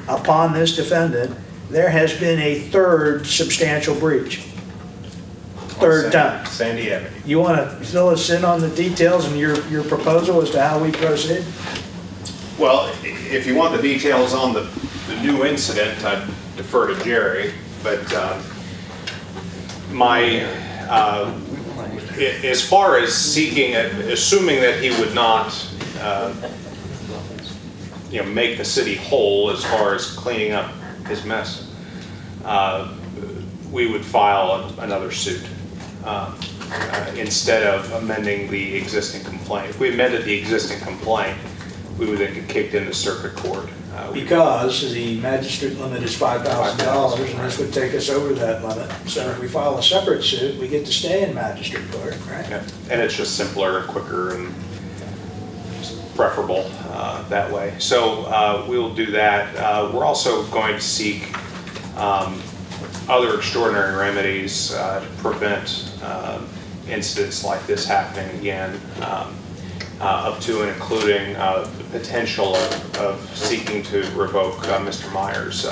upon this defendant, there has been a 3rd substantial breach. 3rd time. Sandy Avenue. You want to fill us in on the details and your proposal as to how we proceed? Well, if you want the details on the new incident, I'd defer to Jerry, but as far as seeking, assuming that he would not, make the city whole as far as cleaning up his mess, we would file another suit instead of amending the existing complaint. If we amended the existing complaint, we would then get kicked into circuit court. Because the magistrate limit is $5,000 and this would take us over that limit. So if we file a separate suit, we get to stay in magistrate court, right? Yeah, and it's just simpler, quicker, and just preferable that way. So we'll do that. We're also going to seek other extraordinary remedies to prevent incidents like this happening again. Up to and including the potential of seeking to revoke Mr. Myers'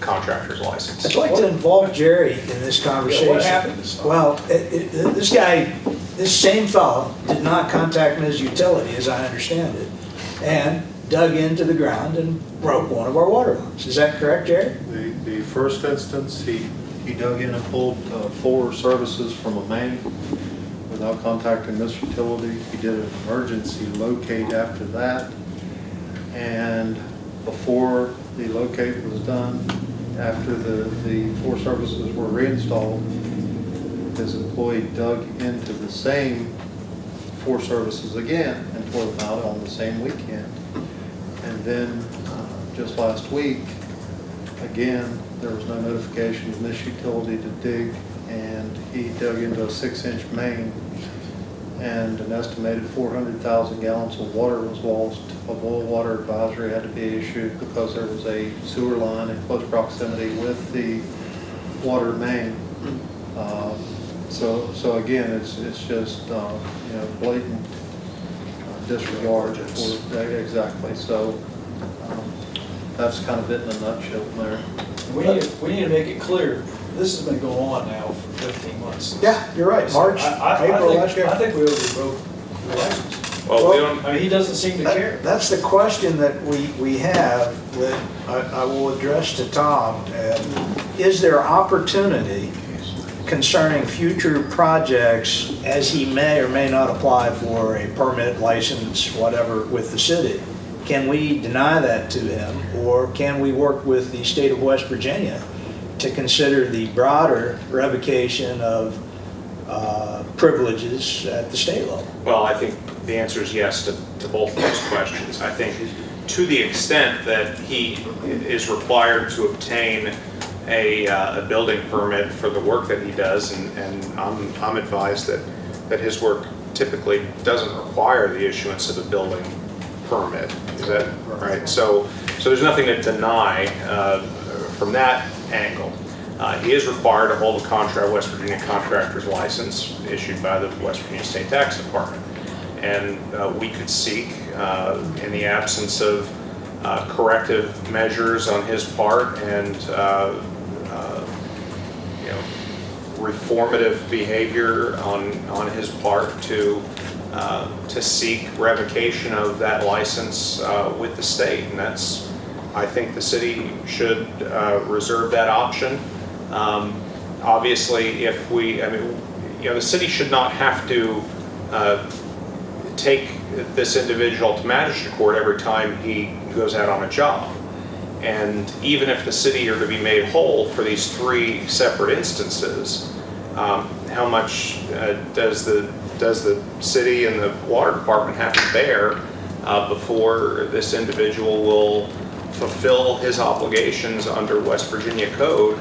contractor's license. I'd like to involve Jerry in this conversation. What happened? Well, this guy, this same fellow did not contact Ms. Utility, as I understand it, and dug into the ground and broke one of our water lines. Is that correct, Jerry? The first instance, he dug in and pulled 4 services from a main without contacting this utility. He did an emergency locate after that. And before the locate was done, after the 4 services were reinstalled, his employee dug into the same 4 services again and tore them out on the same weekend. And then just last week, again, there was no notification from this utility to dig, and he dug into a 6-inch main, and an estimated 400,000 gallons of water was lost. A boil water advisory had to be issued because there was a sewer line in close proximity with the water main. So again, it's just blatant disregard for that. Exactly. So that's kind of it in a nutshell there. We need to make it clear, this has been going on now for 15 months. Yeah, you're right. March, April last year. I think we ought to revoke the license. Well, we don't, I mean, he doesn't seem to care. That's the question that we have that I will address to Tom. Is there opportunity concerning future projects as he may or may not apply for a permit, license, whatever with the city? Can we deny that to him, or can we work with the state of West Virginia to consider the broader revocation of privileges at the state level? well, I think the answer is yes to both of those questions. I think to the extent that he is required to obtain a building permit for the work that he does, and I'm advised that his work typically doesn't require the issuance of a building permit. Is that right? So there's nothing to deny from that angle. He is required to hold a West Virginia contractor's license issued by the West Virginia State Tax Department. And we could seek, in the absence of corrective measures on his part and reformative behavior on his part to seek revocation of that license with the state. And that's, I think the city should reserve that option. Obviously, if we, I mean, you know, the city should not have to take this individual to magistrate court every time he goes out on a job. And even if the city are to be made whole for these 3 separate instances, how much does the city and the water department have to bear before this individual will fulfill his obligations under West Virginia code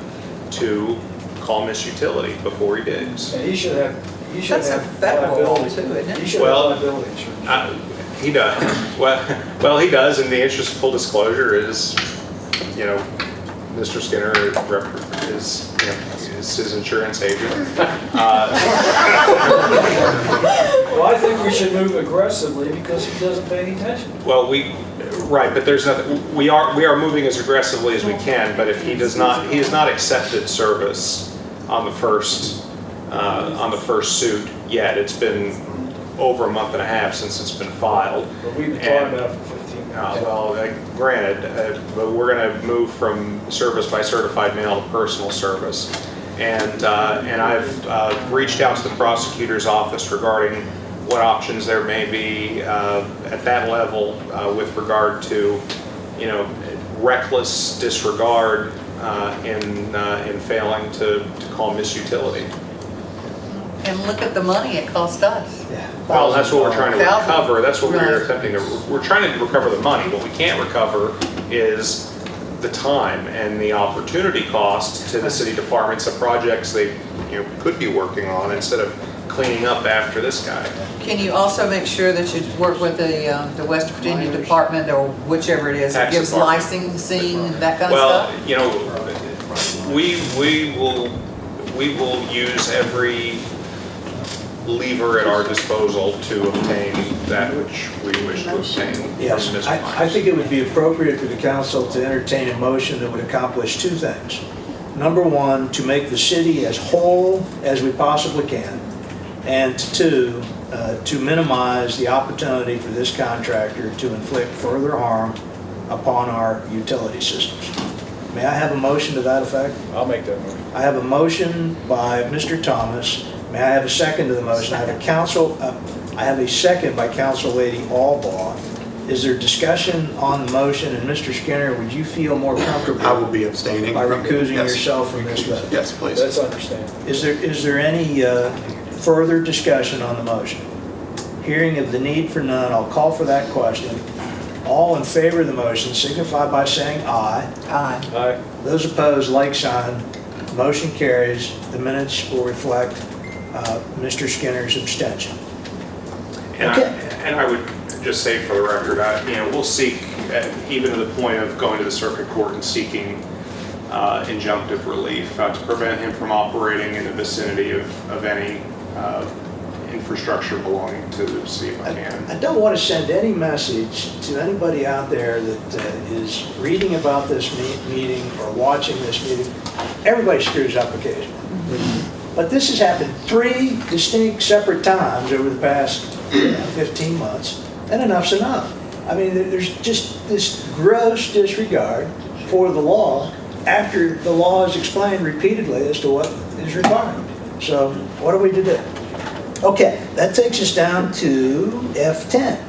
to call misutility before he digs? And he should have That's a federal law liability. too, isn't it? He should have liability insurance. He does. Well, he does, and the interest of full disclosure is, you know, Mr. Skinner is, you know, is his insurance agent. Well, I think we should move aggressively because he doesn't pay any attention. Well, right, but there's nothing, we are moving as aggressively as we can, but if he has not accepted service on the first suit yet. It's been over a month and a half since it's been filed. But we've been talking about it for 15 minutes. Well, granted, but we're going to move from service by certified mail to personal service. And I've reached out to the prosecutor's office regarding what options there may be at that level with regard to, you know, reckless disregard in failing to call misutility. And look at the money it cost us. Well, that's what we're trying to Thousands. recover. That's what we're Right. attempting to, we're trying to recover the money. What we can't recover is the time and the opportunity cost to the city departments of projects they, you know, could be working on instead of cleaning up after this guy. Can you also make sure that you work with the West Virginia Department or whichever it is that Tax gives department. licensing and that kind of Well, stuff? you know, we will use every lever at our disposal to obtain that which we wish to obtain from Yes, Ms. I Myers. think it would be appropriate for the council to entertain a motion that would accomplish 2 things. Number 1, to make the city as whole as we possibly can, and 2, to minimize the opportunity for this contractor to inflict further harm upon our utility systems. May I have a motion to that effect? I'll make that motion. I have a motion by Mr. Thomas. May I have a second to the motion? I have a second by Council Lady Albaugh. Is there discussion on the motion? And Mr. Skinner, would you feel more comfortable? I will be abstaining. By recusing Yes. yourself from this vote? Yes, please. That's understandable. Is there any further discussion on the motion? Hearing of the need for none, I'll call for that question. All in favor of the motion signify by saying aye. Aye. Aye. Those opposed, like sign. Motion carries. The minutes will reflect Mr. Skinner's abstention. And I would just say for the record, you know, we'll seek, even to the point of going to the circuit court and seeking injunctive relief to prevent him from operating in the vicinity of any infrastructure belonging to the city of Buckhannon. I don't want to send any message to anybody out there that is reading about this meeting or watching this meeting. Everybody screws up occasionally. But this has happened 3 distinct separate times over the past 15 months, and enough's enough. I mean, there's just this gross disregard for the law after the law is explained repeatedly as to what is required. So what are we to do? Okay, that takes us down to F10,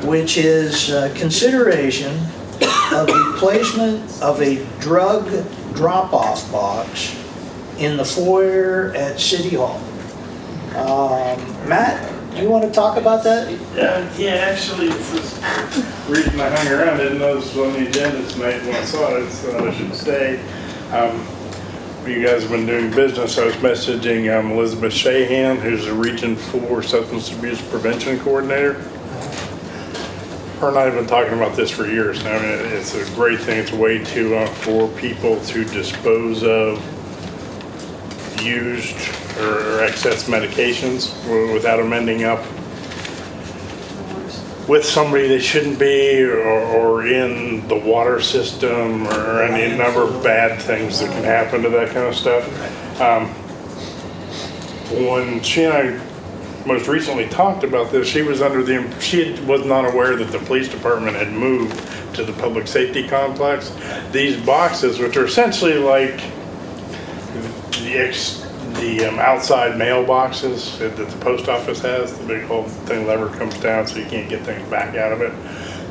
which is consideration of the placement of a drug drop-off box in the foyer at City Hall. Matt, do you want to talk about that? Yeah, actually, it's this reason I hung around, didn't notice on the agenda tonight when I saw it, so I should say. You guys have been doing business. I was messaging Elizabeth Shahan, who's the Region 4 Substance Abuse Prevention Coordinator. Her and I have been talking about this for years now. I mean, it's a great thing. It's a way to for people to dispose of used or excess medications without them ending up with somebody they shouldn't be, or in the water system, or any number of bad things that can happen to that kind of stuff. when she and I most recently talked about this, she was was not aware that the police department had moved to the public safety complex. These boxes, which are essentially like the outside mailboxes that the post office has, the big whole thing lever comes down so you can't get things back out of it.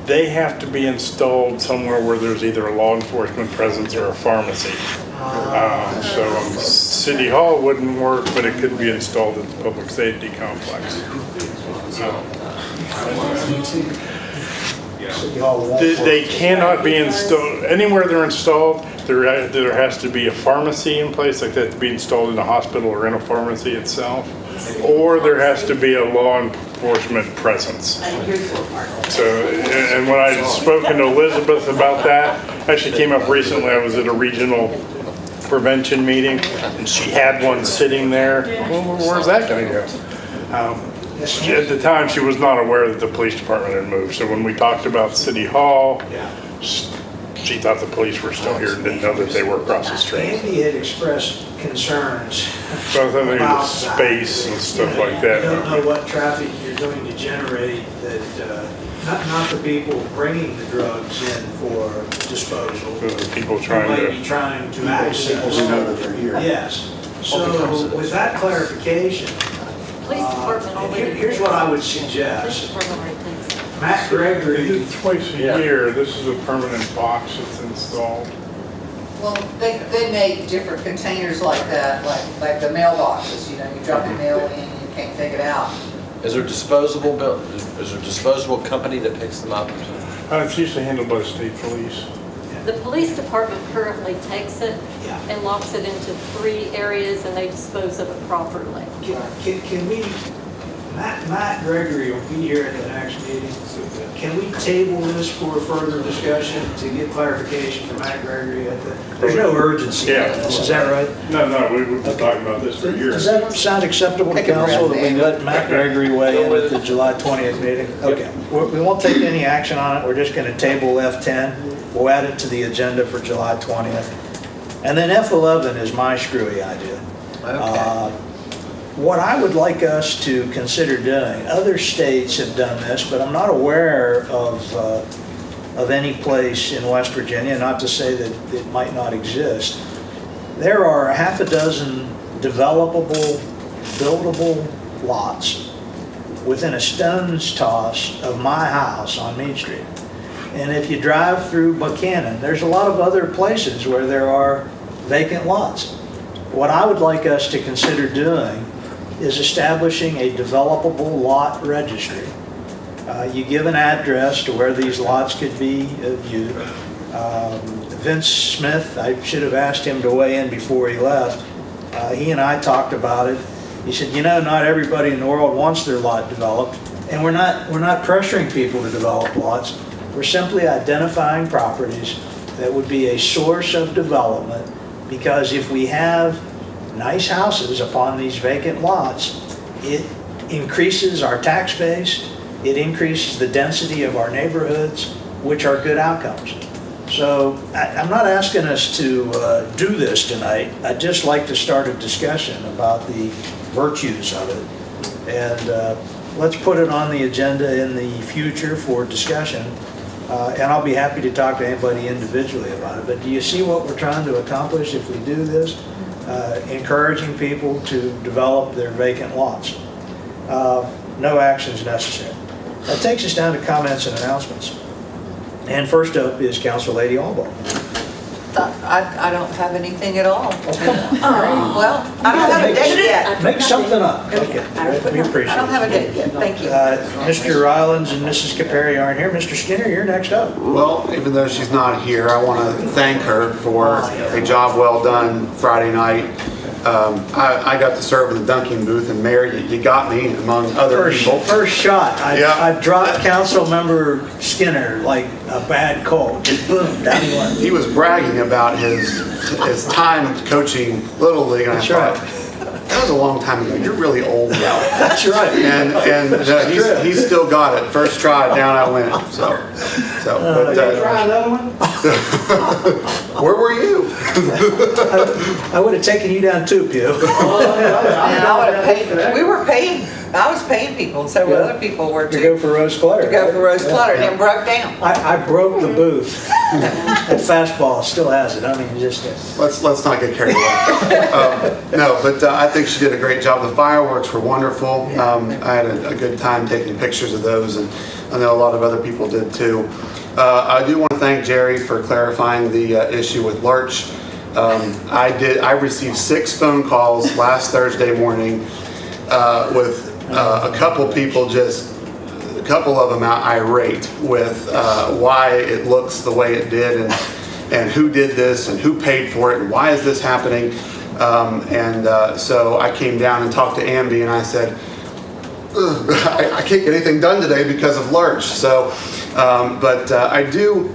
They have to be installed somewhere where there's either a law enforcement presence or a pharmacy. City Hall wouldn't work, but it could be installed at the public safety complex. They cannot be installed, anywhere they're installed, there has to be a pharmacy in place, like that to be installed in a hospital or in a pharmacy itself, or there has to be a law enforcement presence. So, and when I'd spoken to Elizabeth about that, actually came up recently, I was at a regional prevention meeting, and she had one sitting there. Well, where's that gonna go? At the time, she was not aware that the police department had moved, so when we talked about City Hall, she thought the police were still here and didn't know that they were across the street. Andy had expressed concerns Both of them, about space and stuff like that. You don't know what traffic you're going to generate, that, not the people bringing the drugs in for disposal. The people You trying might to. be trying to access. People who know that they're here. Yes. So with that clarification, Police department already. here's what I would Police suggest. department already thinks. Matt They Gregory, do twice a year. This is a permanent box that's installed. Well, they make different containers like that, like the mailboxes, you know, you drop your mail in, you can't take it out. Is there disposable company that picks them up? It's usually handled by the state police. The police department currently takes it Yeah. and locks it into 3 areas and they dispose of it properly. can we, Matt Gregory will be here at the next meeting. Can we table this for further discussion to get clarification from Matt Gregory there's no urgency on this, is that right? No, we've been talking about this for years. Does that sound acceptable to Take a breath, council, that we man. let Matt Gregory weigh in at the July 20th meeting? Okay, we won't take any action on it, we're just gonna table F10. We'll add it to the agenda for July 20th. And then F11 is my screwy idea. What I would like us to consider doing, other states have done this, but I'm not aware of any place in West Virginia, not to say that it might not exist. There are a half a dozen developable, buildable lots within a stone's toss of my house on Main Street. And if you drive through Buckhannon, there's a lot of other places where there are vacant lots. What I would like us to consider doing is establishing a developable lot registry. You give an address to where these lots could be viewed. Vince Smith, I should have asked him to weigh in before he left. He and I talked about it. He said, you know, not everybody in the world wants their lot developed, and we're not pressuring people to develop lots. We're simply identifying properties that would be a source of development, because if we have nice houses upon these vacant lots, it increases our tax base, it increases the density of our neighborhoods, which are good outcomes. So I'm not asking us to do this tonight. I'd just like to start a discussion about the virtues of it. And let's put it on the agenda in the future for discussion. And I'll be happy to talk to anybody individually about it. But do you see what we're trying to accomplish if we do this? Encouraging people to develop their vacant lots. No actions necessary. That takes us down to comments and announcements. And first up is Council Lady Albaugh. I don't have anything at all. Well, I don't have a date yet. Make something up. Okay, we appreciate it. I don't have a date yet, thank you. Mr. Rylands and Mrs. Capari aren't here. Mr. Skinner, you're next up. Well, even though she's not here, I want to thank her for a job well done Friday night. I got to serve in the dunking booth, and Mayor, you got me among other people. First shot, I dropped Council Member Skinner like a bad cold. Just boom, down he went. He was bragging about his time coaching Little League, and I thought, that was a long time ago. You're really old now. That's right. And he's still got it. First try, down I went. So. But, try another one? Where were you? I would have taken you down too, Pew. And I would have paid, I was paying people, several other people were To too. go for Rose Clutter. To go for Rose Clutter, and Yeah. it broke down. I broke the booth. That fastball still has it. I mean, just, Let's not get carried away. No, but I think she did a great job. The fireworks were wonderful. I had a good time taking pictures of those, and I know a lot of other people did too. I do want to thank Jerry for clarifying the issue with Lurch. I received 6 phone calls last Thursday morning with a couple people a couple of them out irate with why it looks the way it did and who did this and who paid for it and why is this happening. So I came down and talked to Amby and I said, I can't get anything done today because of Lurch. So, but I do,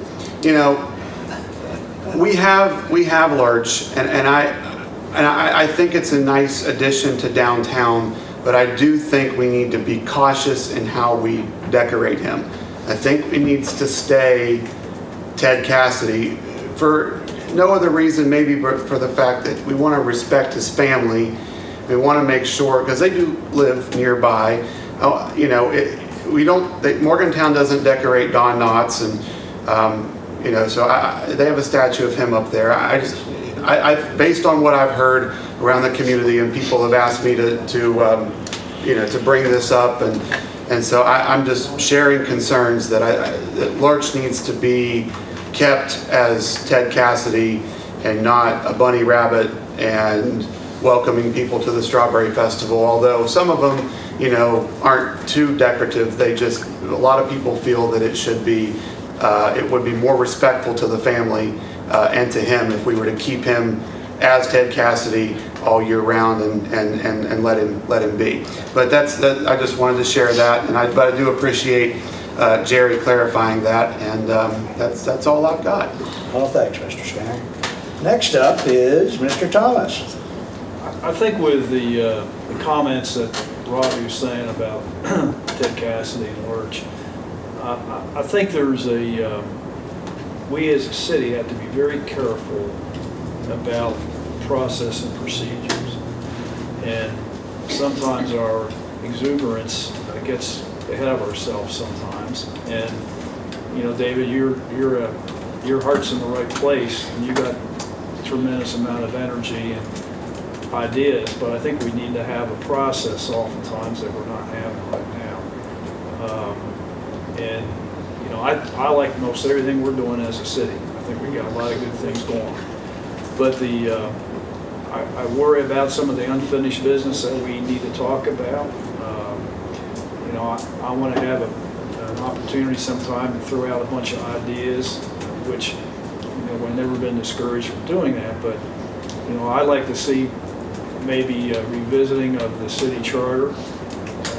we have Lurch and I think it's a nice addition to downtown. But I do think we need to be cautious in how we decorate him. I think he needs to stay Ted Cassidy for no other reason maybe but for the fact that we want to respect his family. We want to make sure, because they do live nearby, Morgantown doesn't decorate Don Knotts and, so they have a statue of him up there. Based on what I've heard around the community, and people have asked me to bring this up, and so I'm just sharing concerns that Lurch needs to be kept as Ted Cassidy and not a bunny rabbit and welcoming people to the Strawberry Festival. Although some of them, aren't too decorative, a lot of people feel that it would be more respectful to the family and to him if we were to keep him as Ted Cassidy all year round and let him be. But I just wanted to share that, but I do appreciate Jerry clarifying that, and that's all I've got. well, thanks, Mr. Skinner. Next up is Mr. Thomas. I think with the comments that Robbie was saying about Ted Cassidy and Lurch, I think we as a city have to be very careful about process and procedures. And sometimes our exuberance gets ahead of ourselves sometimes. And, David, your heart's in the right place, and you got a tremendous amount of energy and ideas, but I think we need to have a process oftentimes that we're not having right now. I like most everything we're doing as a city. I think we got a lot of good things going. But I worry about some of the unfinished business that we need to talk about. I want to have an opportunity sometime to throw out a bunch of ideas, which, we've never been discouraged from doing that. But, I'd like to see maybe a revisiting of the city charter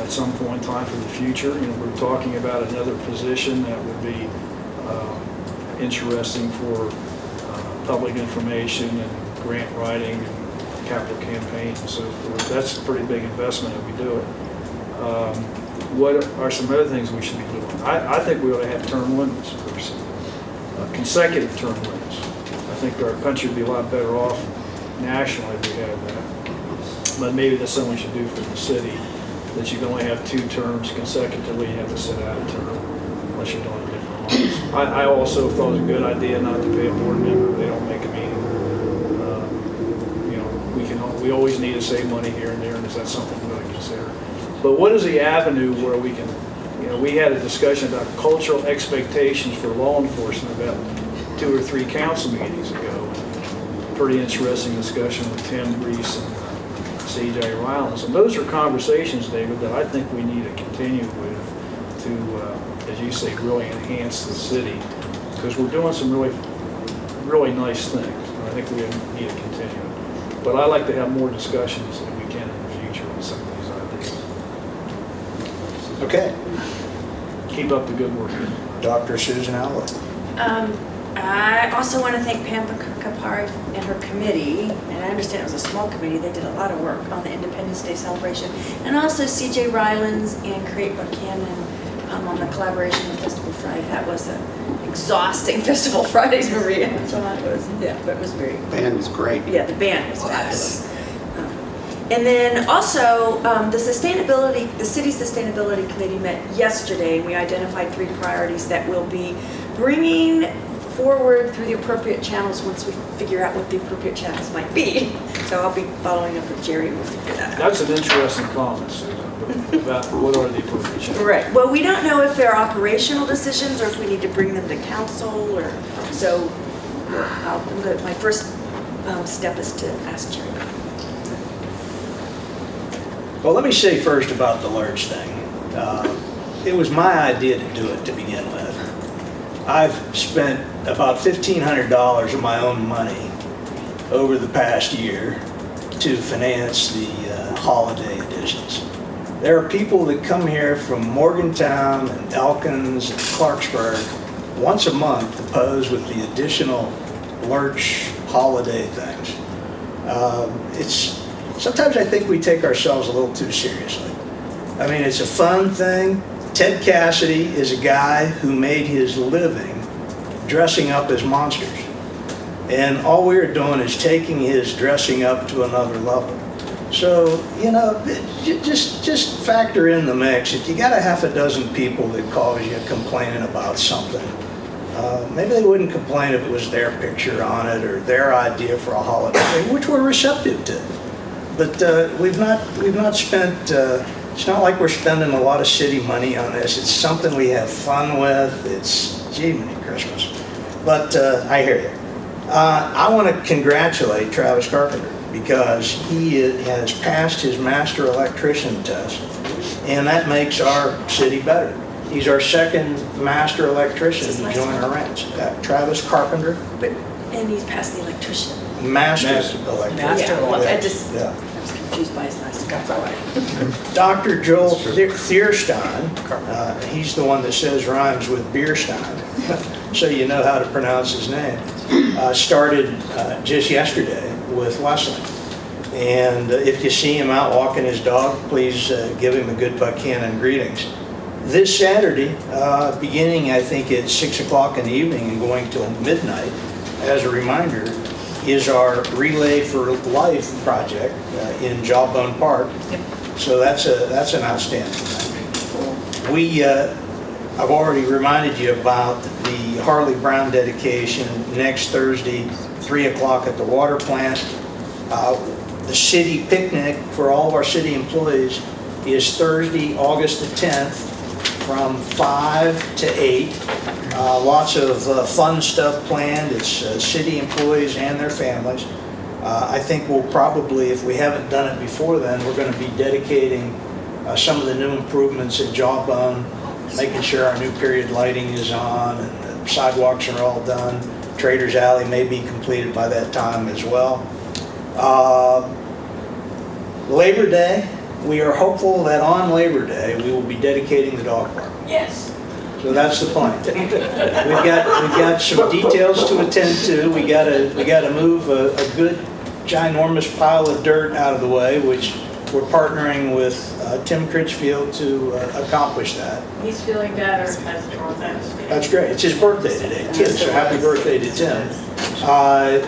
at some point in time for the future. We're talking about another position that would be interesting for public information and grant writing and capital campaign and so forth. That's a pretty big investment if we do it. What are some other things we should be doing? I think we ought to have term limits, consecutive term limits. I think our country would be a lot better off nationally if we had that. But maybe that's something we should do for the city, that you can only have 2 terms consecutively. You have to sit out a term unless you're doing different ones. I also thought it was a good idea not to pay a board member if they don't make a meeting. We always need to save money here and there, and is that something we ought to consider? But what is the avenue where we can, we had a discussion about cultural expectations for law enforcement about 2 or 3 council meetings ago. Pretty interesting discussion with Tim Reese and C.J. Rylance. And those are conversations, David, that I think we need to continue with to, as you say, really enhance the city, because we're doing some really nice things. And I think we need to continue. But I'd like to have more discussions if we can in the future on some of these ideas. Okay. Keep up the good work. Dr. Susan Allen. I also want to thank Pam Kapari and her committee, and I understand it was a small committee. They did a lot of work on the Independence Day celebration, and also C.J. Rylance and Buckhannon on the collaboration with Festival Friday. That was an exhausting Festival Fridays, Maria. So it was, yeah, but it was very. Band was great. Yeah, the band was fabulous. And then also, the city sustainability committee met yesterday, and we identified 3 priorities that we'll be bringing forward through the appropriate channels once we figure out what the appropriate channels might be. So I'll be following up with Jerry, we'll figure that out. That's an interesting comment, Susan, about what are the appropriate channels. Right, well, we don't know if they're operational decisions or if we need to bring them to council, or, so my first step is to ask Jerry. Well, let me say first about the lurch thing. It was my idea to do it to begin with. I've spent about $1,500 of my own money over the past year to finance the holiday editions. There are people that come here from Morgantown and Elkins and Clarksburg once a month to pose with the additional lurch holiday things. Sometimes I think we take ourselves a little too seriously. I mean, it's a fun thing. Ted Cassidy is a guy who made his living dressing up as monsters. And all we're doing is taking his dressing up to another level. So, you know, just factor in the mix. If you got a half a dozen people that calls you complaining about something, maybe they wouldn't complain if it was their picture on it or their idea for a holiday, which we're receptive to. But we've not spent, it's not like we're spending a lot of city money on this. It's something we have fun with. It's, gee, many Christmas. But I hear you. I want to congratulate Travis Carpenter because he has passed his master electrician test, and that makes our city better. He's our second master electrician to join our ranks. Travis Carpenter. And he's passed the electrician. Master electrician. Master electrician. I just, yeah. I was confused by his last name. That's all right. Dr. Joel Thierstein, he's the one that says rhymes with Bierstein, so you know how to pronounce his name, started just yesterday with Wesley. And if you see him out walking his dog, please give him a good Buckhannon greetings. This Saturday, beginning I think at 6 o'clock in the evening and going till midnight, as a reminder, is our Relay for Life project in Jawbone Park. So that's an outstanding thing. I've already reminded you about the Harley Brown dedication next Thursday, 3 o'clock at the water plant. The city picnic for all of our city employees is Thursday, August the 10th from 5 to 8. Lots of fun stuff planned. It's city employees and their families. I think we'll probably, if we haven't done it before then, we're going to be dedicating some of the new improvements at Jawbone, making sure our new period lighting is on and the sidewalks are all done. Trader's Alley may be completed by that time as well. Labor Day, we are hopeful that on Labor Day we will be dedicating the dog park. Yes. So that's the plan. We've got some details to attend to. We got to move a good ginormous pile of dirt out of the way, which we're partnering with Tim Critchfield to accomplish that. He's feeling better. That's great. It's his birthday today, too, so happy birthday to Tim.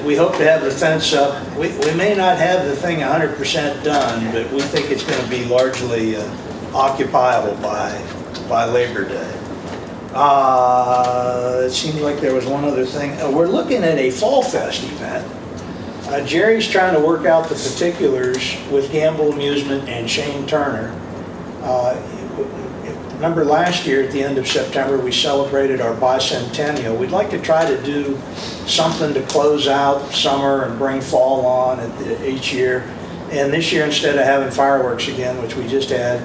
We hope to have the fence up. We may not have the thing 100% done, but we think it's going to be largely occupiable by Labor Day. It seemed like there was one other thing. We're looking at a Fall Fest event. Jerry's trying to work out the particulars with Gamble Amusement and Shane Turner. Remember last year at the end of September we celebrated our bicentennial. We'd like to try to do something to close out summer and bring fall on each year. And this year, instead of having fireworks again, which we just had,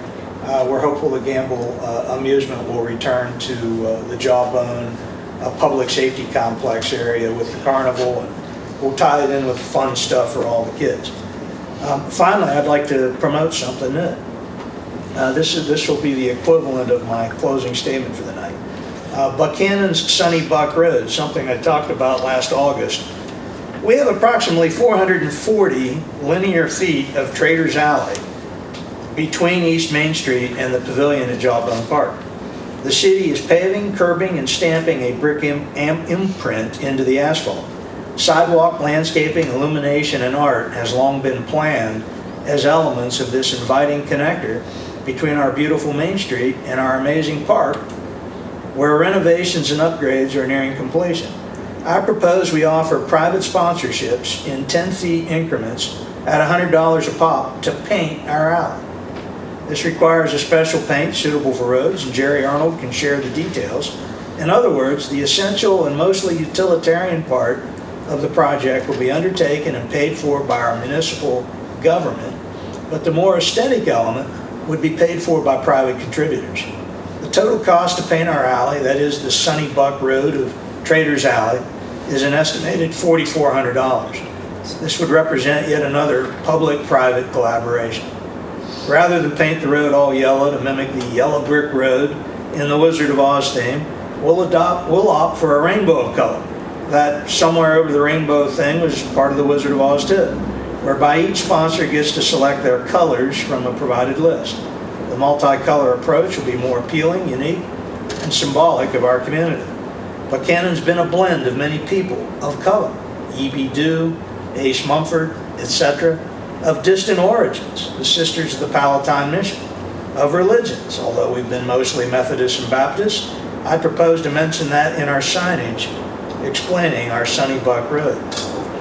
we're hopeful that Gamble Amusement will return to the Jawbone public safety complex area with the carnival, and we'll tie it in with fun stuff for all the kids. Finally, I'd like to promote something new. This will be the equivalent of my closing statement for the night. Buckhannon's Sunny Buck Road, something I talked about last August. We have approximately 440 linear feet of Trader's Alley between East Main Street and the pavilion at Jawbone Park. The city is paving, curbing, and stamping a brick imprint into the asphalt. Sidewalk, landscaping, illumination, and art has long been planned as elements of this inviting connector between our beautiful Main Street and our amazing park, where renovations and upgrades are nearing completion. I propose we offer private sponsorships in 10-feet increments at $100 a pop to paint our alley. This requires a special paint suitable for roads, and Jerry Arnold can share the details. In other words, the essential and mostly utilitarian part of the project will be undertaken and paid for by our municipal government, but the more aesthetic element would be paid for by private contributors. The total cost to paint our alley, that is the Sunny Buck Road of Traders Alley, is an estimated $4,400. This would represent yet another public-private collaboration. Rather than paint the road all yellow to mimic the yellow brick road in the Wizard of Oz theme, we'll opt for a rainbow of color. That somewhere over the rainbow thing was part of the Wizard of Oz too, whereby each sponsor gets to select their colors from a provided list. The multicolor approach will be more appealing, unique, and symbolic of our community. Buckhannon's been a blend of many people of color, E.B. Dew, Ace Mumford, etc., of distant origins, the Sisters of the Palatine Mission, of religions, although we've been mostly Methodist and Baptist. I propose to mention that in our signage explaining our Sunny Buck Road.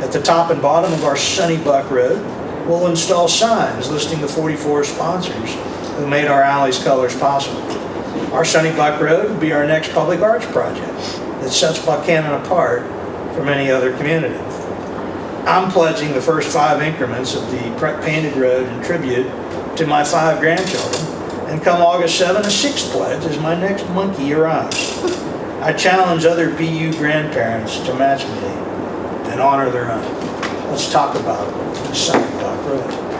At the top and bottom of our Sunny Buck Road, we'll install signs listing the 44 sponsors who made our alley's colors possible. Our Sunny Buck Road will be our next public arts project that sets Buckhannon apart from any other community. I'm pledging the first 5 increments of the painted road in tribute to my 5 grandchildren, and come August 7, a 6th pledge as my next monkey arrives. I challenge other BU grandparents to match me and honor their own. Let's talk about the Sunny Buck Road.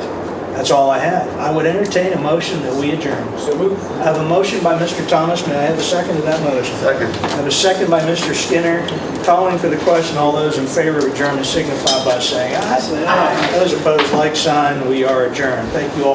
That's all I have. I would entertain a motion that we adjourn. So move. I have a motion by Mr. Thomas. May I have a second to that motion? Second. I have a second by Mr. Skinner. Calling for the question, all those in favor of adjournment signify by saying aye. Those opposed, like sign. We are adjourned. Thank you all.